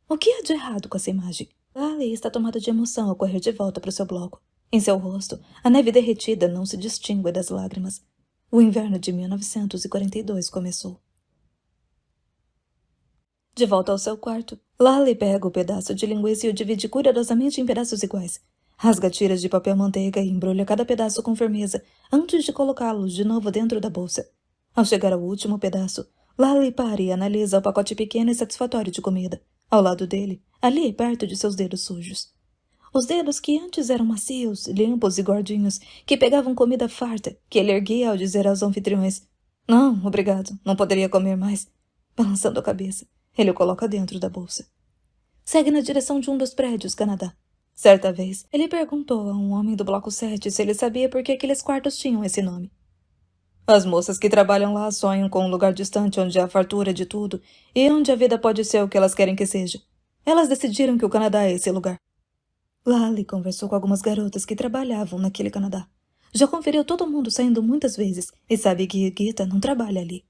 O que há de errado com essa imagem? Lally está tomada de emoção ao correr de volta para o seu bloco. Em seu rosto, a neve derretida não se distingue das lágrimas. O inverno de 1942 começou. De volta ao seu quarto, Lally pega o pedaço de linguiça e o divide cuidadosamente em pedaços iguais. Rasga tiras de papel manteiga e embrulha cada pedaço com firmeza antes de colocá-los de novo dentro da bolsa. Ao chegar ao último pedaço, Lally para e analisa o pacote pequeno e satisfatório de comida. Ao lado dele, ali perto de seus dedos sujos. Os dedos que antes eram macios, limpos e gordinhos, que pegavam comida farta, que ele erguia ao dizer aos anfitriões: Não, obrigado, não poderia comer mais. Balançando a cabeça, ele o coloca dentro da bolsa. Segue na direção de um dos prédios, Canadá. Certa vez, ele perguntou a um homem do Bloco 7 se ele sabia por que aqueles quartos tinham esse nome. As moças que trabalham lá sonham com um lugar distante onde há fartura de tudo e onde a vida pode ser o que elas querem que seja. Elas decidiram que o Canadá é esse lugar. Lally conversou com algumas garotas que trabalhavam naquele Canadá. Já conferiu todo mundo saindo muitas vezes e sabe que Gita não trabalha ali.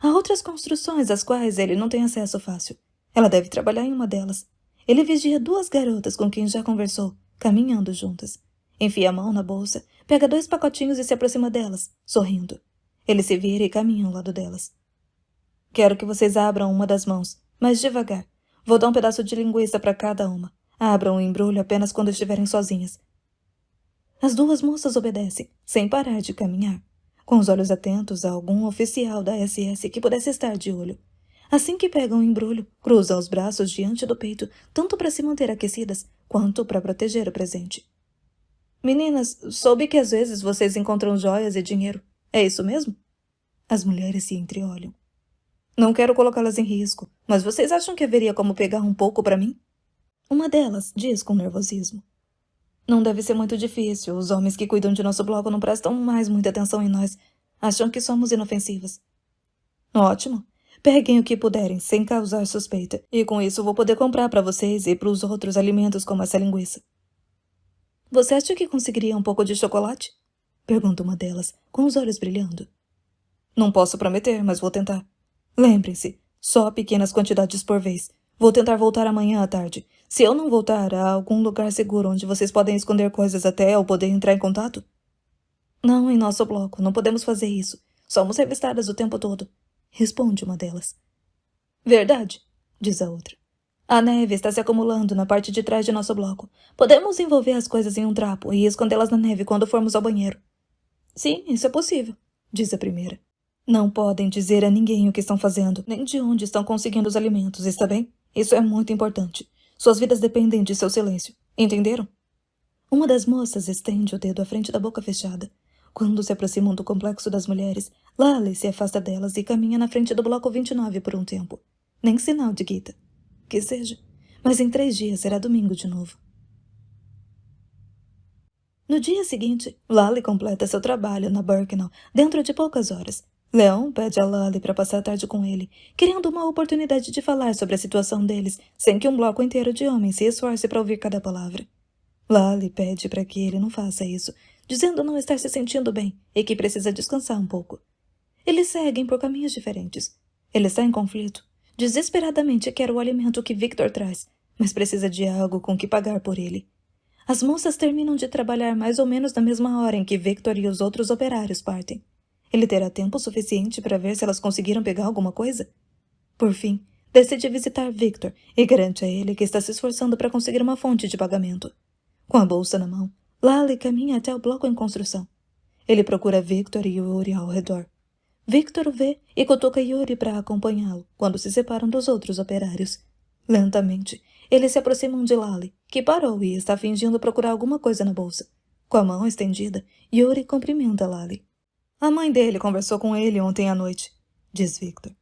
Há outras construções às quais ele não tem acesso fácil. Ela deve trabalhar em uma delas. Ele vigia duas garotas com quem já conversou, caminhando juntas. Enfia a mão na bolsa, pega 2 pacotinhos e se aproxima delas, sorrindo. Ele se vira e caminha ao lado delas. Quero que vocês abram uma das mãos, mas devagar. Vou dar um pedaço de linguiça para cada uma. Abram o embrulho apenas quando estiverem sozinhas. As 2 moças obedecem, sem parar de caminhar, com os olhos atentos a algum oficial da SS que pudesse estar de olho. Assim que pegam o embrulho, cruzam os braços diante do peito, tanto para se manter aquecidas, quanto para proteger o presente. Meninas, soube que às vezes vocês encontram joias e dinheiro. É isso mesmo? As mulheres se entreolham. Não quero colocá-las em risco, mas vocês acham que haveria como pegar um pouco para mim? Uma delas diz com nervosismo. Não deve ser muito difícil. Os homens que cuidam de nosso bloco não prestam mais muita atenção em nós. Acham que somos inofensivas. Ótimo. Peguem o que puderem, sem causar suspeita. E com isso vou poder comprar para vocês e para os outros alimentos como essa linguiça. Você acha que conseguiria um pouco de chocolate? Pergunta uma delas, com os olhos brilhando. Não posso prometer, mas vou tentar. Lembrem-se, só pequenas quantidades por vez. Vou tentar voltar amanhã à tarde. Se eu não voltar, há algum lugar seguro onde vocês podem esconder coisas até eu poder entrar em contato? Não, em nosso bloco. Não podemos fazer isso. Somos revistadas o tempo todo. Responde uma delas. Verdade, diz a outra. A neve está se acumulando na parte de trás de nosso bloco. Podemos envolver as coisas em um trapo e escondê-las na neve quando formos ao banheiro. Sim, isso é possível, diz a primeira. Não podem dizer a ninguém o que estão fazendo, nem de onde estão conseguindo os alimentos, está bem? Isso é muito importante. Suas vidas dependem de seu silêncio. Entenderam? Uma das moças estende o dedo à frente da boca fechada. Quando se aproximam do complexo das mulheres, Lale se afasta delas e caminha na frente do bloco 29 por um tempo. Nem sinal de Gita. Que seja. Mas em 3 dias será domingo de novo. No dia seguinte, Lale completa seu trabalho na Birkenau dentro de poucas horas. Leon pede a Lale para passar a tarde com ele, querendo uma oportunidade de falar sobre a situação deles, sem que um bloco inteiro de homens se esforce para ouvir cada palavra. Lale pede para que ele não faça isso, dizendo não estar se sentindo bem e que precisa descansar um pouco. Eles seguem por caminhos diferentes. Ele está em conflito. Desesperadamente quer o alimento que Victor traz, mas precisa de algo com que pagar por ele. As moças terminam de trabalhar mais ou menos na mesma hora em que Victor e os outros operários partem. Ele terá tempo suficiente para ver se elas conseguiram pegar alguma coisa? Por fim, decide visitar Victor e garante a ele que está se esforçando para conseguir uma fonte de pagamento. Com a bolsa na mão, Lale caminha até o bloco em construção. Ele procura Victor e Yuri ao redor. Victor o vê e cutuca Yuri para acompanhá-lo quando se separam dos outros operários. Lentamente, eles se aproximam de Lale, que parou e está fingindo procurar alguma coisa na bolsa. Com a mão estendida, Yuri cumprimenta Lale. A mãe dele conversou com ele ontem à noite, diz Victor.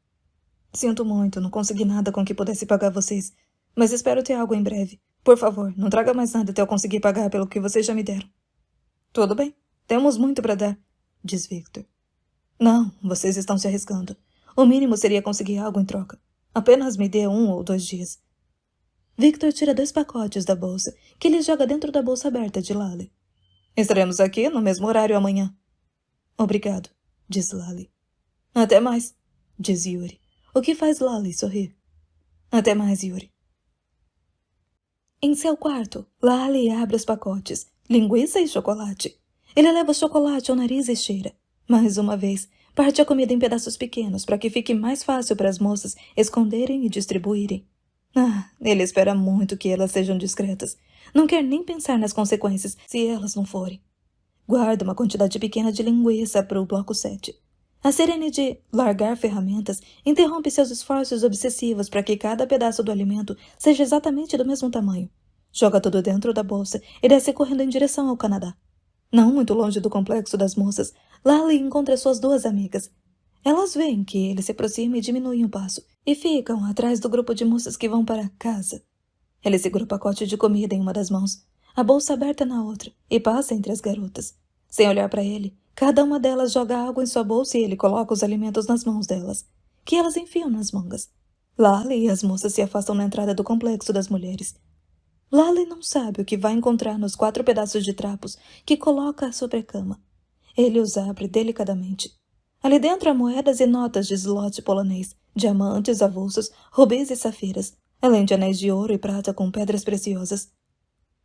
Sinto muito, não consegui nada com que pudesse pagar vocês, mas espero ter algo em breve. Por favor, não traga mais nada até eu conseguir pagar pelo que vocês já me deram. Tudo bem, temos muito para dar, diz Victor. Não, vocês estão se arriscando. O mínimo seria conseguir algo em troca. Apenas me dê 1 ou 2 dias. Victor tira 2 pacotes da bolsa, que ele joga dentro da bolsa aberta de Lale. Estaremos aqui no mesmo horário amanhã. Obrigado, diz Lale. Até mais, diz Yuri, o que faz Lale sorrir. Até mais, Yuri. Em seu quarto, Lale abre os pacotes, linguiça e chocolate. Ele leva o chocolate ao nariz e cheira. Mais uma vez, parte a comida em pedaços pequenos para que fique mais fácil para as moças esconderem e distribuírem. Ele espera muito que elas sejam discretas. Não quer nem pensar nas consequências se elas não forem. Guarda uma quantidade pequena de linguiça para o bloco 7. A sirene de largar ferramentas interrompe seus esforços obsessivos para que cada pedaço do alimento seja exatamente do mesmo tamanho. Joga tudo dentro da bolsa e desce correndo em direção ao Canadá. Não muito longe do complexo das moças, Lale encontra suas 2 amigas. Elas veem que ele se aproxima e diminuem o passo, e ficam atrás do grupo de moças que vão para casa. Ele segura o pacote de comida em uma das mãos, a bolsa aberta na outra, e passa entre as garotas. Sem olhar para ele, cada uma delas joga algo em sua bolsa e ele coloca os alimentos nas mãos delas, que elas enfiam nas mangas. Lale e as moças se afastam na entrada do complexo das mulheres. Lale não sabe o que vai encontrar nos 4 pedaços de trapos que coloca sobre a cama. Ele os abre delicadamente. Ali dentro há moedas e notas de zloty polonês, diamantes, avulsos, rubis e safiras, além de anéis de ouro e prata com pedras preciosas.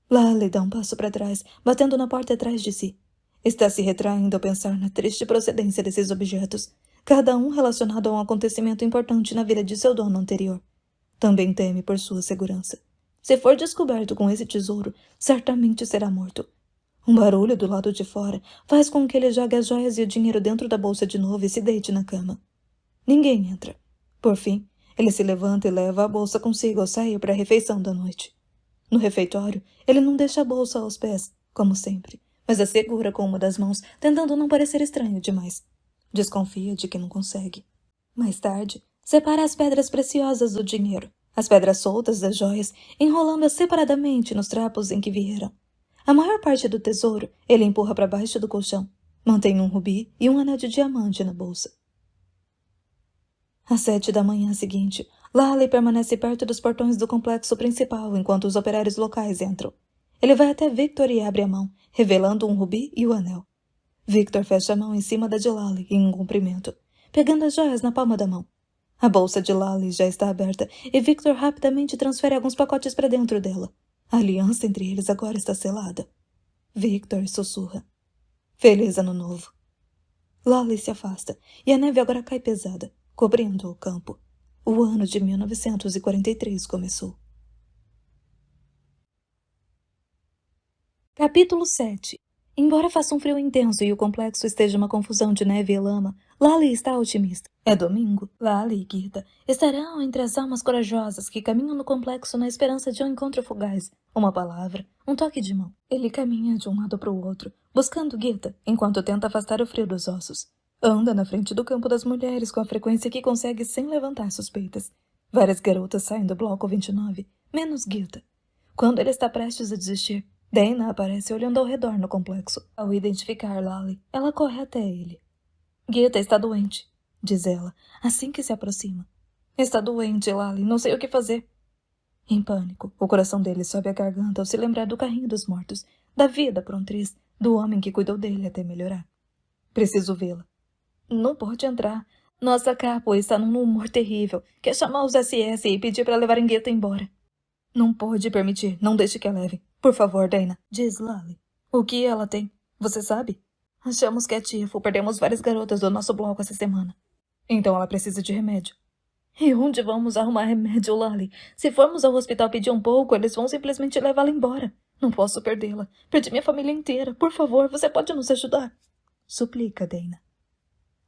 Lale dá um passo para trás, batendo na porta atrás de si. Está se retraindo ao pensar na triste procedência desses objetos, cada um relacionado a um acontecimento importante na vida de seu dono anterior. Também teme por sua segurança. Se for descoberto com esse tesouro, certamente será morto. Um barulho do lado de fora faz com que ele jogue as joias e o dinheiro dentro da bolsa de novo e se deite na cama. Ninguém entra. Por fim, ele se levanta e leva a bolsa consigo ao sair para a refeição da noite. No refeitório, ele não deixa a bolsa aos pés, como sempre, mas a segura com uma das mãos, tentando não parecer estranho demais. Desconfia de que não consegue. Mais tarde, separa as pedras preciosas do dinheiro, as pedras soltas das joias, enrolando-as separadamente nos trapos em que vieram. A maior parte do tesouro ele empurra para baixo do colchão. Mantém um rubi e um anel de diamante na bolsa. Às 7 da manhã seguinte, Lale permanece perto dos portões do complexo principal enquanto os operários locais entram. Ele vai até Victor e abre a mão, revelando um rubi e o anel. Victor fecha a mão em cima da de Lally em um cumprimento, pegando as joias na palma da mão. A bolsa de Lally já está aberta e Victor rapidamente transfere alguns pacotes para dentro dela. A aliança entre eles agora está selada. Victor sussurra. Feliz Ano Novo. Lally se afasta e a neve agora cai pesada, cobrindo o campo. O ano de 1943 começou. Capítulo 7. Embora faça um frio intenso e o complexo esteja uma confusão de neve e lama, Lally está otimista. É domingo. Lally e Gita estarão entre as almas corajosas que caminham no complexo na esperança de um encontro fugaz, uma palavra, um toque de mão. Ele caminha de um lado para o outro, buscando Gita, enquanto tenta afastar o frio dos ossos. Anda na frente do campo das mulheres com a frequência que consegue sem levantar suspeitas. Várias garotas saem do bloco 29, menos Gita. Quando ele está prestes a desistir, Dana aparece olhando ao redor no complexo. Ao identificar Lally, ela corre até ele. Gita está doente, diz ela, assim que se aproxima. Está doente, Lally, não sei o que fazer. Em pânico, o coração dele sobe à garganta ao se lembrar do carrinho dos mortos, da vida por um triz, do homem que cuidou dele até melhorar. Preciso vê-la. Não pode entrar. Nossa capa está num humor terrível. Quer chamar os SS e pedir para levarem Gita embora. Não pode permitir, não deixe que a levem. Por favor, Dana, diz Lally. O que ela tem? Você sabe? Achamos que é tifo, perdemos várias garotas do nosso bloco essa semana. Então ela precisa de remédio. E onde vamos arrumar remédio, Lally? Se formos ao hospital pedir um pouco, eles vão simplesmente levá-la embora. Não posso perdê-la. Perdi minha família inteira. Por favor, você pode nos ajudar? Suplica, Dana.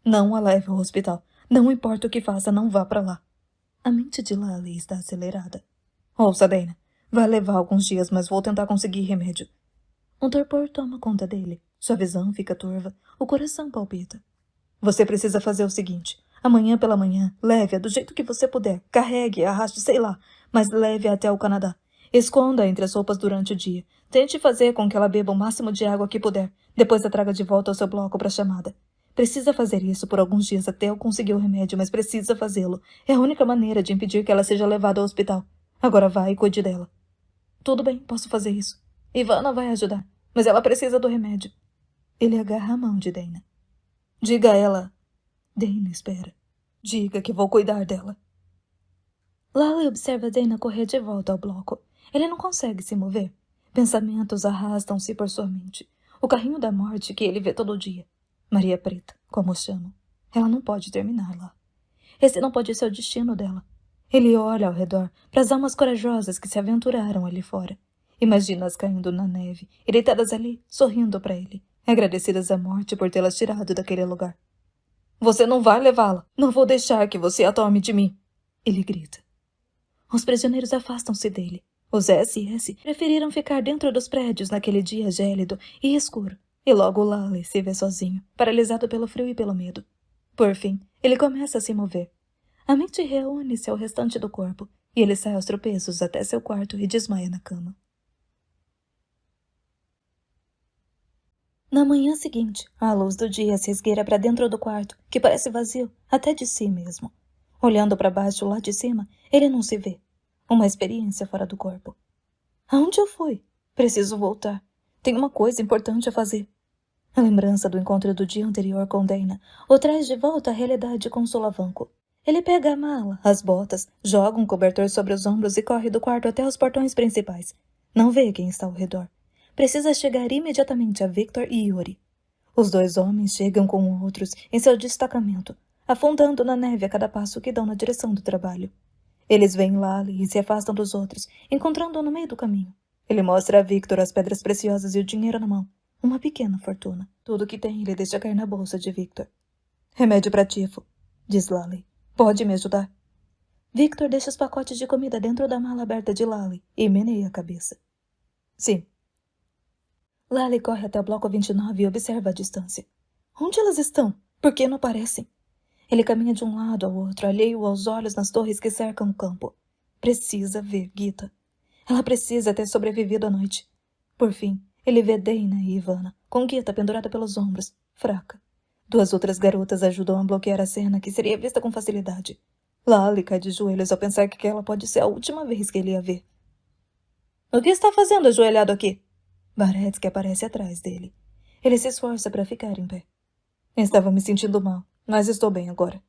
Não a leve ao hospital. Não importa o que faça, não vá para lá. A mente de Lally está acelerada. Ouça, Dana. Vai levar alguns dias, mas vou tentar conseguir remédio. Um torpor toma conta dele. Sua visão fica turva. O coração palpita. Você precisa fazer o seguinte. Amanhã pela manhã, leve-a do jeito que você puder. Carregue, arraste, sei lá. Mas leve-a até o Canadá. Esconda entre as roupas durante o dia. Tente fazer com que ela beba o máximo de água que puder. Depois a traga de volta ao seu bloco para a chamada. Precisa fazer isso por alguns dias até eu conseguir o remédio, mas precisa fazê-lo. É a única maneira de impedir que ela seja levada ao hospital. Agora vá e cuide dela. Tudo bem, posso fazer isso. Ivana vai ajudar, mas ela precisa do remédio. Ele agarra a mão de Dana. Diga a ela. Dana espera. Diga que vou cuidar dela. Lally observa Dana correr de volta ao bloco. Ele não consegue se mover. Pensamentos arrastam-se por sua mente. O carrinho da morte que ele vê todo dia. Maria Preta, como o chamam. Ela não pode terminar lá. Esse não pode ser o destino dela. Ele olha ao redor para as almas corajosas que se aventuraram ali fora. Imagina-as caindo na neve e deitadas ali, sorrindo para ele, agradecidas à morte por tê-las tirado daquele lugar. Você não vai levá-la. Não vou deixar que você a tome de mim. Ele grita. Os prisioneiros afastam-se dele. Os SS preferiram ficar dentro dos prédios naquele dia gélido e escuro. E logo Lally se vê sozinho, paralisado pelo frio e pelo medo. Por fim, ele começa a se mover. A mente reúne-se ao restante do corpo, e ele sai aos tropeços até seu quarto e desmaia na cama. Na manhã seguinte, a luz do dia se esgueira para dentro do quarto, que parece vazio, até de si mesmo. Olhando para baixo lá de cima, ele não se vê. Uma experiência fora do corpo. Aonde eu fui? Preciso voltar. Tem uma coisa importante a fazer. A lembrança do encontro do dia anterior com Dana o traz de volta à realidade com um solavanco. Ele pega a mala, as botas, joga um cobertor sobre os ombros e corre do quarto até os portões principais. Não vê quem está ao redor. Precisa chegar imediatamente a Victor e Yuri. Os dois homens chegam com outros em seu destacamento, afundando na neve a cada passo que dão na direção do trabalho. Eles veem Lally e se afastam dos outros, encontrando-o no meio do caminho. Ele mostra a Victor as pedras preciosas e o dinheiro na mão. Uma pequena fortuna. Tudo o que tem ele deixa cair na bolsa de Victor. Remédio para tifo, diz Lally. Pode me ajudar? Victor deixa os pacotes de comida dentro da mala aberta de Lally e meneia a cabeça. Sim. Lally corre até o bloco 29 e observa a distância. Onde elas estão? Por que não aparecem? Ele caminha de um lado ao outro, alheio aos olhos nas torres que cercam o campo. Precisa ver Gita. Ela precisa ter sobrevivido à noite. Por fim, ele vê Dana e Ivana, com Gita pendurada pelos ombros, fraca. Duas outras garotas ajudam a bloquear a cena, que seria vista com facilidade. Lally cai de joelhos ao pensar que aquela pode ser a última vez que ele ia ver. O que está fazendo ajoelhado aqui? Baretsky aparece atrás dele. Ele se esforça para ficar em pé. Estava me sentindo mal, mas estou bem agora.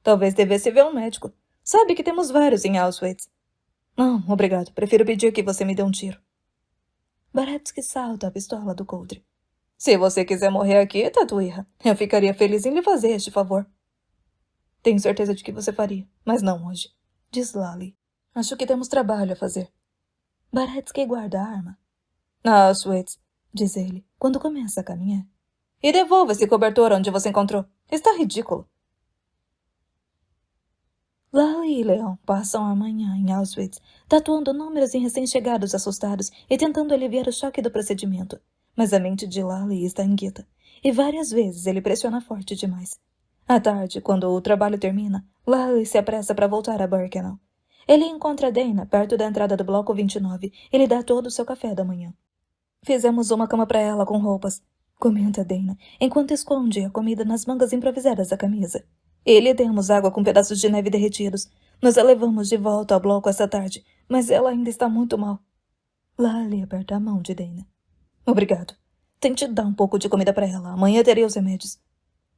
Talvez devesse ver um médico. Sabe que temos vários em Auschwitz. Não, obrigado. Prefiro pedir que você me dê um tiro. Baretsky salta a pistola do coldre. Se você quiser morrer aqui, Tatuíra, eu ficaria feliz em lhe fazer este favor. Tenho certeza de que você faria, mas não hoje, diz Lali. Acho que temos trabalho a fazer. Baretsky guarda a arma. Auschwitz, diz ele, quando começa a caminhar. E devolva esse cobertor onde você encontrou. Está ridículo. Lali e Leon passam a manhã em Auschwitz, tatuando números em recém-chegados assustados e tentando aliviar o choque do procedimento. Mas a mente de Lali está em Gita, e várias vezes ele pressiona forte demais. À tarde, quando o trabalho termina, Lali se apressa para voltar a Birkenau. Ele encontra Dana perto da entrada do bloco 29 e lhe dá todo o seu café da manhã. Fizemos uma cama para ela com roupas, comenta Dana, enquanto esconde a comida nas mangas improvisadas da camisa. E lhe demos água com pedaços de neve derretidos. Nos a levamos de volta ao bloco essa tarde, mas ela ainda está muito mal. Lali aperta a mão de Dana. Obrigado. Tente dar um pouco de comida para ela. Amanhã terei os remédios.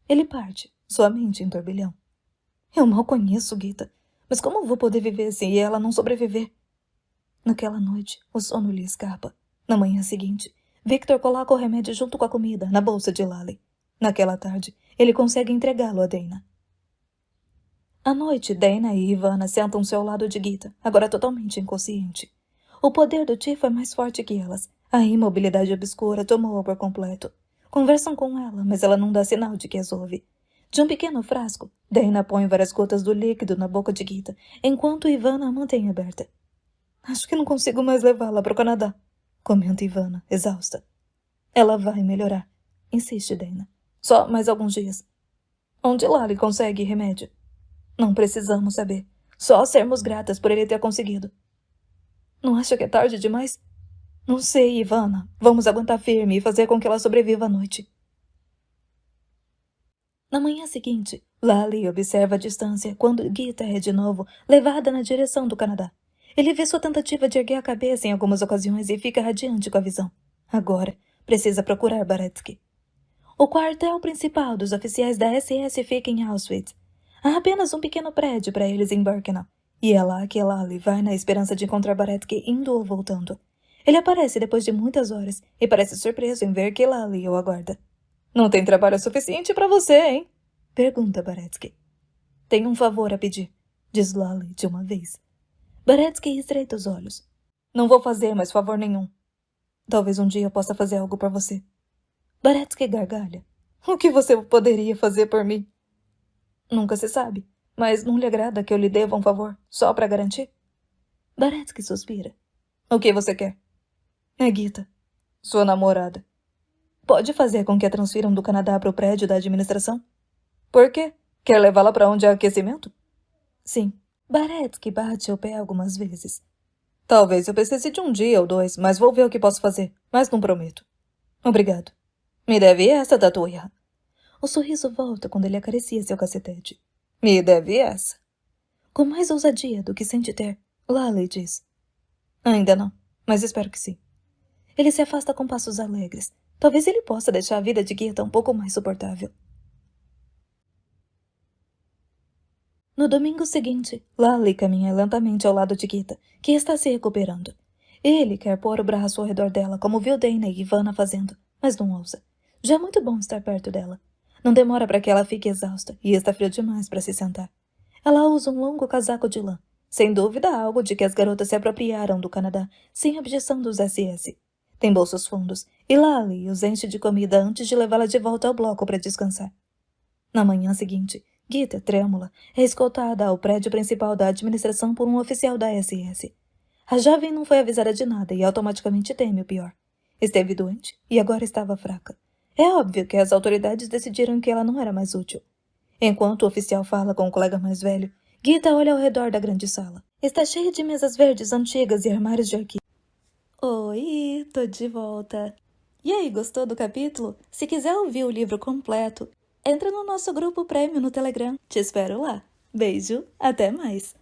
Ele parte, sua mente em turbilhão. Eu mal conheço Gita, mas como vou poder viver se ela não sobreviver? Naquela noite, o sono lhe escapa. Na manhã seguinte, Victor coloca o remédio junto com a comida na bolsa de Lali. Naquela tarde, ele consegue entregá-lo a Dana. À noite, Dana e Ivana sentam-se ao lado de Gita, agora totalmente inconsciente. O poder do Ti foi mais forte que elas. A imobilidade obscura tomou-a por completo. Conversam com ela, mas ela não dá sinal de que as ouve. De um pequeno frasco, Dana põe várias gotas do líquido na boca de Gita, enquanto Ivana a mantém aberta. Acho que não consigo mais levá-la para o Canadá, comenta Ivana, exausta. Ela vai melhorar, insiste Dana. Só mais alguns dias. Onde Lali consegue remédio? Não precisamos saber. Só sermos gratas por ele ter conseguido. Não acha que é tarde demais? Não sei, Ivana. Vamos aguentar firme e fazer com que ela sobreviva à noite. Na manhã seguinte, Lali observa a distância quando Gita é de novo levada na direção do Canadá. Ele vê sua tentativa de erguer a cabeça em algumas ocasiões e fica radiante com a visão. Agora, precisa procurar Baretsky. O quartel principal dos oficiais da SS fica em Auschwitz. Há apenas um pequeno prédio para eles em Birkenau, e é lá que Lali vai na esperança de encontrar Baretsky indo ou voltando. Ele aparece depois de muitas horas e parece surpreso em ver que Lali o aguarda. Não tem trabalho suficiente para você, hein? Pergunta Baretsky. Tenho um favor a pedir, diz Lali de uma vez. Baretsky estreita os olhos. Não vou fazer mais favor nenhum. Talvez um dia eu possa fazer algo por você. Baretsky gargalha. O que você poderia fazer por mim? Nunca se sabe, mas não lhe agrada que eu lhe deva um favor, só para garantir? Baretsky suspira. O que você quer? É Gita, sua namorada. Pode fazer com que a transfiram do Canadá para o prédio da administração? Por quê? Quer levá-la para onde há aquecimento? Sim. Baretsky bate o pé algumas vezes. Talvez eu precise de um dia ou dois, mas vou ver o que posso fazer, mas não prometo. Obrigado. Me deve essa, Tatuíra. O sorriso volta quando ele acaricia seu cacetete. Me deve essa. Com mais ousadia do que sente ter, Lali diz. Ainda não, mas espero que sim. Ele se afasta com passos alegres. Talvez ele possa deixar a vida de Gita um pouco mais suportável. No domingo seguinte, Lali caminha lentamente ao lado de Gita, que está se recuperando. Ele quer pôr o braço ao redor dela, como viu Dana e Ivana fazendo, mas não ousa. Já é muito bom estar perto dela. Não demora para que ela fique exausta, e está frio demais para se sentar. Ela usa um longo casaco de lã, sem dúvida algo de que as garotas se apropriaram do Canadá, sem objeção dos SS. Tem bolsos fundos, e Lali os enche de comida antes de levá-la de volta ao bloco para descansar. Na manhã seguinte, Gita, trêmula, é escoltada ao prédio principal da administração por um oficial da SS. A jovem não foi avisada de nada e automaticamente teme o pior. Esteve doente e agora estava fraca. É óbvio que as autoridades decidiram que ela não era mais útil. Enquanto o oficial fala com o colega mais velho, Gita olha ao redor da grande sala. Está cheia de mesas verdes antigas e armários de arquivo. Oi, tô de volta. E aí, gostou do capítulo? Se quiser ouvir o livro completo, entra no nosso grupo prêmio no Telegram. Te espero lá. Beijo, até mais.